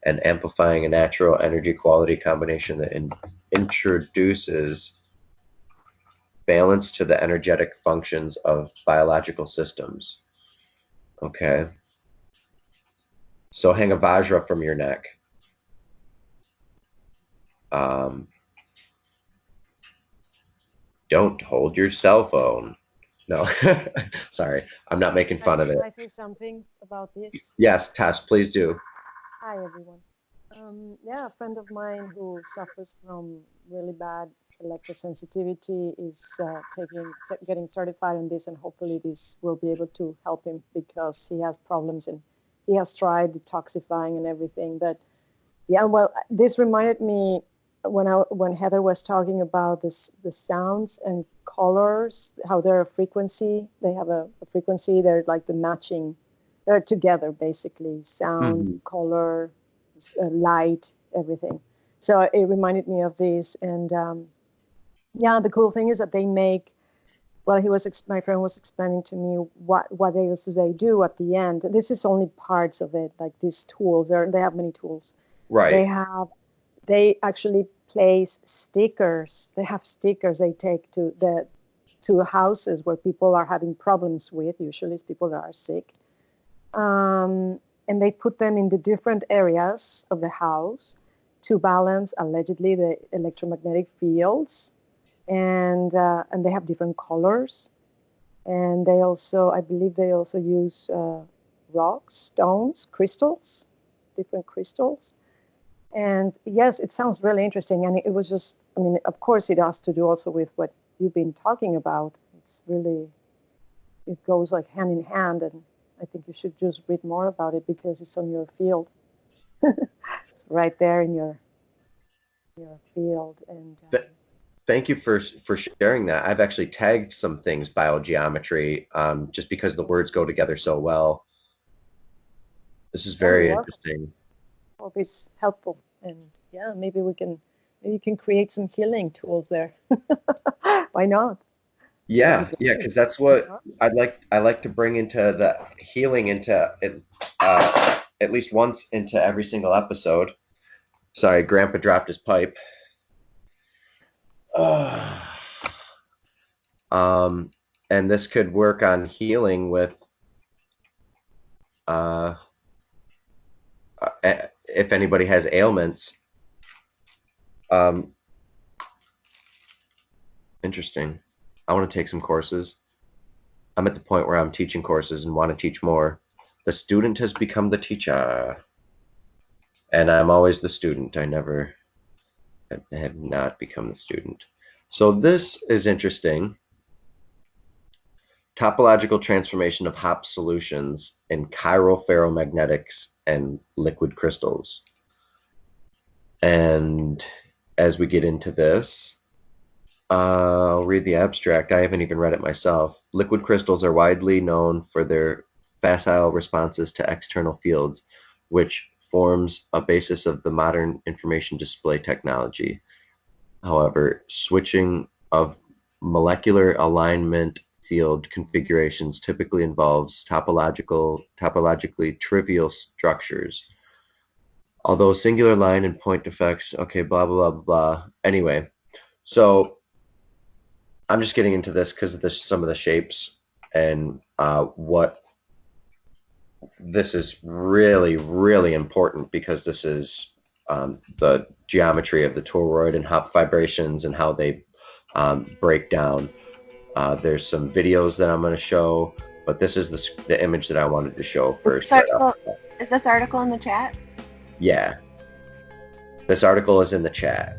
and amplifying a natural energy quality combination that introduces balance to the energetic functions of biological systems. Okay. So hang a vajra from your neck. Don't hold your cell phone. No, sorry, I'm not making fun of it. Can I say something about this? Yes, Tess, please do. Hi, everyone. Yeah, a friend of mine who suffers from really bad electrosensitivity is getting certified in this, and hopefully this will be able to help him because he has problems and he has tried detoxifying and everything. But yeah, well, this reminded me when Heather was talking about the sounds and colors, how they're a frequency. They have a frequency. They're like the matching. They're together basically. Sound, color, light, everything. So it reminded me of this. And yeah, the cool thing is that they make. Well, my friend was explaining to me what else do they do at the end. This is only parts of it, like these tools. They have many tools. Right. They actually place stickers. They have stickers they take to houses where people are having problems with. Usually it's people that are sick. And they put them in the different areas of the house to balance allegedly the electromagnetic fields. And they have different colors. And they also, I believe they also use rocks, stones, crystals, different crystals. And yes, it sounds really interesting. And it was just, I mean, of course it has to do also with what you've been talking about. It's really, it goes like hand in hand. And I think you should just read more about it because it's on your field. It's right there in your field. And thank you for sharing that. I've actually tagged some things biogeometry just because the words go together so well. This is very interesting. Hope it's helpful, and yeah, maybe you can create some healing tools there. Why not? Yeah, because that's what I like to bring into the healing into it, at least once into every single episode. Sorry, Grandpa dropped his pipe. And this could work on healing with if anybody has ailments. Interesting. I want to take some courses. I'm at the point where I'm teaching courses and want to teach more. The student has become the teacher. And I'm always the student. I have not become the student. So this is interesting. Topological transformation of Hopf solutions in chiral ferromagnetics and liquid crystals. And as we get into this, I'll read the abstract. I haven't even read it myself. Liquid crystals are widely known for their facile responses to external fields, which forms a basis of the modern information display technology. However, switching of molecular alignment field configurations typically involves topologically trivial structures. Although singular line and point defects, okay, blah, blah, blah, blah. Anyway, so I'm just getting into this because of some of the shapes and what this is really, really important because this is the geometry of the toroid and Hopf fibrations and how they break down. There's some videos that I'm going to show, but this is the image that I wanted to show first. Is this article in the chat? Yeah. This article is in the chat.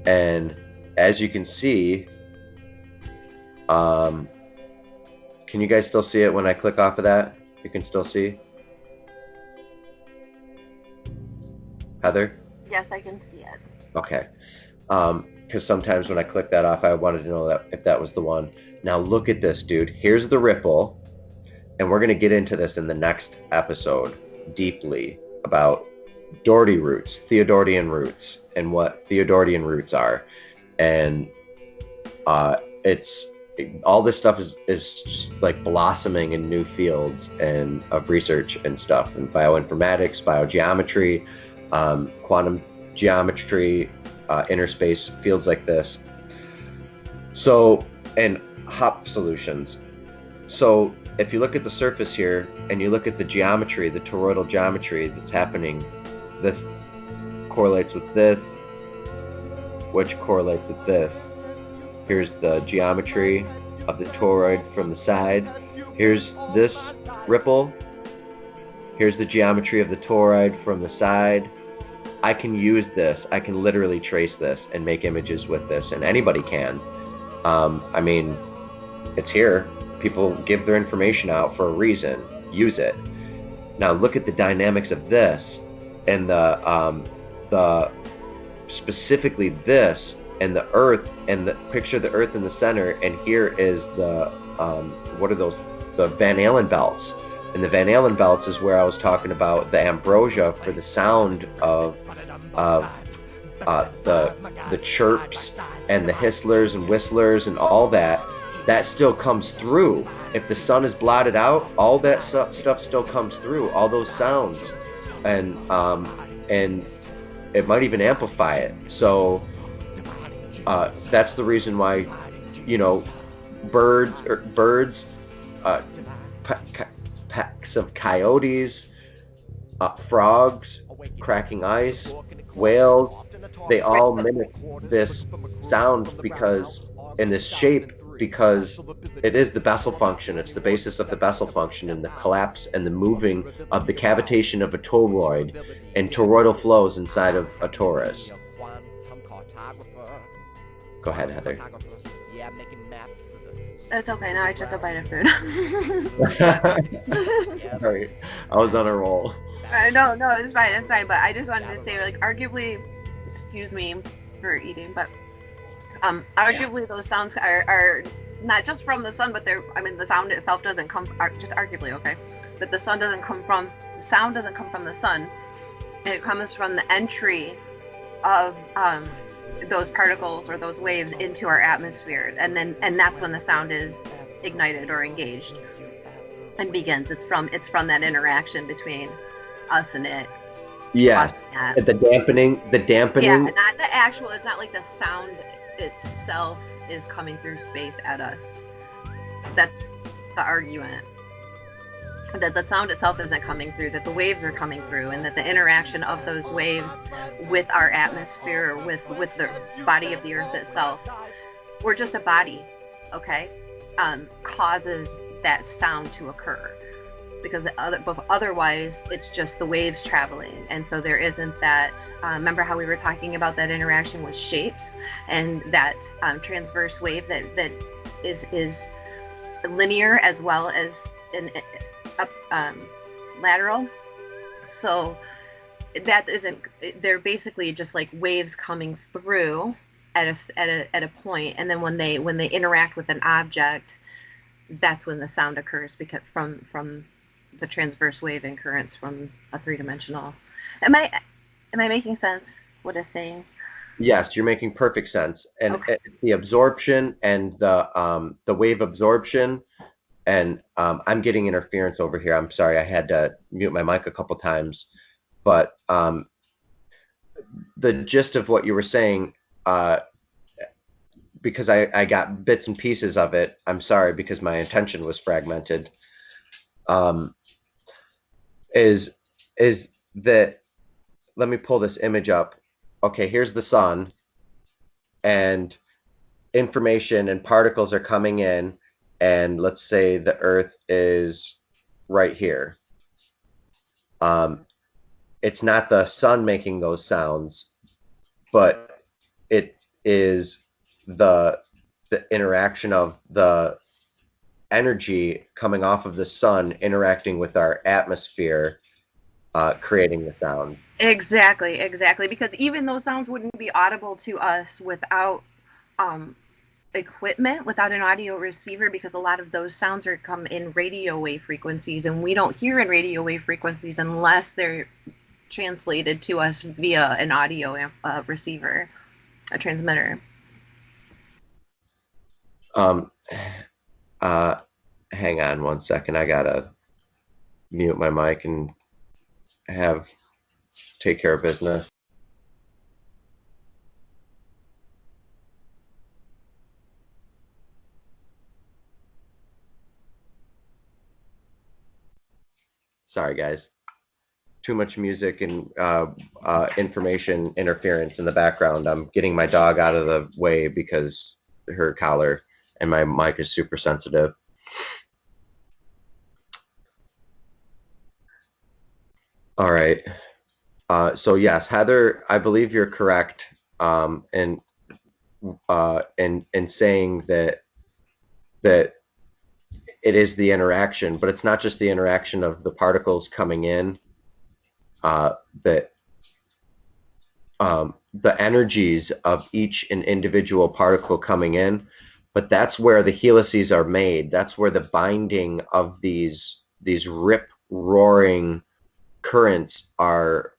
And as you can see, can you guys still see it when I click off of that? You can still see? Heather? Yes, I can see it. Okay. Because sometimes when I click that off, I wanted to know that if that was the one. Now look at this, dude. Here's the ripple. And we're going to get into this in the next episode deeply about Dougherty roots, Theodorian roots, and what Theodorian roots are. And all this stuff is just like blossoming in new fields and of research and stuff, and bioinformatics, biogeometry, quantum geometry, inner space fields like this. So, and Hopf solutions. So if you look at the surface here and you look at the geometry, the toroidal geometry that's happening, this correlates with this, which correlates with this. Here's the geometry of the toroid from the side. Here's this ripple. Here's the geometry of the toroid from the side. I can use this. I can literally trace this and make images with this, and anybody can. I mean, it's here. People give their information out for a reason. Use it. Now look at the dynamics of this, and the specifically this, and the Earth, and the picture of the Earth in the center, and here is the what are those? The Van Allen belts. And the Van Allen belts is where I was talking about the ambrosia for the sound of the chirps and the hisslers and whistlers and all that. That still comes through. If the sun is blotted out, all that stuff still comes through. All those sounds, and it might even amplify it. So that's the reason why, you know, birds, packs of coyotes, frogs, cracking ice, whales, they all mimic this sound because, in this shape, because it is the Bessel function. It's the basis of the Bessel function, and the collapse and the moving of the cavitation of a toroid and toroidal flows inside of a torus. Go ahead, Heather. It's okay. Now I took a bite of food. Sorry, I was on a roll. No, it's fine. It's fine. But I just wanted to say, like, arguably, excuse me for eating, but arguably those sounds are not just from the sun, but the sound itself doesn't come. Just arguably, okay, that the sound doesn't come from the sun, and it comes from the entry of those particles or those waves into our atmosphere, and that's when the sound is ignited or engaged and begins. It's from that interaction between us and it. Yes. The dampening. Yeah, not the actual. It's not like the sound itself is coming through space at us. That's the argument. That the sound itself isn't coming through, that the waves are coming through, and that the interaction of those waves with our atmosphere, with the body of the Earth itself, we're just a body, okay, causes that sound to occur. Because otherwise, it's just the waves traveling, and so there isn't that. Remember how we were talking about that interaction with shapes, and that transverse wave that is linear as well as lateral. So that isn't. They're basically just like waves coming through at a point, and then when they interact with an object, that's when the sound occurs, because from the transverse wave incurrence from a three-dimensional. Am I making sense what I'm saying? Yes, you're making perfect sense. And okay. The absorption and the wave absorption, and I'm getting interference over here. I'm sorry, I had to mute my mic a couple times, but the gist of what you were saying, because I got bits and pieces of it. I'm sorry, because my attention was fragmented. Is that, let me pull this image up. Okay, here's the sun, and information and particles are coming in, and let's say the Earth is right here. It's not the sun making those sounds, but it is the interaction of the energy coming off of the sun interacting with our atmosphere, creating the sounds. Exactly, because even those sounds wouldn't be audible to us without equipment, without an audio receiver, because a lot of those sounds come in radio wave frequencies, and we don't hear in radio wave frequencies unless they're translated to us via an audio receiver, a transmitter. Hang on one second. I gotta mute my mic and take care of business. Sorry, guys. Too much music and information interference in the background. I'm getting my dog out of the way because her collar and my mic is super sensitive. All right. So yes, Heather, I believe you're correct in saying that it is the interaction, but it's not just the interaction of the particles coming in. That the energies of each and individual particle coming in, but that's where the helices are made. That's where the binding of these rip roaring currents are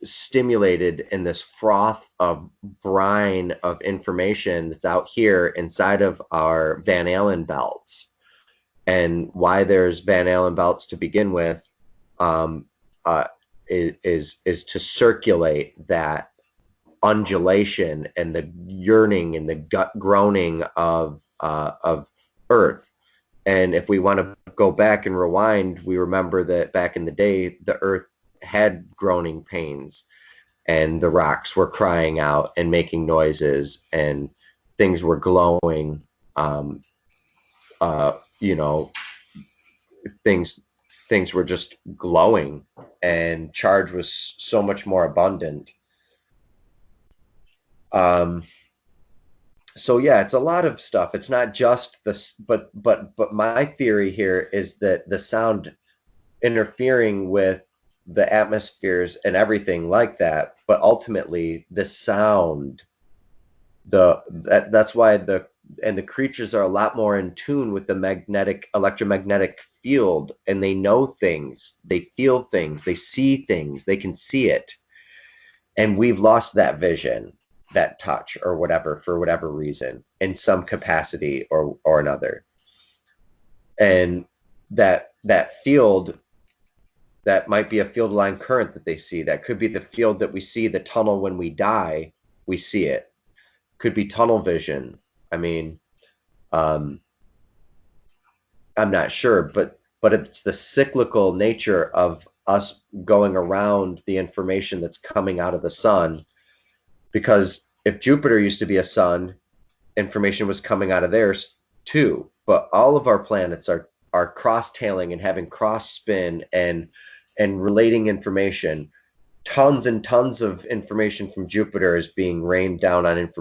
stimulated in this froth of brine of information that's out here inside of our Van Allen belts. And why there's Van Allen belts to begin with is to circulate that undulation and the yearning and the gut groaning of Earth. And if we want to go back and rewind, we remember that back in the day, the Earth had groaning pains, and the rocks were crying out and making noises, and things were glowing. You know, things were just glowing, and charge was so much more abundant. So yeah, it's a lot of stuff. It's not just this, but my theory here is that the sound interfering with the atmospheres and everything like that, but ultimately the sound, that's why the creatures are a lot more in tune with the electromagnetic field, and they know things, they feel things, they see things, they can see it. And we've lost that vision, that touch, or whatever, for whatever reason, in some capacity or another. And that field, that might be a field line current that they see. That could be the field that we see, the tunnel when we die, we see it. Could be tunnel vision. I mean, I'm not sure, but it's the cyclical nature of us going around the information that's coming out of the sun. Because if Jupiter used to be a sun, information was coming out of theirs too. But all of our planets are cross-tailing and having cross spin and relating information. Tons and tons of information from Jupiter is being rained down on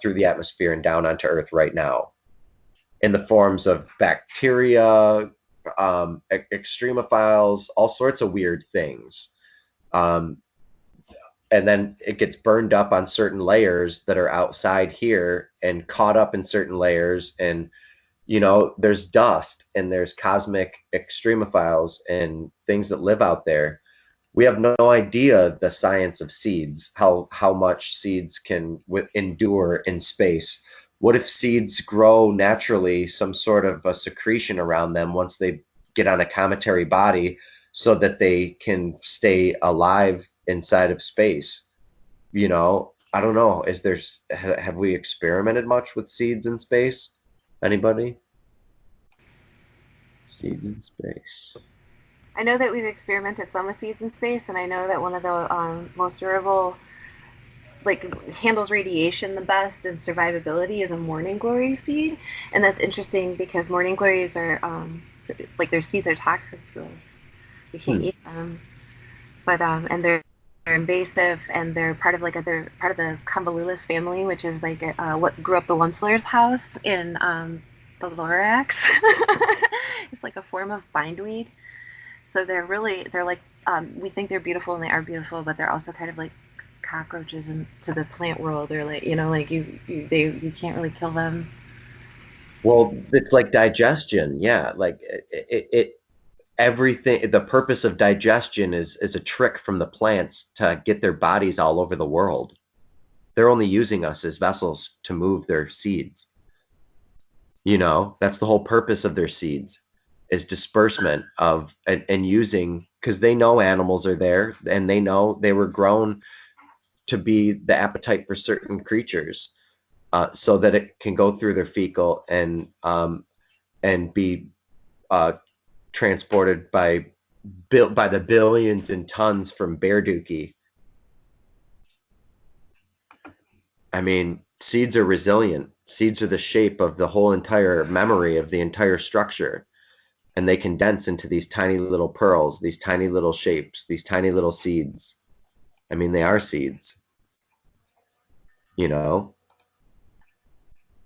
through the atmosphere and down onto Earth right now, in the forms of bacteria, extremophiles, all sorts of weird things. And then it gets burned up on certain layers that are outside here and caught up in certain layers. And, you know, there's dust and there's cosmic extremophiles and things that live out there. We have no idea the science of seeds, how much seeds can endure in space. What if seeds grow naturally, some sort of a secretion around them once they get on a cometary body, so that they can stay alive inside of space? You know, I don't know. Have we experimented much with seeds in space? Anybody? Seeds in space. I know that we've experimented some with seeds in space, and I know that one of the most durable, like, handles radiation the best and survivability is a morning glory seed. And that's interesting because morning glories are like, their seeds are toxic to us. We can't eat them, but and they're invasive, and they're part of they're part of the Convolvulus family, which is like what grew up the Onceler's house in the Lorax. It's like a form of bindweed. So they're like, we think they're beautiful, and they are beautiful, but they're also kind of like cockroaches into the plant world. Or like, you know, like you can't really kill them. Well, it's like digestion. Yeah, like everything, the purpose of digestion is a trick from the plants to get their bodies all over the world. They're only using us as vessels to move their seeds. You know, that's the whole purpose of their seeds, is disbursement of, and using, because they know animals are there, and they know they were grown to be the appetite for certain creatures, so that it can go through their fecal and be transported by the billions and tons from Bear Dookie. I mean, seeds are resilient. Seeds are the shape of the whole entire memory of the entire structure. And they condense into these tiny little pearls, these tiny little shapes, these tiny little seeds. I mean, they are seeds, you know?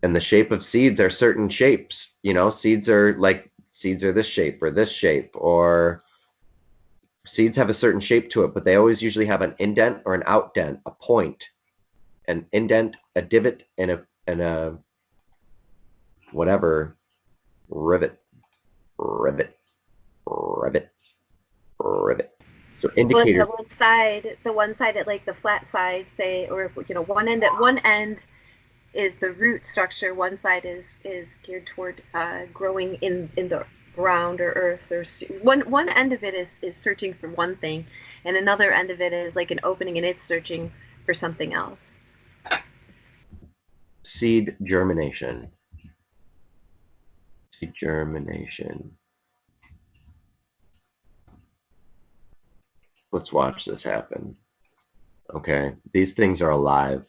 And the shape of seeds are certain shapes, you know? Seeds are this shape or this shape, or seeds have a certain shape to it, but they always usually have an indent or an outdent, a point, an indent, a divot, and a whatever, rivet. So indicator. Well, the one side at like the flat side, say, or if, you know, one end is the root structure. One side is geared toward growing in the ground or earth, or one end of it is searching for one thing, and another end of it is like an opening and it's searching for something else. Seed germination. Seed germination. Let's watch this happen. Okay, these things are alive.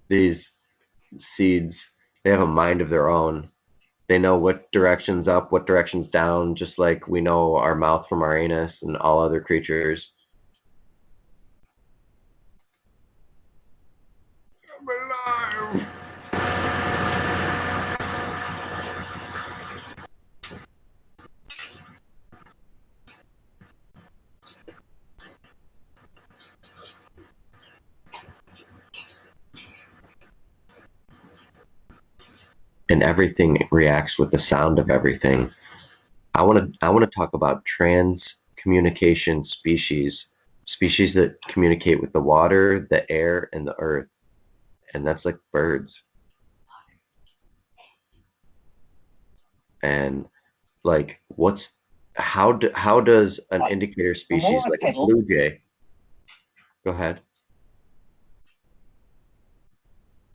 These seeds, they have a mind of their own. They know what direction's up, what direction's down, just like we know our mouth from our anus and all other creatures. I'm alive. And everything reacts with the sound of everything. I want to talk about transcommunication species that communicate with the water, the air, and the earth, and that's like birds. And like, how does an indicator species like a blue jay? Go ahead.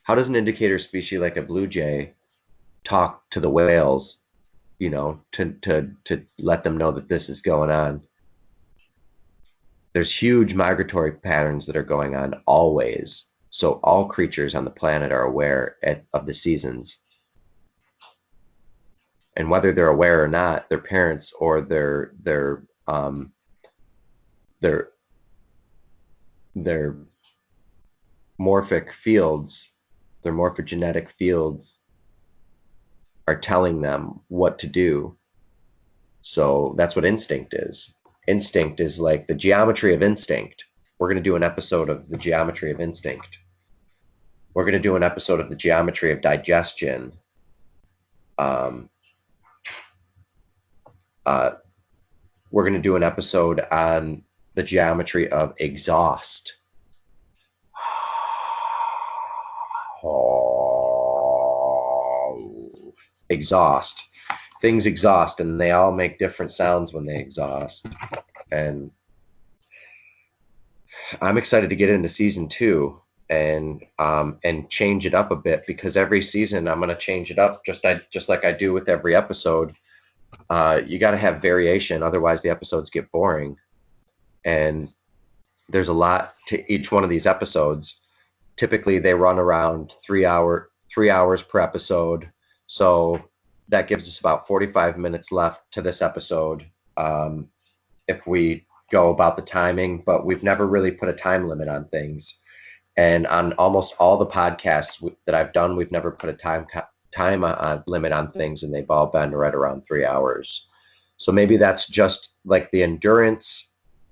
How does an indicator species like a blue jay talk to the whales, you know, to let them know that this is going on? There's huge migratory patterns that are going on always. So all creatures on the planet are aware of the seasons. And whether they're aware or not, their parents or their morphic fields, their morphogenetic fields are telling them what to do. So that's what instinct is. Instinct is like the geometry of instinct. We're going to do an episode of the geometry of instinct. We're going to do an episode of the geometry of digestion. We're going to do an episode on the geometry of exhaust. Exhaust. Things exhaust, and they all make different sounds when they exhaust. And I'm excited to get into season 2 and change it up a bit, because every season I'm going to change it up just like I do with every episode. You got to have variation, otherwise the episodes get boring. And there's a lot to each one of these episodes. Typically they run around 3 hours per episode. So that gives us about 45 minutes left to this episode, if we go about the timing, but we've never really put a time limit on things. And on almost all the podcasts that I've done, we've never put a time limit on things, and they've all been right around 3 hours. So maybe that's just like the endurance,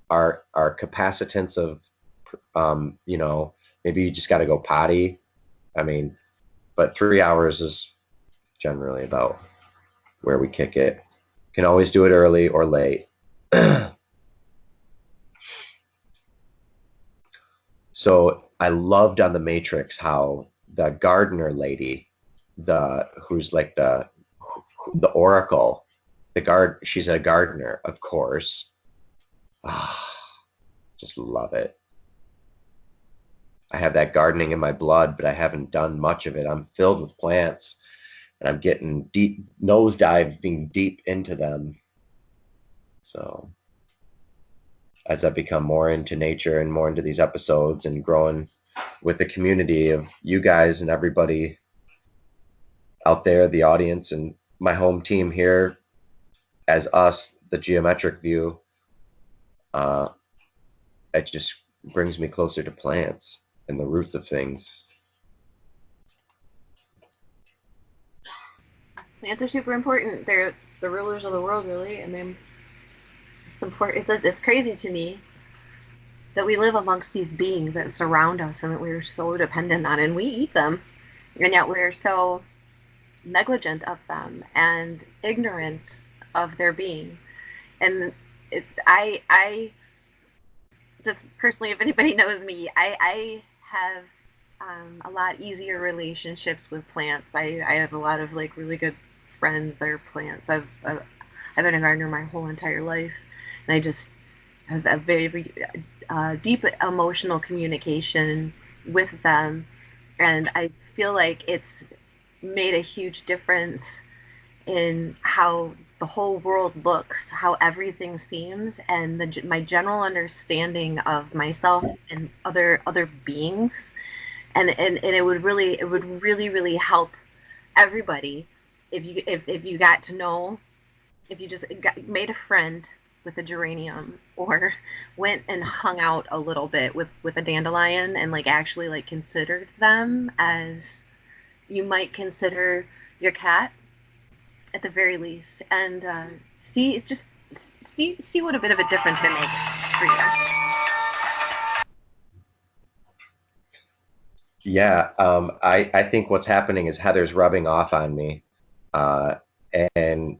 our capacitance of, you know, maybe you just got to go potty. I mean, but 3 hours is generally about where we kick it. Can always do it early or late. So I loved on the Matrix how the gardener lady, who's like the oracle, she's a gardener, of course. Just love it. I have that gardening in my blood, but I haven't done much of it. I'm filled with plants, and I'm getting deep, nosediving deep into them. So as I become more into nature and more into these episodes and growing with the community of you guys and everybody out there, the audience and my home team here as us, the geometric view, it just brings me closer to plants and the roots of things. Plants are super important. They're the rulers of the world, really. I mean, it's important. It's crazy to me that we live amongst these beings that surround us and that we're so dependent on, and we eat them, and yet we're so negligent of them and ignorant of their being. And I just personally, if anybody knows me, I have a lot easier relationships with plants. I have a lot of like really good friends that are plants. I've been a gardener my whole entire life, and I just have a very deep emotional communication with them, and I feel like it's made a huge difference in how the whole world looks, how everything seems, and my general understanding of myself and other beings, and it would really help everybody if you got to know, if you just made a friend with a geranium, or went and hung out a little bit with a dandelion, and like actually like considered them as you might consider your cat at the very least, and see what a bit of a difference it makes for you. Yeah, I think what's happening is Heather's rubbing off on me, and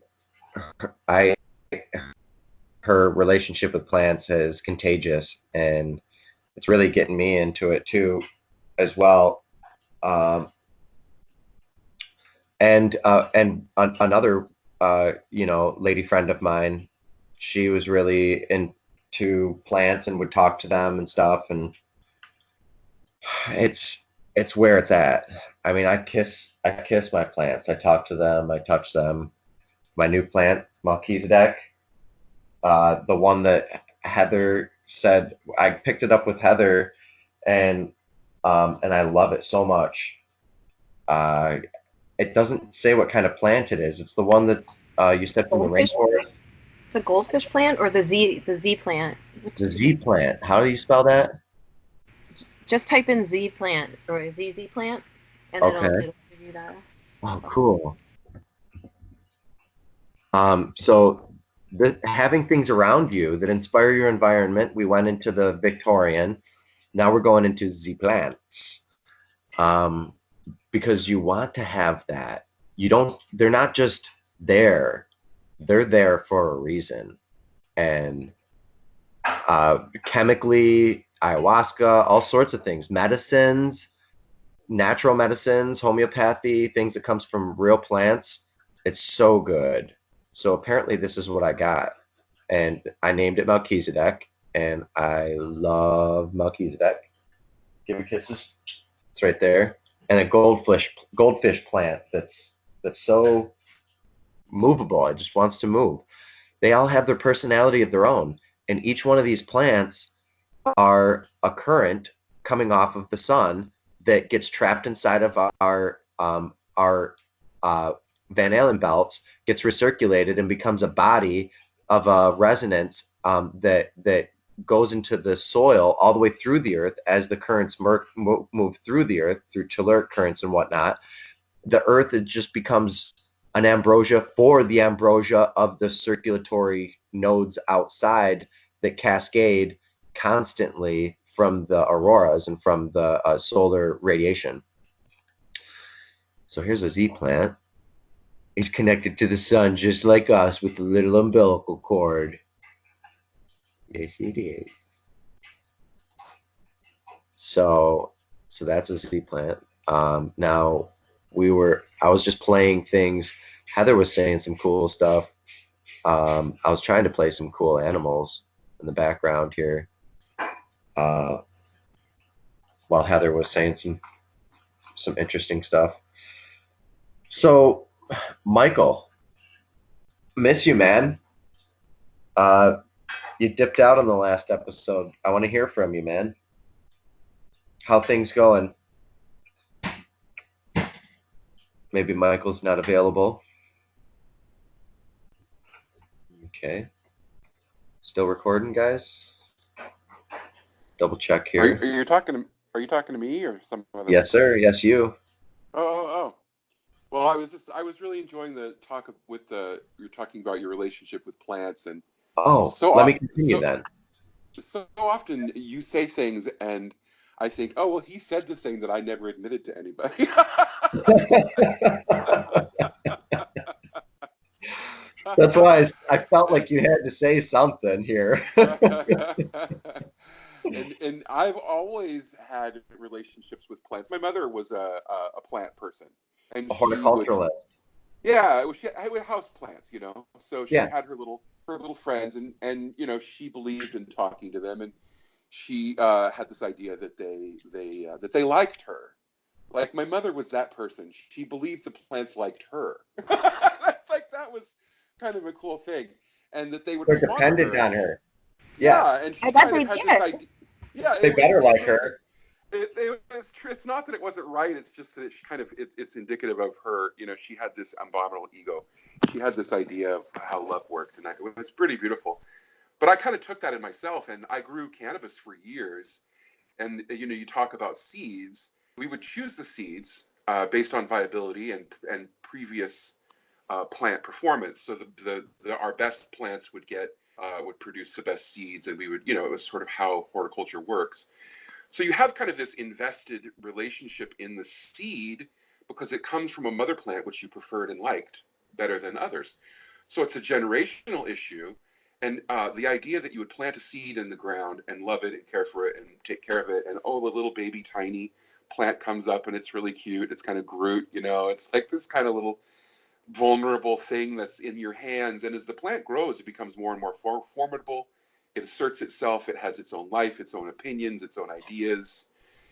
her relationship with plants is contagious, and it's really getting me into it too, as well. And another lady friend of mine, she was really into plants and would talk to them and stuff, and it's where it's at. I mean, I kiss my plants. I talk to them. I touch them. My new plant, Melchizedek, the one that Heather said, I picked it up with Heather, and I love it so much. It doesn't say what kind of plant it is. It's the one that you said from the rainforest. The goldfish plant or the Z plant? The Z plant. How do you spell that? Just type in Z plant or ZZ plant, and it'll give you that. Oh, cool. So having things around you that inspire your environment. We went into the Victorian. Now we're going into Z plants. Because you want to have that. They're not just there. They're there for a reason. And chemically, ayahuasca, all sorts of things, medicines, natural medicines, homeopathy, things that comes from real plants. It's so good. So apparently this is what I got. And I named it Melchizedek, and I love Melchizedek. Give me kisses. It's right there. And a goldfish plant that's so movable. It just wants to move. They all have their personality of their own, and each one of these plants are a current coming off of the sun that gets trapped inside of our Van Allen belts, gets recirculated and becomes a body of a resonance that goes into the soil all the way through the earth as the currents move through the earth through telluric currents and whatnot. The earth, it just becomes an ambrosia for the ambrosia of the circulatory nodes outside that cascade constantly from the auroras and from the solar radiation. So here's a Z plant. He's connected to the sun just like us with a little umbilical cord. Yes, it is. So that's a sea plant. Now I was just playing things. Heather was saying some cool stuff. I was trying to play some cool animals in the background here. While Heather was saying some interesting stuff. So, Michael, miss you, man. You dipped out on the last episode. I want to hear from you, man. How things going? Maybe Michael's not available. Okay. Still recording, guys? Double check here. Are you talking to me or some other? Yes, sir. Yes, you. Oh. Well, I was really enjoying the talk you're talking about your relationship with plants, and let me continue then. So often you say things and I think, oh, well, he said the thing that I never admitted to anybody. That's why I felt like you had to say something here. And I've always had relationships with plants. My mother was a plant person. And a horticulturalist. She had house plants, So she had her little friends, and she believed in talking to them, and she had this idea that they liked her. Like my mother was that person. She believed the plants liked her. Like that was kind of a cool thing, and that they would. They're dependent on her. Yeah, and she kind of had this idea. Yeah, they better like her. It's not that it wasn't right. It's just that it's indicative of her. She had this abominable ego. She had this idea of how love worked, and it was pretty beautiful. But I kind of took that in myself, and I grew cannabis for years. And you talk about seeds. We would choose the seeds based on viability and previous plant performance. So our best plants would produce the best seeds, and we would it was sort of how horticulture works. So you have kind of this invested relationship in the seed because it comes from a mother plant which you preferred and liked better than others. So it's a generational issue. And the idea that you would plant a seed in the ground and love it and care for it and take care of it, and the little baby tiny plant comes up and it's really cute. It's kind of Groot, it's like this kind of little vulnerable thing that's in your hands. And as the plant grows, it becomes more and more formidable. It asserts itself. It has its own life, its own opinions, its own ideas,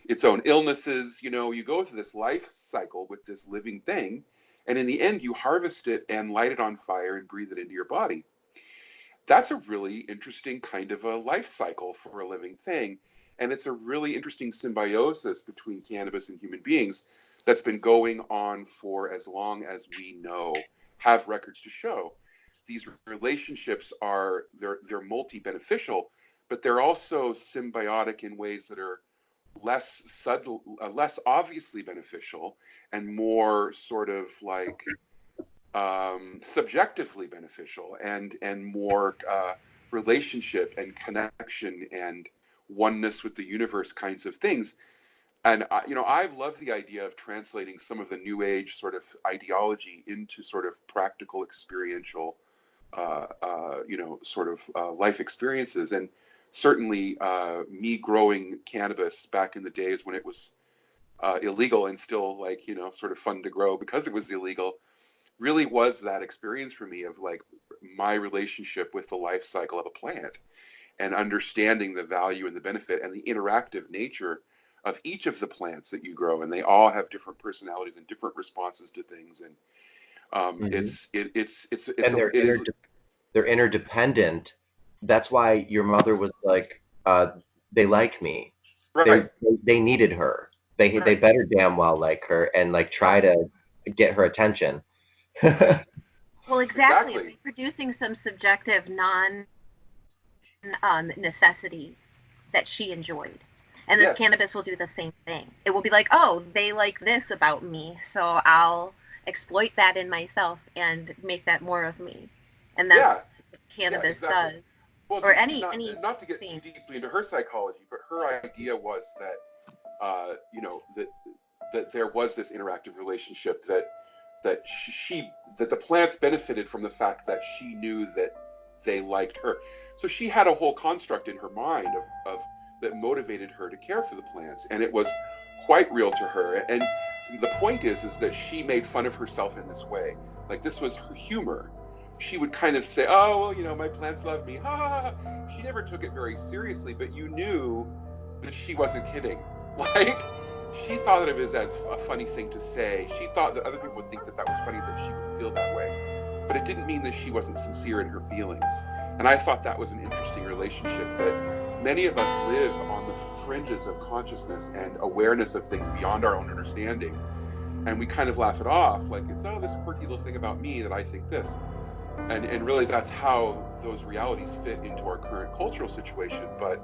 its own illnesses. You go through this life cycle with this living thing. And in the end, you harvest it and light it on fire and breathe it into your body. That's a really interesting kind of a life cycle for a living thing. And it's a really interesting symbiosis between cannabis and human beings that's been going on for as long as we have records to show. These relationships they're multi-beneficial, but they're also symbiotic in ways that are less subtle, less obviously beneficial, and more sort of like subjectively beneficial, and more relationship and connection and oneness with the universe kinds of things. And I love the idea of translating some of the new age sort of ideology into sort of practical experiential sort of life experiences. And certainly me growing cannabis back in the days when it was illegal and still sort of fun to grow because it was illegal, really was that experience for me of like my relationship with the life cycle of a plant and understanding the value and the benefit and the interactive nature of each of the plants that you grow. And they all have different personalities and different responses to things. And they're interdependent. That's why your mother was like, they like me. Right. They needed her. They better damn well like her and like try to get her attention. Well, exactly. Producing some subjective necessity that she enjoyed. And this cannabis will do the same thing. It will be like, oh, they like this about me, so I'll exploit that in myself and make that more of me. And that's what cannabis does. Well, or not to get too deeply into her psychology, but her idea was that that there was this interactive relationship, that that that the plants benefited from the fact that she knew that they liked her. So she had a whole construct in her mind of that motivated her to care for the plants, and it was quite real to her. And the point is that she made fun of herself in this way. Like, this was her humor. She would kind of say, oh, well, you know, my plants love me. Ha ha ha. She never took it very seriously, but you knew that she wasn't kidding. Like, she thought of it as a funny thing to say. She thought that other people would think that that was funny, that she would feel that way. But it didn't mean that she wasn't sincere in her feelings. And I thought that was an interesting relationship, that many of us live on the fringes of consciousness and awareness of things beyond our own understanding. And we kind of laugh it off, like, it's, oh, this quirky little thing about me that I think this. And really, that's how those realities fit into our current cultural situation. But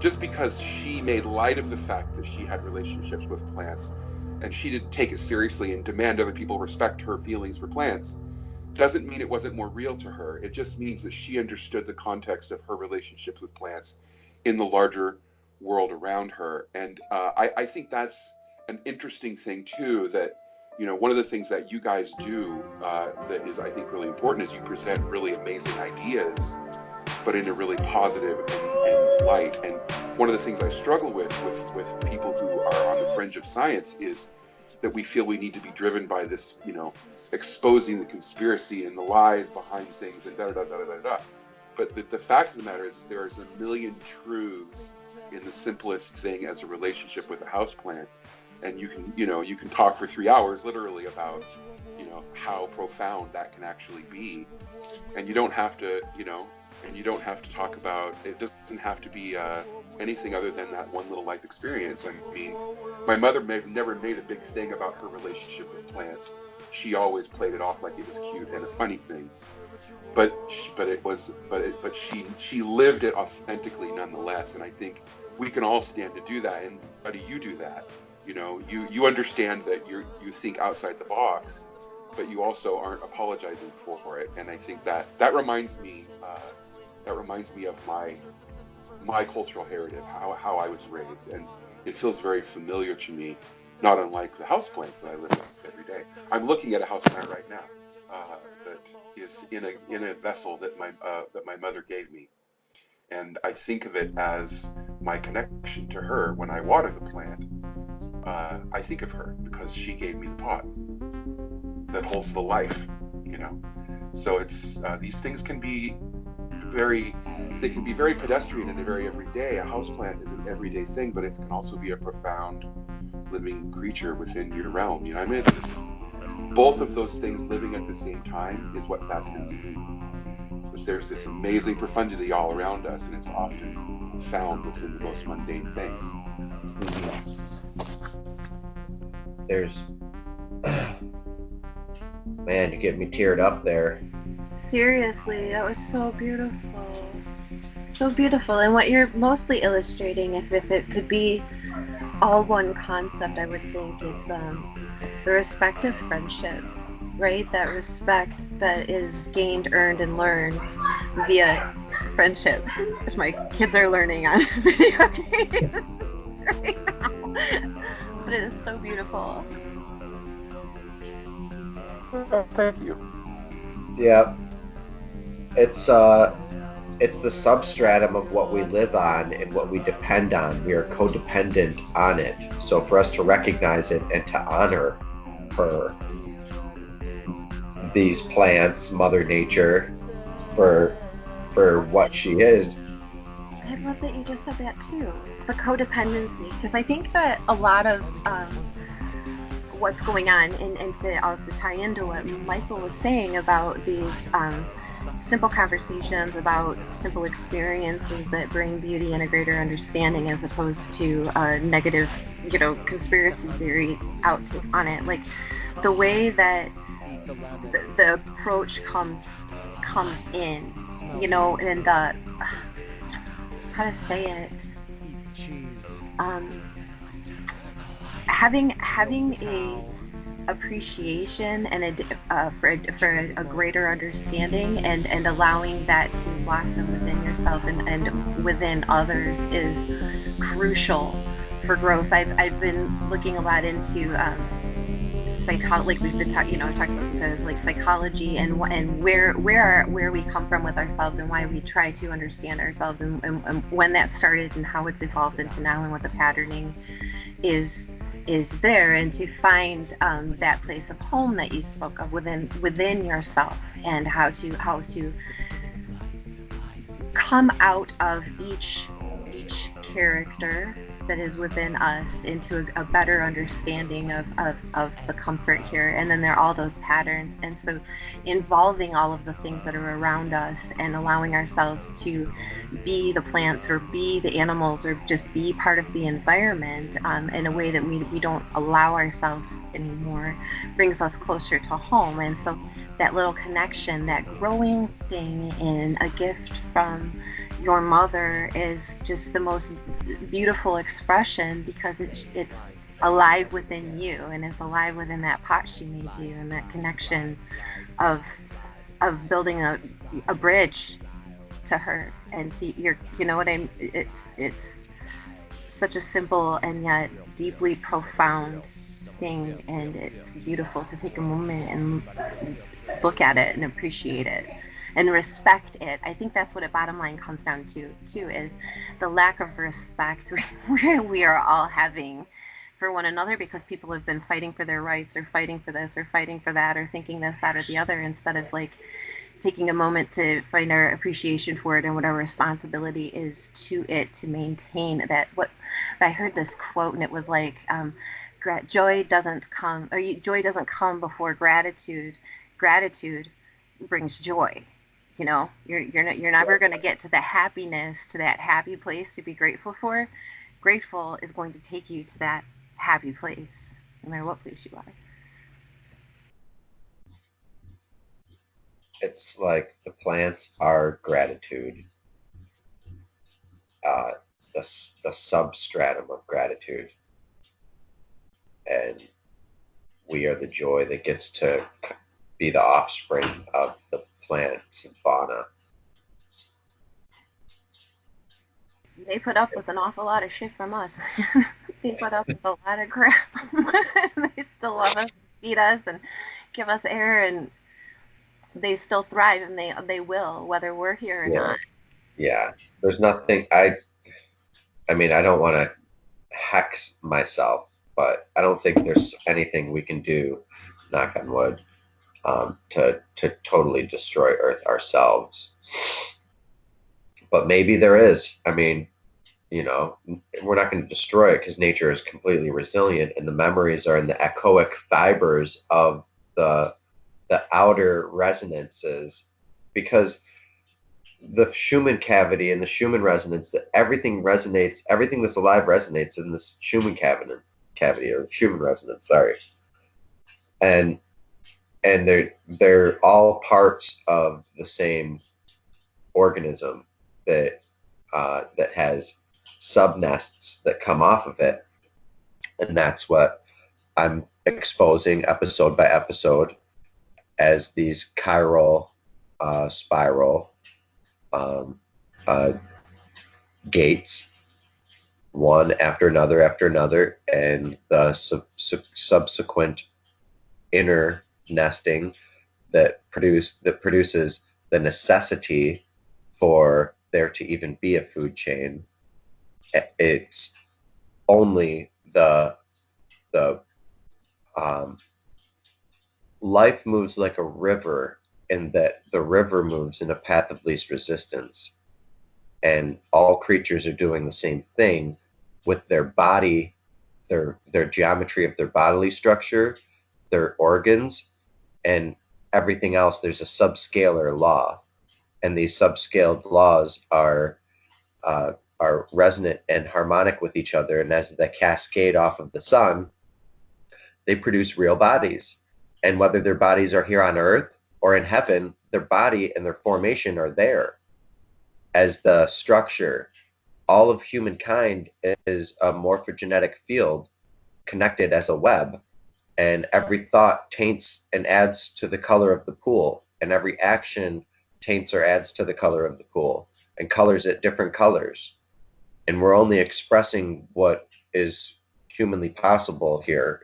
just because she made light of the fact that she had relationships with plants, and she didn't take it seriously and demand other people respect her feelings for plants, doesn't mean it wasn't more real to her. It just means that she understood the context of her relationships with plants in the larger world around her. And I think that's an interesting thing too, that, you know, one of the things that you guys do that is, I think, really important is you present really amazing ideas, but in a really positive and light. And one of the things I struggle with people who are on the fringe of science is that we feel we need to be driven by this, you know, exposing the conspiracy and the lies behind things and da-da-da-da-da-da. But the fact of the matter is there's a million truths in the simplest thing as a relationship with a houseplant. And you can talk for 3 hours literally about, you know, how profound that can actually be. And you don't have to, you know, and you don't have to talk about, it doesn't have to be anything other than that one little life experience. I mean, my mother never made a big thing about her relationship with plants. She always played it off like it was cute and a funny thing. But she lived it authentically nonetheless. And I think we can all stand to do that. And how do you do that? You know, you understand that you think outside the box, but you also aren't apologizing for it. And I think that reminds me of my cultural heritage, how I was raised, and it feels very familiar to me, not unlike the houseplants that I live with every day. I'm looking at a houseplant right now that is in a vessel that my mother gave me, and I think of it as my connection to her. When I water the plant, I think of her because she gave me the pot that holds the life, you know. So it's these things can be very pedestrian and very everyday. A houseplant is an everyday thing, but it can also be a profound living creature within your realm. You know, I mean, it's just, both of those things living at the same time is what fascinates me. But there's this amazing profundity all around us, and it's often found within the most mundane things. There's, man, you get me teared up there. Seriously, that was so beautiful. So beautiful. And what you're mostly illustrating, if it could be all one concept, I would think it's the respect of friendship, right? That respect that is gained, earned, and learned via friendships, which my kids are learning on video games right now. But it is so beautiful. Oh, thank you. Yeah. It's the substratum of what we live on and what we depend on. We are codependent on it. So for us to recognize it and to honor her, these plants, Mother Nature, for what she is. I love that you just said that too. The codependency, because I think that a lot of what's going on, and to also tie into what Michael was saying about these simple conversations about simple experiences that bring beauty and a greater understanding, as opposed to negative, you know, conspiracy theory out on it. Like the way that the approach comes in, you know, and the how to say it, having a appreciation and for a greater understanding, and allowing that to blossom within yourself and within others is crucial for growth. I've been looking a lot into like we've been talking, talked about this, like psychology and where we come from with ourselves and why we try to understand ourselves and when that started and how it's evolved into now and what the patterning is there, and to find that place of home that you spoke of within yourself, and how to come out of each character that is within us into a better understanding of the comfort here. And then there are all those patterns, and so involving all of the things that are around us and allowing ourselves to be the plants or be the animals or just be part of the environment in a way that we don't allow ourselves anymore brings us closer to home. And so that little connection, that growing thing in a gift from your mother is just the most beautiful expression, because it's alive within you, and it's alive within that pot she made you, and that connection of building a bridge to her and to your, you know what I mean? It's such a simple and yet deeply profound thing, and it's beautiful to take a moment and look at it and appreciate it and respect it. I think that's what a bottom line comes down to too, is the lack of respect we are all having for one another, because people have been fighting for their rights or fighting for this or fighting for that or thinking this, that, or the other, instead of like taking a moment to find our appreciation for it and what our responsibility is to it, to maintain that. What I heard this quote, and it was like, joy doesn't come before gratitude. Gratitude brings joy. You know, you're never going to get to the happiness, to that happy place to be grateful for. Grateful is going to take you to that happy place, no matter what place you are. It's like the plants are gratitude, the substratum of gratitude, and we are the joy that gets to be the offspring of the plants and fauna. They put up with an awful lot of shit from us. They put up with a lot of crap. They still love us, feed us, and give us air, and they still thrive, and they will, whether we're here or not. Yeah, there's nothing. I mean, I don't want to hex myself, but I don't think there's anything we can do, knock on wood, to totally destroy Earth ourselves. But maybe there is. I mean, you know, we're not going to destroy it because nature is completely resilient, and the memories are in the echoic fibers of the outer resonances, because the Schumann cavity and the Schumann resonance, that everything resonates, everything that's alive resonates in this Schumann cavity or Schumann resonance, sorry. And they're all parts of the same organism that has subnests that come off of it. And that's what I'm exposing episode by episode as these chiral spiral gates, one after another, and the subsequent inner nesting that produces the necessity for there to even be a food chain. It's only the life moves like a river, in that the river moves in a path of least resistance, and all creatures are doing the same thing with their body, their geometry of their bodily structure, their organs, and everything else. There's a subscalar law, and these subscaled laws are resonant and harmonic with each other, and as they cascade off of the sun, they produce real bodies. And whether their bodies are here on Earth or in heaven, their body and their formation are there as the structure. All of humankind is a morphogenetic field connected as a web, and every thought taints and adds to the color of the pool, and every action taints or adds to the color of the pool and colors it different colors. And we're only expressing what is humanly possible here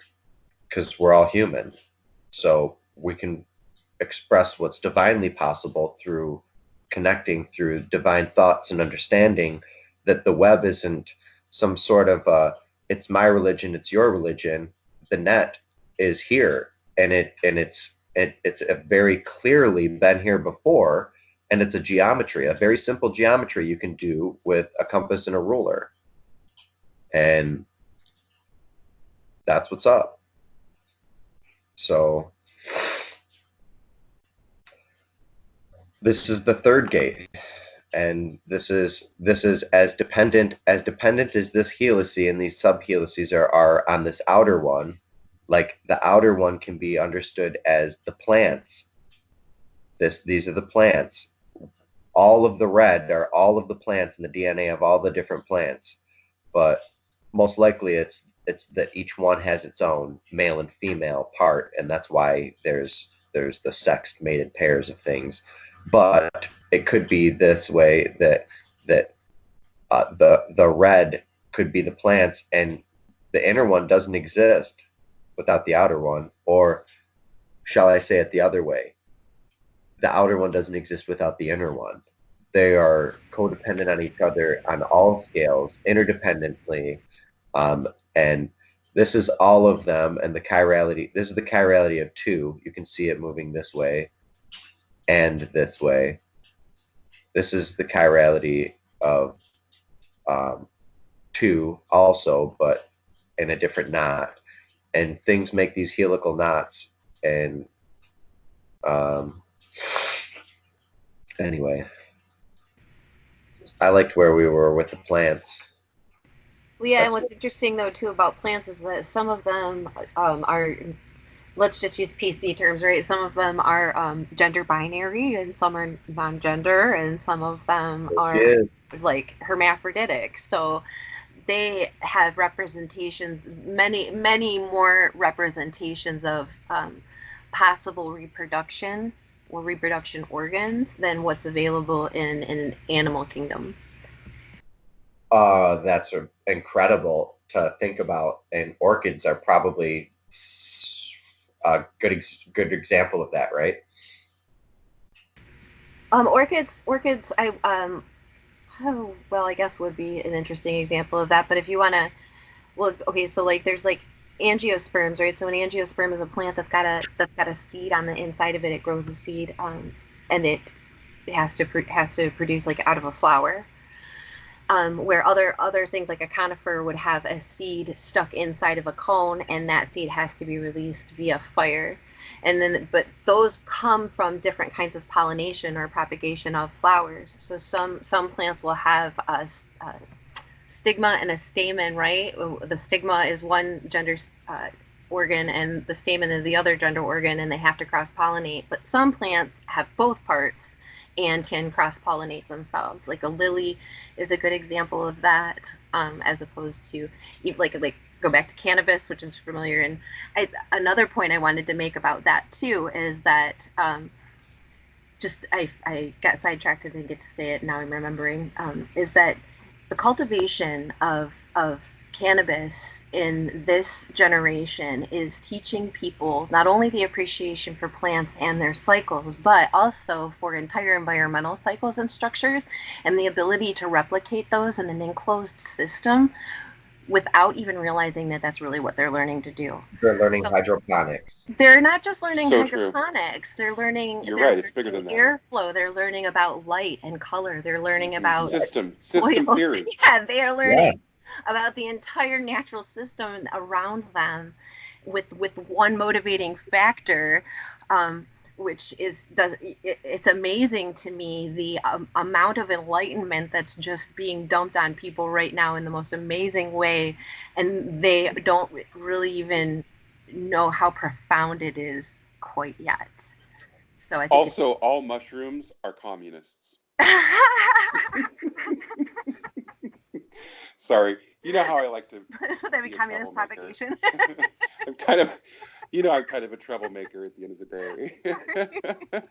because we're all human. So we can express what's divinely possible through connecting through divine thoughts and understanding that the web isn't some sort of it's my religion, it's your religion. The net is here, and it's very clearly been here before, and it's a geometry, a very simple geometry you can do with a compass and a ruler, and that's what's up. So this is the third gate, and this is as dependent as this helice and these sub-helices are on this outer one. Like the outer one can be understood as the plants. These are the plants. All of the red are all of the plants in the DNA of all the different plants, but most likely it's that each one has its own male and female part, and that's why there's the sexed mated pairs of things. But it could be this way that the red could be the plants, and the inner one doesn't exist without the outer one, or shall I say it the other way? The outer one doesn't exist without the inner one. They are codependent on each other on all scales, interdependently, and this is all of them. And the chirality, this is the chirality of two. You can see it moving this way and this way. This is the chirality of two also, but in a different knot. And things make these helical knots. And anyway, I liked where we were with the plants. Well, yeah, and what's interesting though too about plants is that some of them are, let's just use PC terms, right? Some of them are gender binary, and some are non-gender, and some of them are like hermaphroditic. So they have representations, many more representations of possible reproduction or reproduction organs than what's available in an animal kingdom. That's incredible to think about, and orchids are probably a good example of that, right? Orchids, I guess would be an interesting example of that. But if you want to, well, okay, so like there's like angiosperms, right? So an angiosperm is a plant that's got a seed on the inside of it. It grows a seed, and it has to produce like out of a flower. Where other things like a conifer would have a seed stuck inside of a cone, and that seed has to be released via fire. And then, but those come from different kinds of pollination or propagation of flowers. So some plants will have a stigma and a stamen, right? The stigma is one gender organ, and the stamen is the other gender organ, and they have to cross-pollinate. But some plants have both parts and can cross-pollinate themselves. Like a lily is a good example of that, as opposed to like go back to cannabis, which is familiar. And another point I wanted to make about that too is that I got sidetracked and didn't get to say it. Now I'm remembering. Is that the cultivation of cannabis in this generation is teaching people not only the appreciation for plants and their cycles, but also for entire environmental cycles and structures, and the ability to replicate those in an enclosed system without even realizing that that's really what they're learning to do. They're learning hydroponics. They're not just learning So hydroponics. They're learning. You're right. It's bigger than that. Airflow. They're learning about light and color. They're learning about system oils. theory. Yeah, they are learning about the entire natural system around them, with one motivating factor, which it's amazing to me the amount of enlightenment that's just being dumped on people right now in the most amazing way, and they don't really even know how profound it is quite yet. So I think also all mushrooms are communists. Sorry, you know how I like to. That'd be communist propagation. I'm kind of a troublemaker at the end of the day.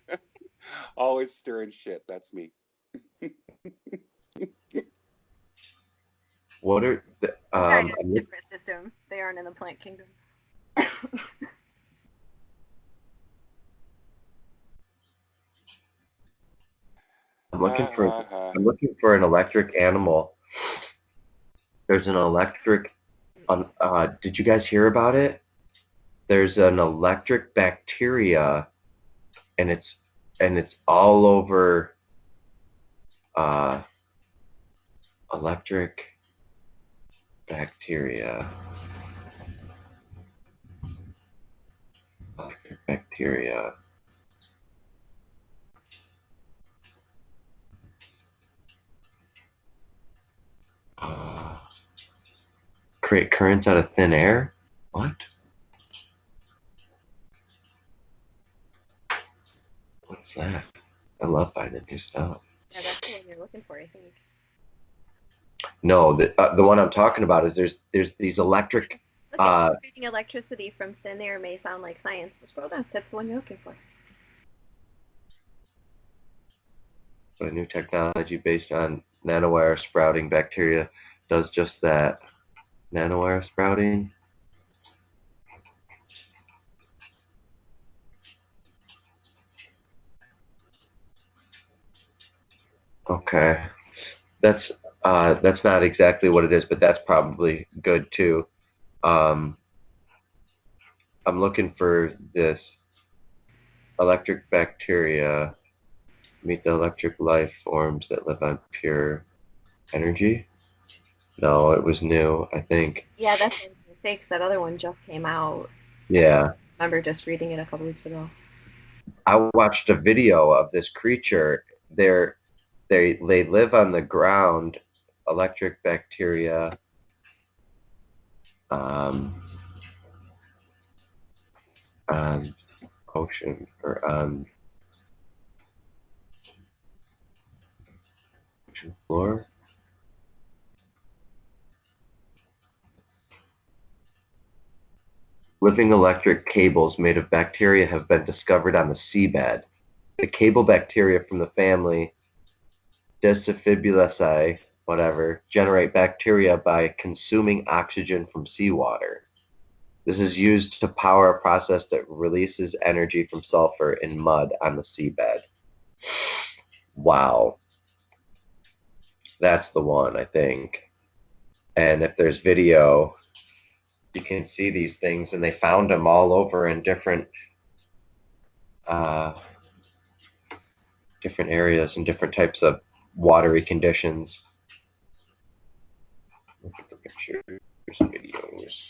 Always stirring shit. That's me. What are the a different system? They aren't in the plant kingdom. I'm looking for an electric animal. There's an electric. Did you guys hear about it? There's an electric bacteria, and it's all over. Electric bacteria. Electric bacteria. Create currents out of thin air? What? What's that? I love finding new stuff. Yeah, that's the one you're looking for, I think. No, the one I'm talking about is there's these electric. Okay, creating electricity from thin air may sound like science. So scroll down. That's the one you're looking for. A new technology based on nanowire sprouting bacteria does just that. Nanowire sprouting. Okay, that's not exactly what it is, but that's probably good too. I'm looking for this electric bacteria. Meet the electric life forms that live on pure energy. No, it was new, I think. Yeah, that's 6. That other one just came out. Yeah. I remember just reading it a couple weeks ago. I watched a video of this creature. They live on the ground, electric bacteria. On ocean or on ocean floor. Living electric cables made of bacteria have been discovered on the seabed. The cable bacteria from the family Decifibulaceae, generate bacteria by consuming oxygen from seawater. This is used to power a process that releases energy from sulfur in mud on the seabed. Wow. That's the one, I think. And if there's video, you can see these things, and they found them all over in different areas and different types of watery conditions. Look at the pictures, videos.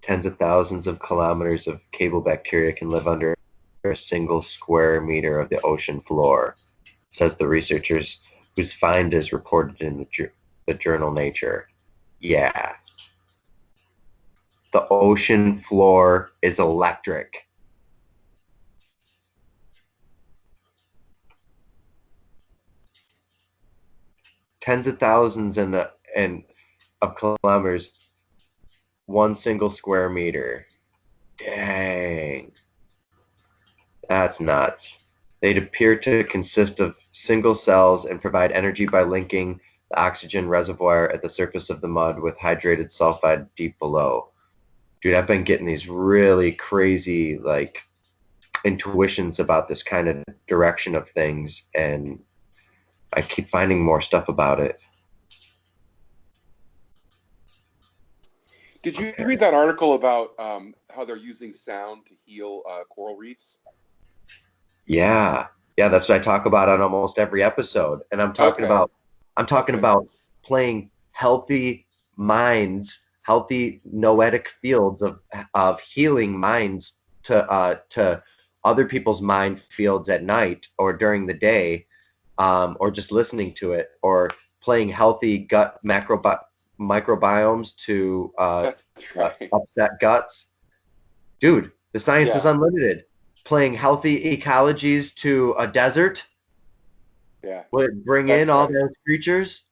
Tens of thousands of kilometers of cable bacteria can live under a single square meter of the ocean floor, says the researchers whose find is reported in the journal Nature. Yeah. The ocean floor is electric. Tens of thousands of kilometers, one single square meter. Dang. That's nuts. They'd appear to consist of single cells and provide energy by linking the oxygen reservoir at the surface of the mud with hydrated sulfide deep below. Dude, I've been getting these really crazy intuitions about this kind of direction of things, and I keep finding more stuff about it. Did you read that article about how they're using sound to heal coral reefs? Yeah, that's what I talk about on almost every episode, and I'm talking about playing healthy minds, healthy noetic fields of healing minds to other people's mind fields at night or during the day, or just listening to it, or playing healthy gut microbiomes to upset guts. Dude, the science is unlimited. Playing healthy ecologies to a desert. Yeah. Will it bring in all those creatures?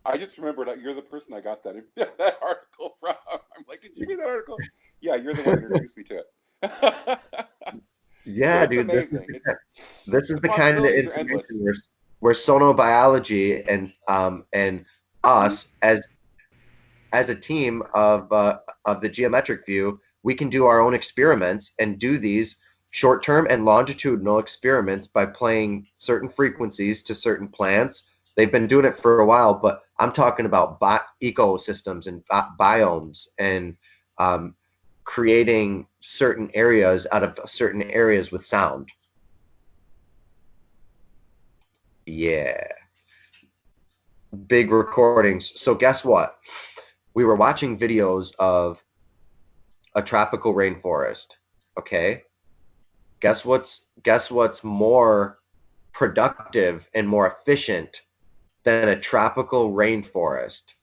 I just remembered you're the person I got that article from. I'm like, did you read that article? Yeah, you're the one that introduced me to it. Yeah, It's dude, amazing. this is The the kind of possibilities are information endless. where sonobiology and us as a team of the geometric view, we can do our own experiments and do these short-term and longitudinal experiments by playing certain frequencies to certain plants. They've been doing it for a while, but I'm talking about ecosystems and biomes and creating certain areas out of certain areas with sound. Yeah. Big recordings. So guess what? We were watching videos of a tropical rainforest. Okay. Guess what's more productive and more efficient than a tropical rainforest?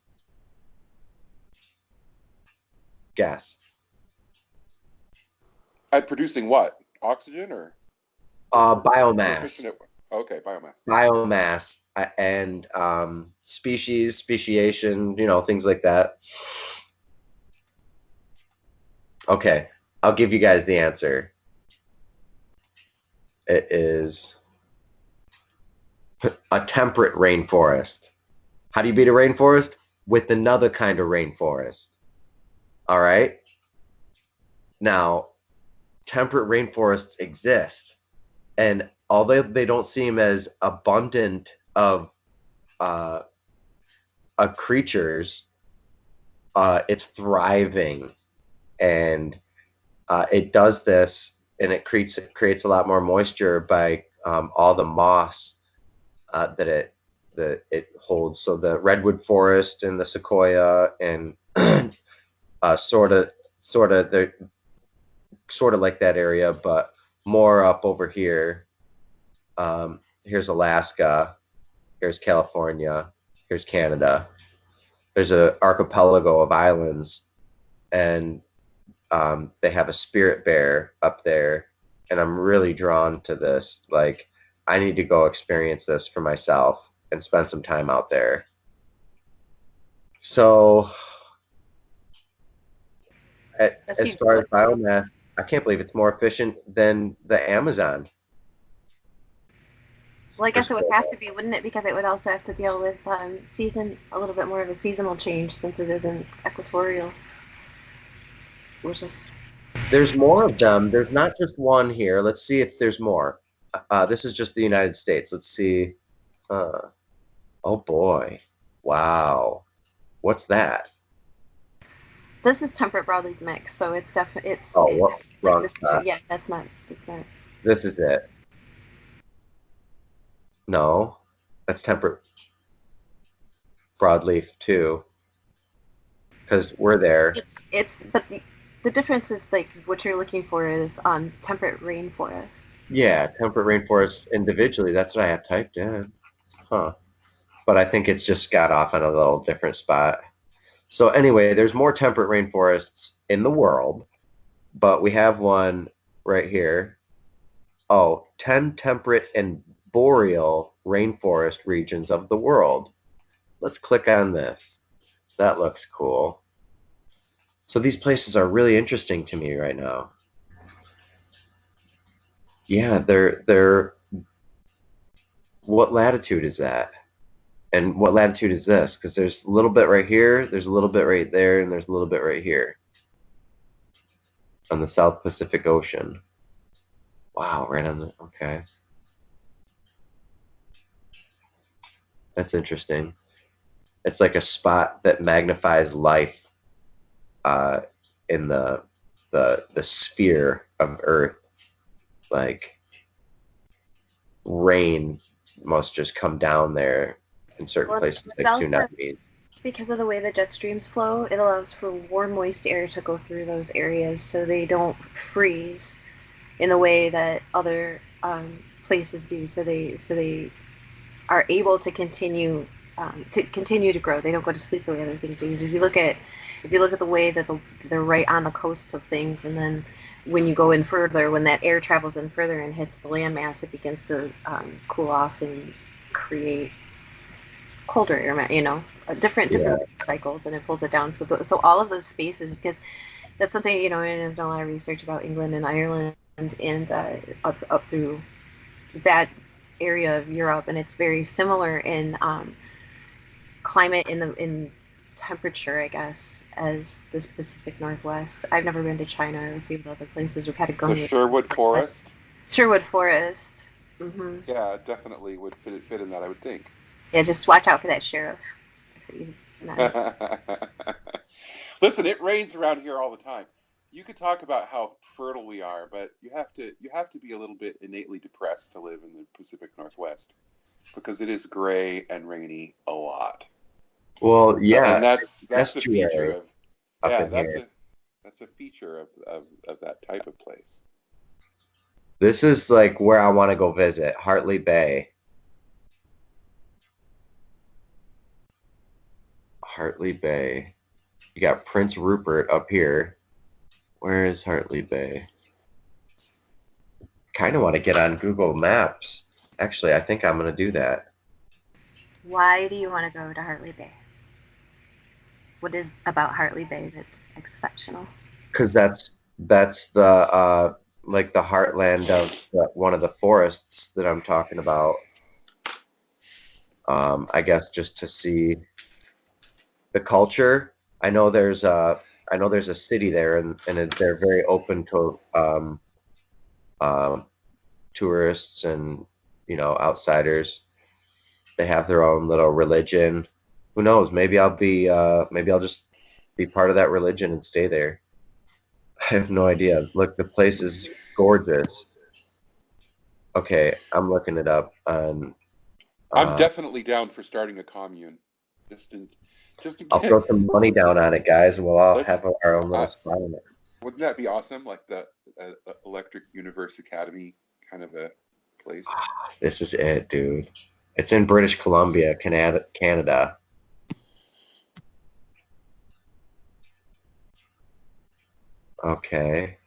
Guess. At producing what? Oxygen or Biomass. efficient at, okay, biomass. Biomass and speciation, things like that. Okay, I'll give you guys the answer. It is a temperate rainforest. How do you beat a rainforest? With another kind of rainforest. All right. Now, temperate rainforests exist, and although they don't seem as abundant of creatures, it's thriving, and it does this, and it creates a lot more moisture by all the moss that it holds. So the redwood forest and the sequoia and sort of they're sort of like that area, but more up over here. Here's Alaska, here's California, here's Canada. There's an archipelago of islands, and they have a spirit bear up there, and I'm really drawn to this. Like, I need to go experience this for myself and spend some time out there. So as far as biomass, I can't believe it's more efficient than the Amazon. Well, I guess it would have to be, wouldn't it? Because it would also have to deal with a little bit more of a seasonal change, since it isn't equatorial. Which is... There's more of them. There's not just one here. Let's see if there's more. This is just the United States. Let's see. Oh boy. Wow. What's that? This is temperate broadleaf mix, so it's definitely wrong like yeah, that's not. This is it. No, that's temperate broadleaf too, because we're there. But the difference is, like, what you're looking for is temperate rainforest. Yeah, temperate rainforest individually. That's what I have typed in. Huh. But I think it's just got off on a little different spot. So anyway, there's more temperate rainforests in the world, but we have one right here. Oh, 10 temperate and boreal rainforest regions of the world. Let's click on this. That looks cool. So these places are really interesting to me right now. Yeah, they're what latitude is that? And what latitude is this? Because there's a little bit right here, there's a little bit right there, and there's a little bit right here on the South Pacific Ocean. Wow, right on the, okay. That's interesting. It's like a spot that magnifies life in the sphere of Earth. Like, rain must just come down there in certain places, like tsunamis. Because of the way the jet streams flow, it allows for warm, moist air to go through those areas, so they don't freeze in the way that other places do. So they are able to continue to grow. They don't go to sleep the way other things do. So if you look at the way that they're right on the coasts of things, and then when you go in further, when that air travels in further and hits the landmass, it begins to cool off and create colder air, different cycles, and it pulls it down. So all of those spaces, because that's something, I've done a lot of research about England and Ireland, in up through that area of Europe, and it's very similar in climate in temperature, I guess, as this Pacific Northwest. I've never been to China or a few other places or The Patagonia. Sherwood Forest. Sherwood Forest. Mm-hmm. Yeah, definitely would fit in that, I would think. Yeah, just watch out for that sheriff. He's not... Listen, it rains around here all the time. You could talk about how fertile we are, but you have to be a little bit innately depressed to live in the Pacific Northwest, because it is gray and rainy a lot. Well, yeah, and that's a estuary feature of up yeah, in here. that's a feature of that type of place. This is like where I want to go visit, Hartley Bay. Hartley Bay. You got Prince Rupert up here. Where is Hartley Bay? Kind of want to get on Google Maps. Actually, I think I'm going to do that. Why do you want to go to Hartley Bay? What is about Hartley Bay that's exceptional? Because that's the like the heartland of one of the forests that I'm talking about. I guess just to see the culture. I know there's a city there, and they're very open to tourists and outsiders. They have their own little religion. Who knows? Maybe I'll just be part of that religion and stay there. I have no idea. Look, the place is gorgeous. Okay, I'm looking it up on. I'm definitely down for starting a commune. Just to I'll throw some money down on it, guys, and we'll all have our own little spot in it. Wouldn't that be awesome? Like the Electric Universe Academy kind of a place. This is it, dude. It's in British Columbia, Canada. Okay.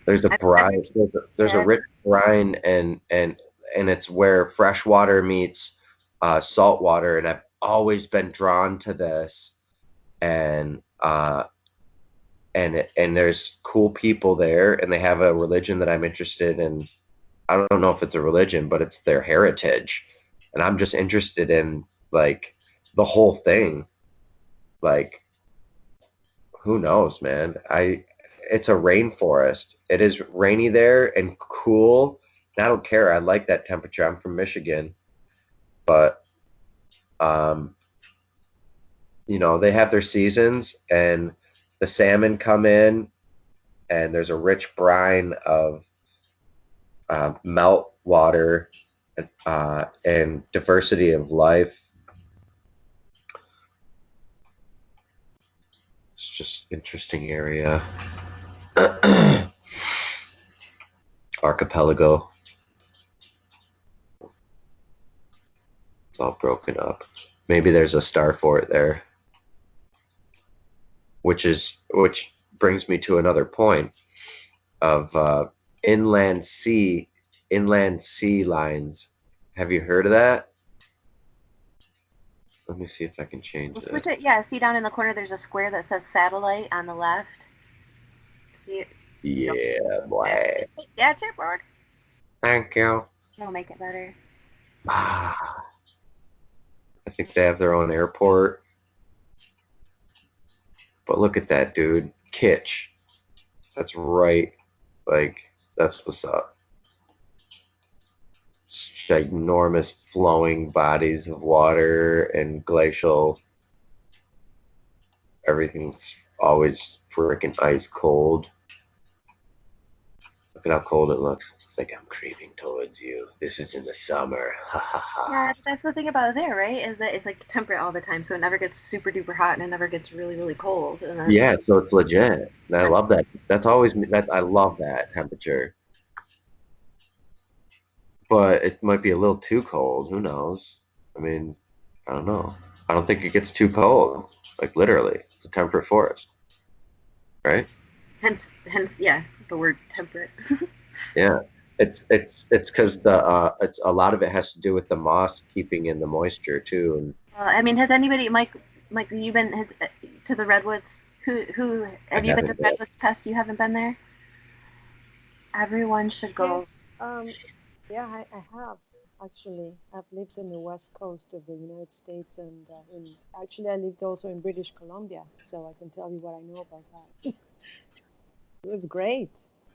There's a brine. There's a rich brine, and it's where fresh water meets salt water, and I've always been drawn to this, and there's cool people there, and they have a religion that I'm interested in. I don't know if it's a religion, but it's their heritage, and I'm just interested in like the whole thing. Like, who knows, man? It's a rainforest. It is rainy there and cool. And I don't care. I like that temperature. I'm from Michigan, but they have their seasons, and the salmon come in, and there's a rich brine of melt water and diversity of life. It's just interesting area. Archipelago. It's all broken up. Maybe there's a star fort there. Which brings me to another point of inland sea lines. Have you heard of that? Let me see if I can change it. Switch it. Yeah, see down in the corner there's a square that says satellite on the left. See it? Yeah, boy. Yeah, chipboard. Thank you. It'll make it better. I think they have their own airport. But look at that, dude. Kitsch. That's right. Like, that's what's up. Ginormous flowing bodies of water and glacial. Everything's always freaking ice cold. Look at how cold it looks. It's like I'm creeping towards you. This is in the summer. Ha ha ha. Yeah, that's the thing about there, right? Is that it's like temperate all the time, so it never gets super duper hot and it never gets really, really cold. And yeah, so it's legit. And I love that. That's always I love that temperature. But it might be a little too cold. Who knows? I mean, I don't know. I don't think it gets too cold. Like literally, it's a temperate forest, right? Hence, yeah, the word temperate. Yeah, it's because it's a lot of it has to do with the moss keeping in the moisture too. And I mean, has anybody, Mike, you been to the redwoods Who have you been to the Redwoods Test? You haven't been there? Everyone should go. Yes. Yeah, I have actually. I've lived in the west coast of the United States, and actually I lived also in British Columbia, so I can tell you what I know about that. It was great.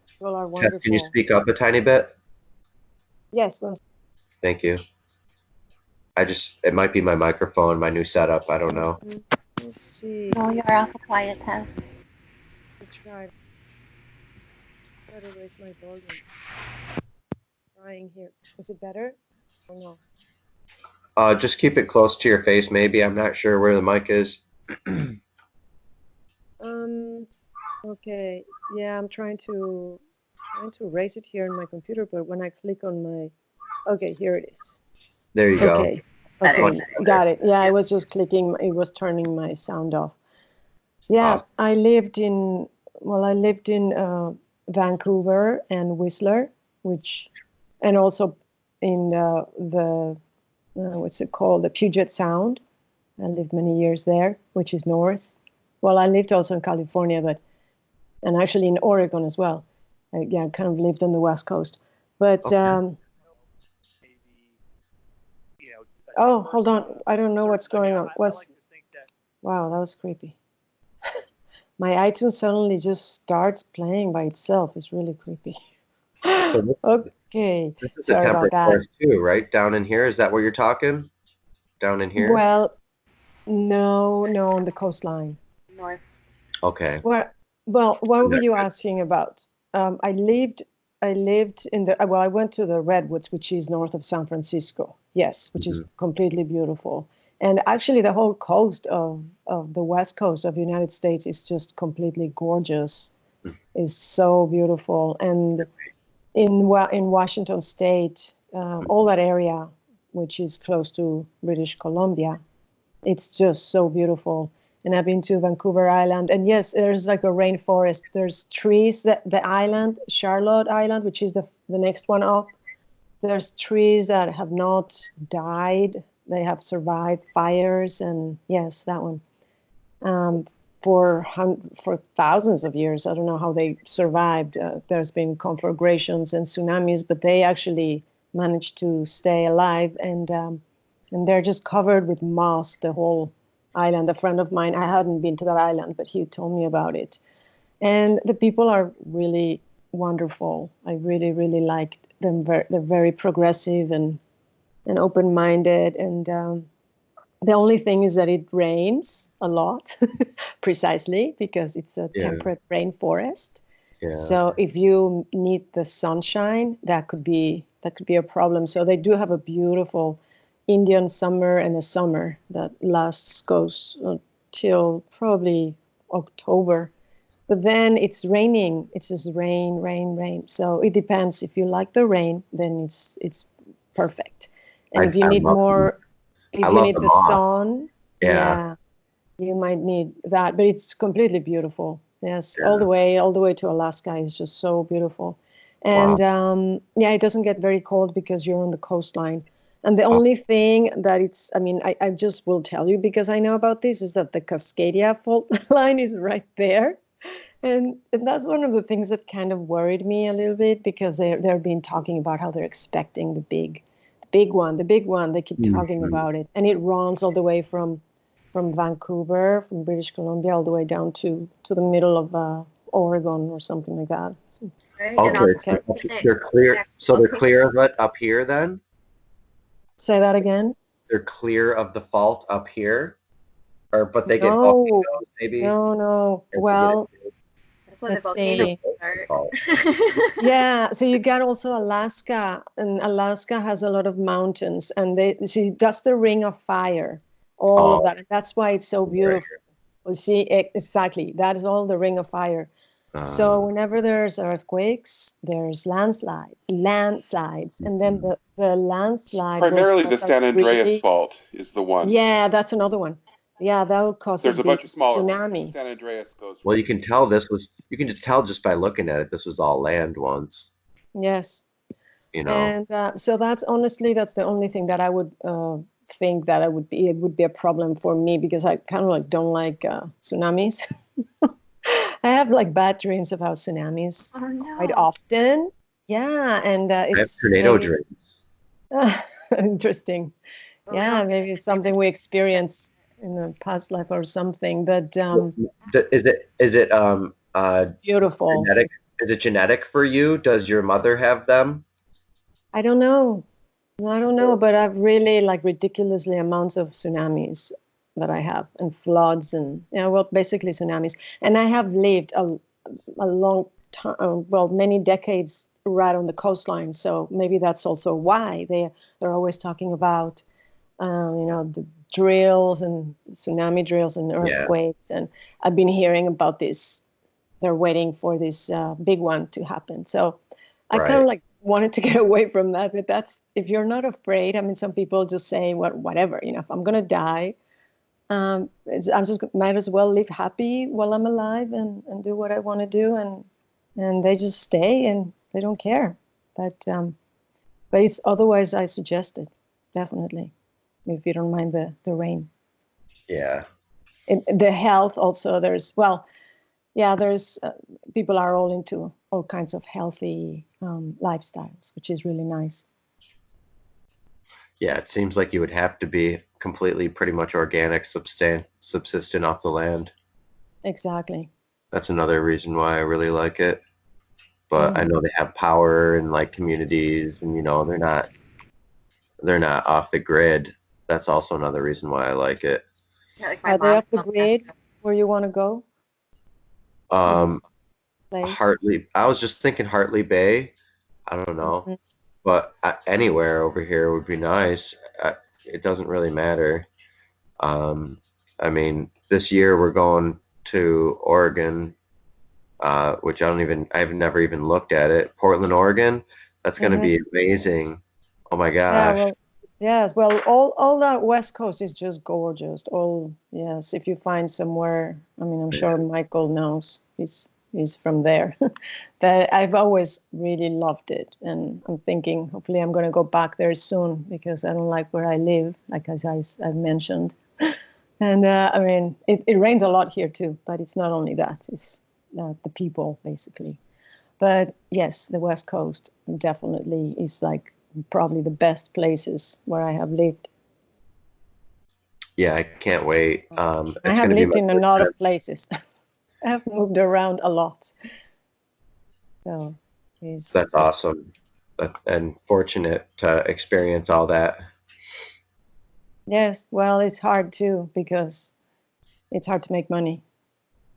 People are Tess, wonderful. can you speak up a tiny bit? Yes. Well, Thank you. It might be my microphone, my new setup. I don't know. let's see. No, you're awful quiet, Tess. I'll try to raise my volume. Trying here. Is it better or no? Just keep it close to your face, maybe. I'm not sure where the mic is. Okay. Yeah, I'm trying to raise it here on my computer, but when I click on my, okay, here it is. There you go. Okay. Got it. Yeah, I was just clicking. It was turning my sound off. Yeah, Awesome. I lived in Vancouver and Whistler, and also in the what's it called, the Puget Sound. I lived many years there, which is north. Well, I lived also in California, and actually in Oregon as well. I kind of lived on the west coast. But Okay. oh, hold on, I don't know what's going on. Wow, that was creepy. My iTunes suddenly just starts playing by itself. It's really creepy. So Okay. this is Sorry a about temperate that. forest too, right? Down in here. Is that where you're talking? Down in here? Well, no, on the coastline. North. Okay. Well, what were you asking about? I lived in the, well, I went to the Redwoods, which is north of San Francisco. Yes, which is completely beautiful. And actually the whole coast of the west coast of the United States is just completely gorgeous. It's so beautiful. And in Washington State, all that area, which is close to British Columbia, it's just so beautiful. And I've been to Vancouver Island, and yes, there's like a rainforest. There's trees that the island, Charlotte Island, which is the next one up. There's trees that have not died. They have survived fires, and yes, that one. For thousands of years, I don't know how they survived. There's been conflagrations and tsunamis, but they actually managed to stay alive, and they're just covered with moss, the whole island. A friend of mine, I hadn't been to that island, but he told me about it. And the people are really wonderful. I really, really liked them. They're very progressive and open-minded. And the only thing is that it rains a lot, precisely because it's a temperate rainforest. Yeah. So if you need the sunshine, that could be a problem. So they do have a beautiful Indian summer and a summer that goes till probably October. But then it's raining. It's just rain. So it depends. If you like the rain, then it's perfect. And if you need more, if you need the sun, you might need that. But it's completely beautiful. Yes, all the way to Alaska is just so beautiful. And it doesn't get very cold because you're on the coastline. And the only thing that I just will tell you because I know about this is that the Cascadia fault line is right there. And that's one of the things that kind of worried me a little bit because they've been talking about how they're expecting the big one. They keep talking about it. And it runs all the way from Vancouver, from British Columbia, all the way down to the middle of Oregon or something like that. They're clear. So they're clear of it up here then? Say that again? They're clear of the fault up here? But they get maybe? No. Well, that's where the volcanoes start. Yeah, so you got also Alaska, and Alaska has a lot of mountains, and that's the ring of fire, all of that. And that's why it's so beautiful. Well, see, exactly, that is all the ring of fire. So whenever there's earthquakes, there's landslides, and then the landslide. Primarily the San Andreas fault is the one. Yeah, that's another one. Yeah, that will cause There's a bunch of smaller tsunami. ones. San Andreas goes. Well, you can just tell just by looking at it. This was all land once. Yes. You know. And so that's the only thing that I would think that it would be a problem for me because I kind of like don't like tsunamis. I have like bad dreams about tsunamis quite often. Yeah, and I have it's tornado maybe dreams. interesting. Well, we Yeah, don't get maybe it. it's something we experience in a past life or something. But Is it it's beautiful. genetic? Is it genetic for you? Does your mother have them? I don't know. No, I don't know, but I've really like ridiculously amounts of tsunamis that I have and floods and well, basically tsunamis. And I have lived a long time, well, many decades right on the coastline. So maybe that's also why they're always talking about, the drills and tsunami drills and earthquakes. And I've been hearing about this. They're waiting for this big one to happen. So I kind of like wanted to get away from that, but that's if you're not afraid. I mean, some people just say whatever, if I'm gonna die, I'm just might as well live happy while I'm alive and do what I want to do, and they just stay and they don't care. But it's otherwise I suggest it definitely if you don't mind the rain. Yeah. The health also there's people are all into all kinds of healthy lifestyles, which is really nice. Yeah, it seems like you would have to be completely pretty much organic, subsistent off the land. Exactly. That's another reason why I really like it. But I know they have power and like communities and they're not off the grid. That's also another reason why I like it. Yeah, like Are they off the grid where you want to go? Hartley. I was just thinking Hartley Bay. I don't know, but anywhere over here would be nice. It doesn't really matter. I mean, this year we're going to Oregon, which I've never even looked at it. Portland, Oregon. That's going to be amazing. Oh my gosh. Yeah, well, all that West Coast is just gorgeous. Yes, if you find somewhere, I mean, I'm sure Michael knows. He's from there. But I've always really loved it, and I'm thinking hopefully I'm going to go back there soon because I don't like where I live, like as I've mentioned. And I mean, it rains a lot here too, but it's not only that; it's the people basically. But yes, the West Coast definitely is like probably the best places where I have lived. Yeah, I can't wait. I have lived in a lot of places. I have moved around a lot. So that's awesome. And fortunate to experience all that. Yes, well, it's hard too because it's hard to make money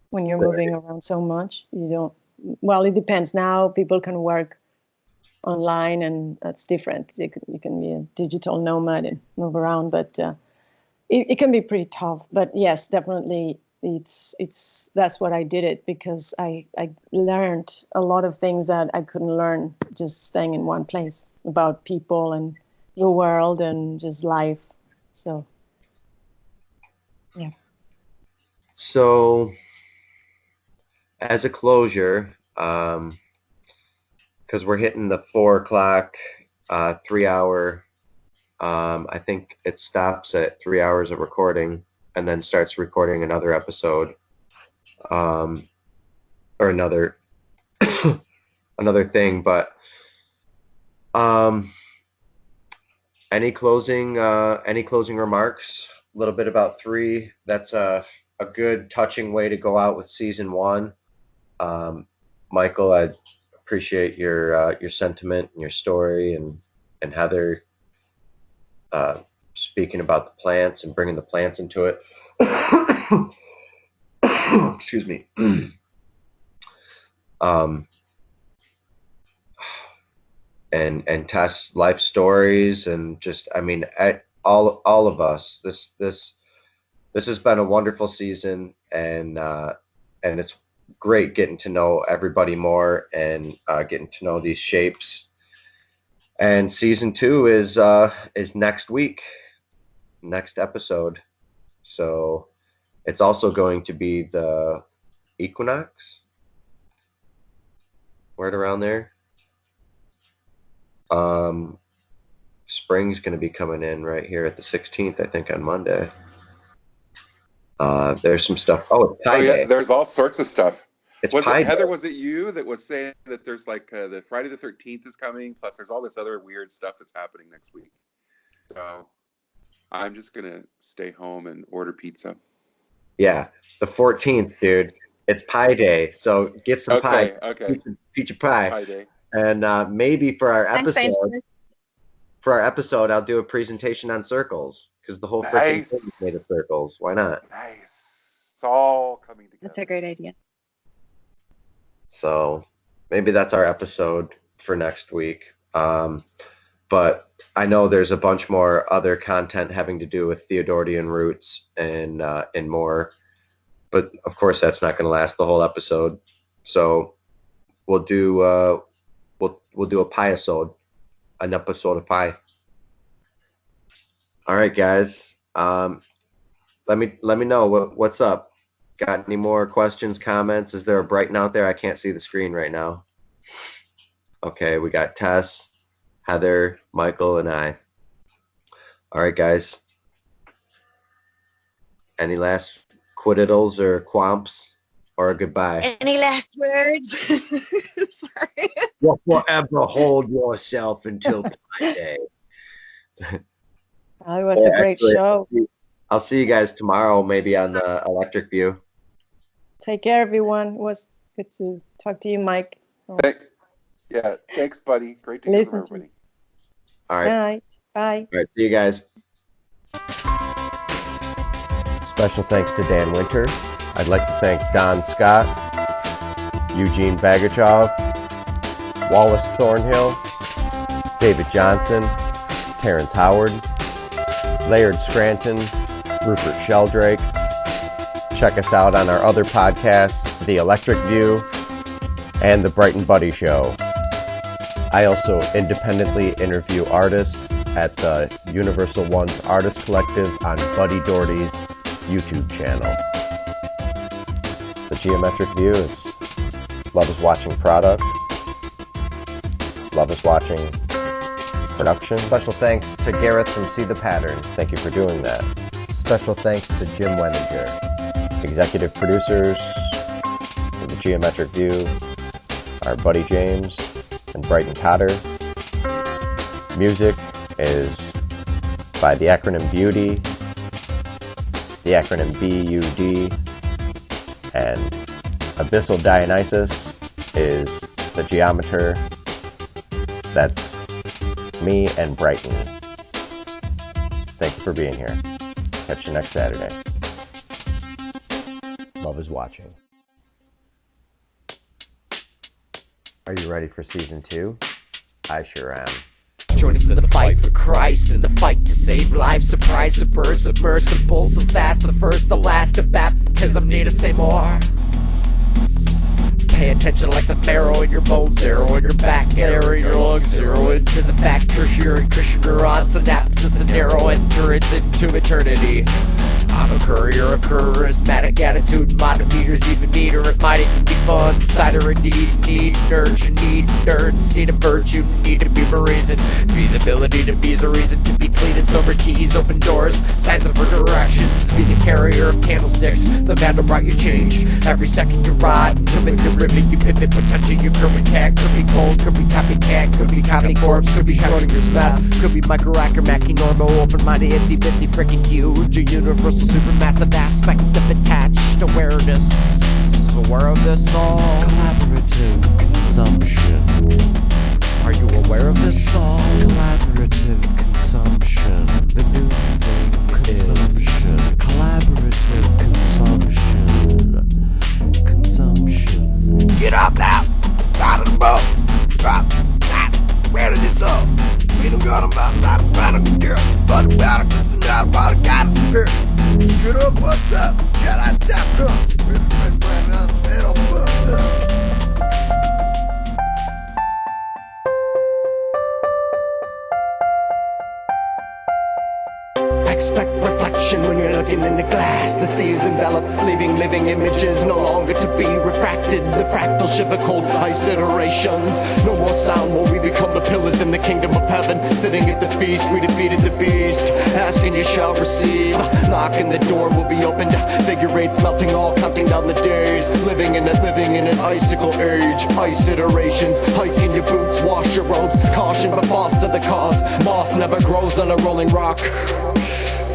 when you're moving around so much. Well, it depends. Now people can work online and that's different. You can be a digital nomad and move around, but it can be pretty tough. But yes, definitely that's what I did it because I learned a lot of things that I couldn't learn just staying in one place about people and the world and just life. So yeah. So as a closure, because we're hitting the 4 o'clock 3 hour, I think it stops at 3 hours of recording and then starts recording another episode, or another another thing. But any closing remarks? A little bit about 3. That's a good touching way to go out with season 1. Michael, I appreciate your sentiment and your story, and Heather speaking about the plants and bringing the plants into it. Excuse me. And Tess' life stories, and just, I mean, all of us. This has been a wonderful season, and it's great getting to know everybody more and getting to know these shapes. And season 2 is next week, next episode. So it's also going to be the equinox, right around there. spring's going to be coming in right here at the 16th, I think, on Monday. There's some stuff. Oh, it's Pi Day. There's all sorts of stuff. It's was Pi it Heather? Day. Was it you that was saying that there's like the Friday the 13th is coming? Plus, there's all this other weird stuff that's happening next week. So I'm just gonna stay home and order pizza. Yeah, the 14th, dude. It's Pi Day, so get some pie. Okay. Pizza pie. Pi Day. And maybe for our Thanks, episode, I'll do a presentation on circles because the whole freaking thing is made of circles. Why not? Nice. It's all coming together. That's a great idea. So maybe that's our episode for next week. But I know there's a bunch more other content having to do with Theodorian roots and more. But of course, that's not going to last the whole episode. So we'll do we'll do a pie-isode, an episode of pie. All right, guys. Let me know what's up. Got any more questions, comments? Is there a Brighton out there? I can't see the screen right now. Okay, we got Tess, Heather, Michael, and I. All right, guys. Any last quiddles or quamps or a goodbye? Any last words? Sorry. Well, forever hold yourself until Pi Day. It was a great show. I'll see you guys tomorrow, maybe on the Electric View. Take care, everyone. It was good to talk to you, Mike. Thanks, buddy. Great to hear from everybody. All right. Bye. All right, see you guys. Special thanks to Dan Winter. I'd like to thank Don Scott, Eugene Bagachov, Wallace Thornhill, David Johnson, Terrence Howard, Laird Scranton, Rupert Sheldrake. Check us out on our other podcasts, The Electric View and The Brighton Buddy Show. I also independently interview artists at the Universal Ones Artist Collective on Buddy Dougherty's YouTube channel. The Geometric View is love is watching product, love is watching production. Special thanks to Gareth from See the Pattern. Thank you for doing that. Special thanks to Jim Wenninger. Executive producers for the Geometric View are Buddy James and Brighton Cotter. Music is by the acronym Beauty, the acronym BUD, and Abyssal Dionysus is the geometer. That's me and Brighton. Thank you for being here. Catch you next Saturday. Love is watching. Are you ready for season 2? I sure am. Join us in the fight for Christ, in the fight to save lives. Surprise, submersible, so fast, the first, the last of baptism. Need to say more. Pay attention like the marrow in your bones, arrow in your back, arrow in your lungs, zero into the back, tertiary Christian neuron, synapses and narrow endurance into eternity. I'm a courier, a charismatic attitude, modern meters even meter, it might even be fun. Cider indeed, need nerds, you need nerds, need a virtue, need to be a reason. Feasibility to be a reason to be clean and sober, keys, open doors, signs of directions. Be the carrier of candlesticks, the man who brought you change. Every second you ride, until you rivet, you pivot, potential, you curve cat. Could be cold, could be copycat, could be copy corpse, could be Schrodinger's best. Could be Micro Hacker, Mackie, normal, open-minded, itsy bitsy, freaking huge, a universal supermassive aspect of attached awareness. Aware of this all? Collaborative consumption. Are you aware of this all? Collaborative consumption. The new thing consumption. Collaborative consumption. Consumption. Get up now! Out of the boat! Drop! Where did this up? We don't got about a girl, but about a not about a goddess spirit. Get up, what's up? Jedi chapter. Expect reflection. reflection when you're looking in the glass. The sea is enveloped, leaving living images no longer to be refracted. The fractal shiver cold ice iterations. No more sound when we become the pillars in the kingdom of heaven. Sitting at the feast, we defeated the beast. Asking you shall receive. Knocking the door will be opened. Figure eights melting all, counting down the days. Living in an icicle age. Ice iterations, hike in your boots, wash your robes. Caution but foster the cause. Moss never grows on a rolling rock.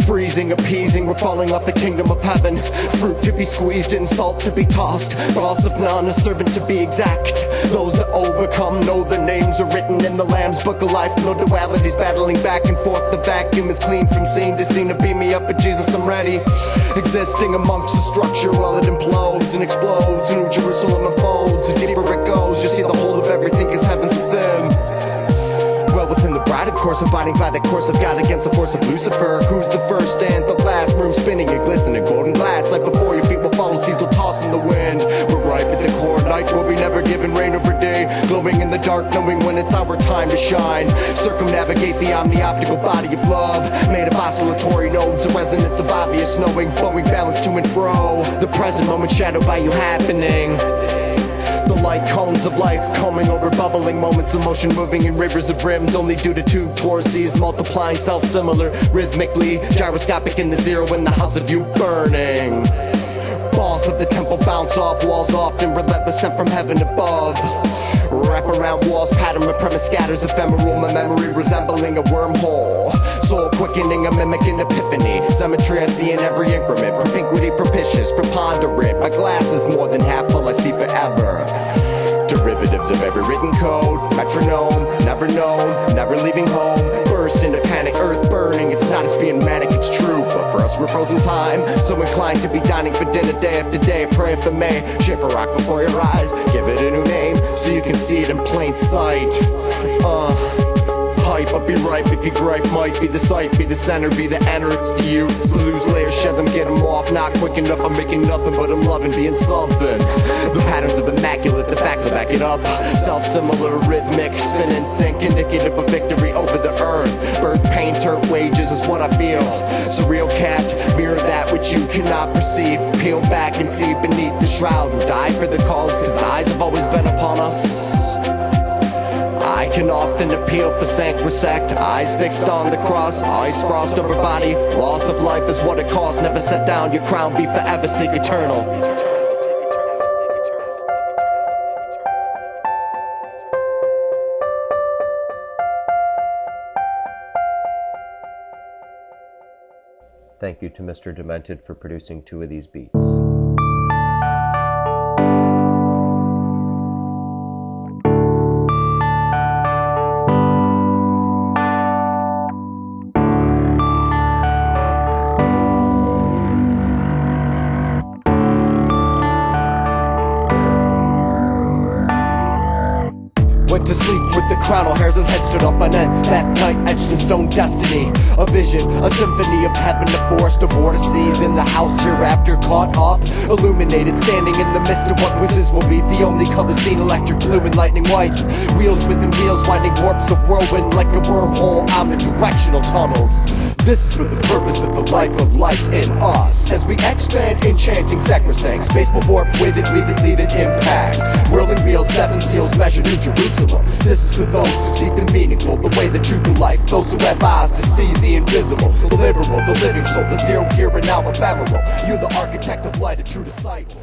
Freezing, appeasing, we're falling off the kingdom of heaven. Fruit to be squeezed and salt to be tossed. Boss of none, a servant to be exact. Those that overcome know their names are written in the Lamb's book of life. No dualities battling back and forth. The vacuum is clean from scene to scene. To beam me up, but Jesus, I'm ready. Existing amongst the structure while it implodes and explodes. New Jerusalem unfolds. The deeper it goes, you see the whole of everything is heaven's within. Well within the bride, of course, abiding by the course of God against the force of Lucifer. Who's the first and the last? Room spinning and glistening golden glass. Like before, your feet will follow, seeds will toss in the wind. We're ripe at the core, night will be never given rain over day. Glowing in the dark, knowing when it's our time to shine. Circumnavigate the omni-optical body of love. Made of oscillatory nodes, a resonance of obvious knowing. Bowing balance to and fro. The present moment shadowed by you happening. The light cones of life combing over bubbling moments of motion, moving in rivers of rims only due to two torses multiplying self-similar rhythmically, gyroscopic in the zero in the house of you burning. Balls of the temple bounce off walls, often relentless sent from heaven above. Wrap around walls, pattern of premise scatters ephemeral, my memory resembling a wormhole. Soul quickening, a mimicking epiphany. Symmetry I see in every increment. Propinquity propitious, preponderant. My glass is more than half full, I see forever. Derivatives of every written code. Metronome, never known, never leaving home. Burst into panic, earth burning. It's not us being manic, it's true. But for us we're frozen time. So inclined to be dining for dinner day after day. Pray if it may, shape a rock before your eyes. Give it a new name, so you can see it in plain sight. Hype, but be ripe if you gripe. Might be the sight, be the center, be the enter. It's the you, it's the lose layers, shed them, get them off. Not quick enough, I'm making nothing, but I'm loving being something. The patterns of immaculate, the facts will back it up. Self-similar, rhythmic, spin in sync, indicative of victory over the earth. Birth pains, hurt wages is what I feel. Surreal cat, mirror that which you cannot perceive. Peel back and see beneath the shroud and die for the cause, cause eyes have always been upon us. I can often appeal for sacrosanct. Eyes fixed on the cross, ice frost over body. Loss of life is what it costs. Never set down your crown, be forever, seek eternal. Thank you to Mr. Demented for producing 2 of these beats. Went to sleep with the crown, all hairs and head stood up on end. That night etched in stone destiny. A vision, a symphony of heaven, a forest of vortices. In the house hereafter caught up, illuminated, standing in the midst of what was will be. The only color seen, electric blue and lightning white. Wheels within wheels, winding warps of whirlwind like a wormhole, omnidirectional tunnels. This is for the purpose of the life of light in us. As we expand, enchanting sacrosanct. Space will warp, wave it, weave it, leave it, impact. Whirling wheels, 7 seals measured in Jerusalem. This is for those who see the meaningful, the way, the truth of life. Those who have eyes to see the invisible, the liberal, the living soul, the zero here and now ephemeral. You're the architect of light, a true disciple.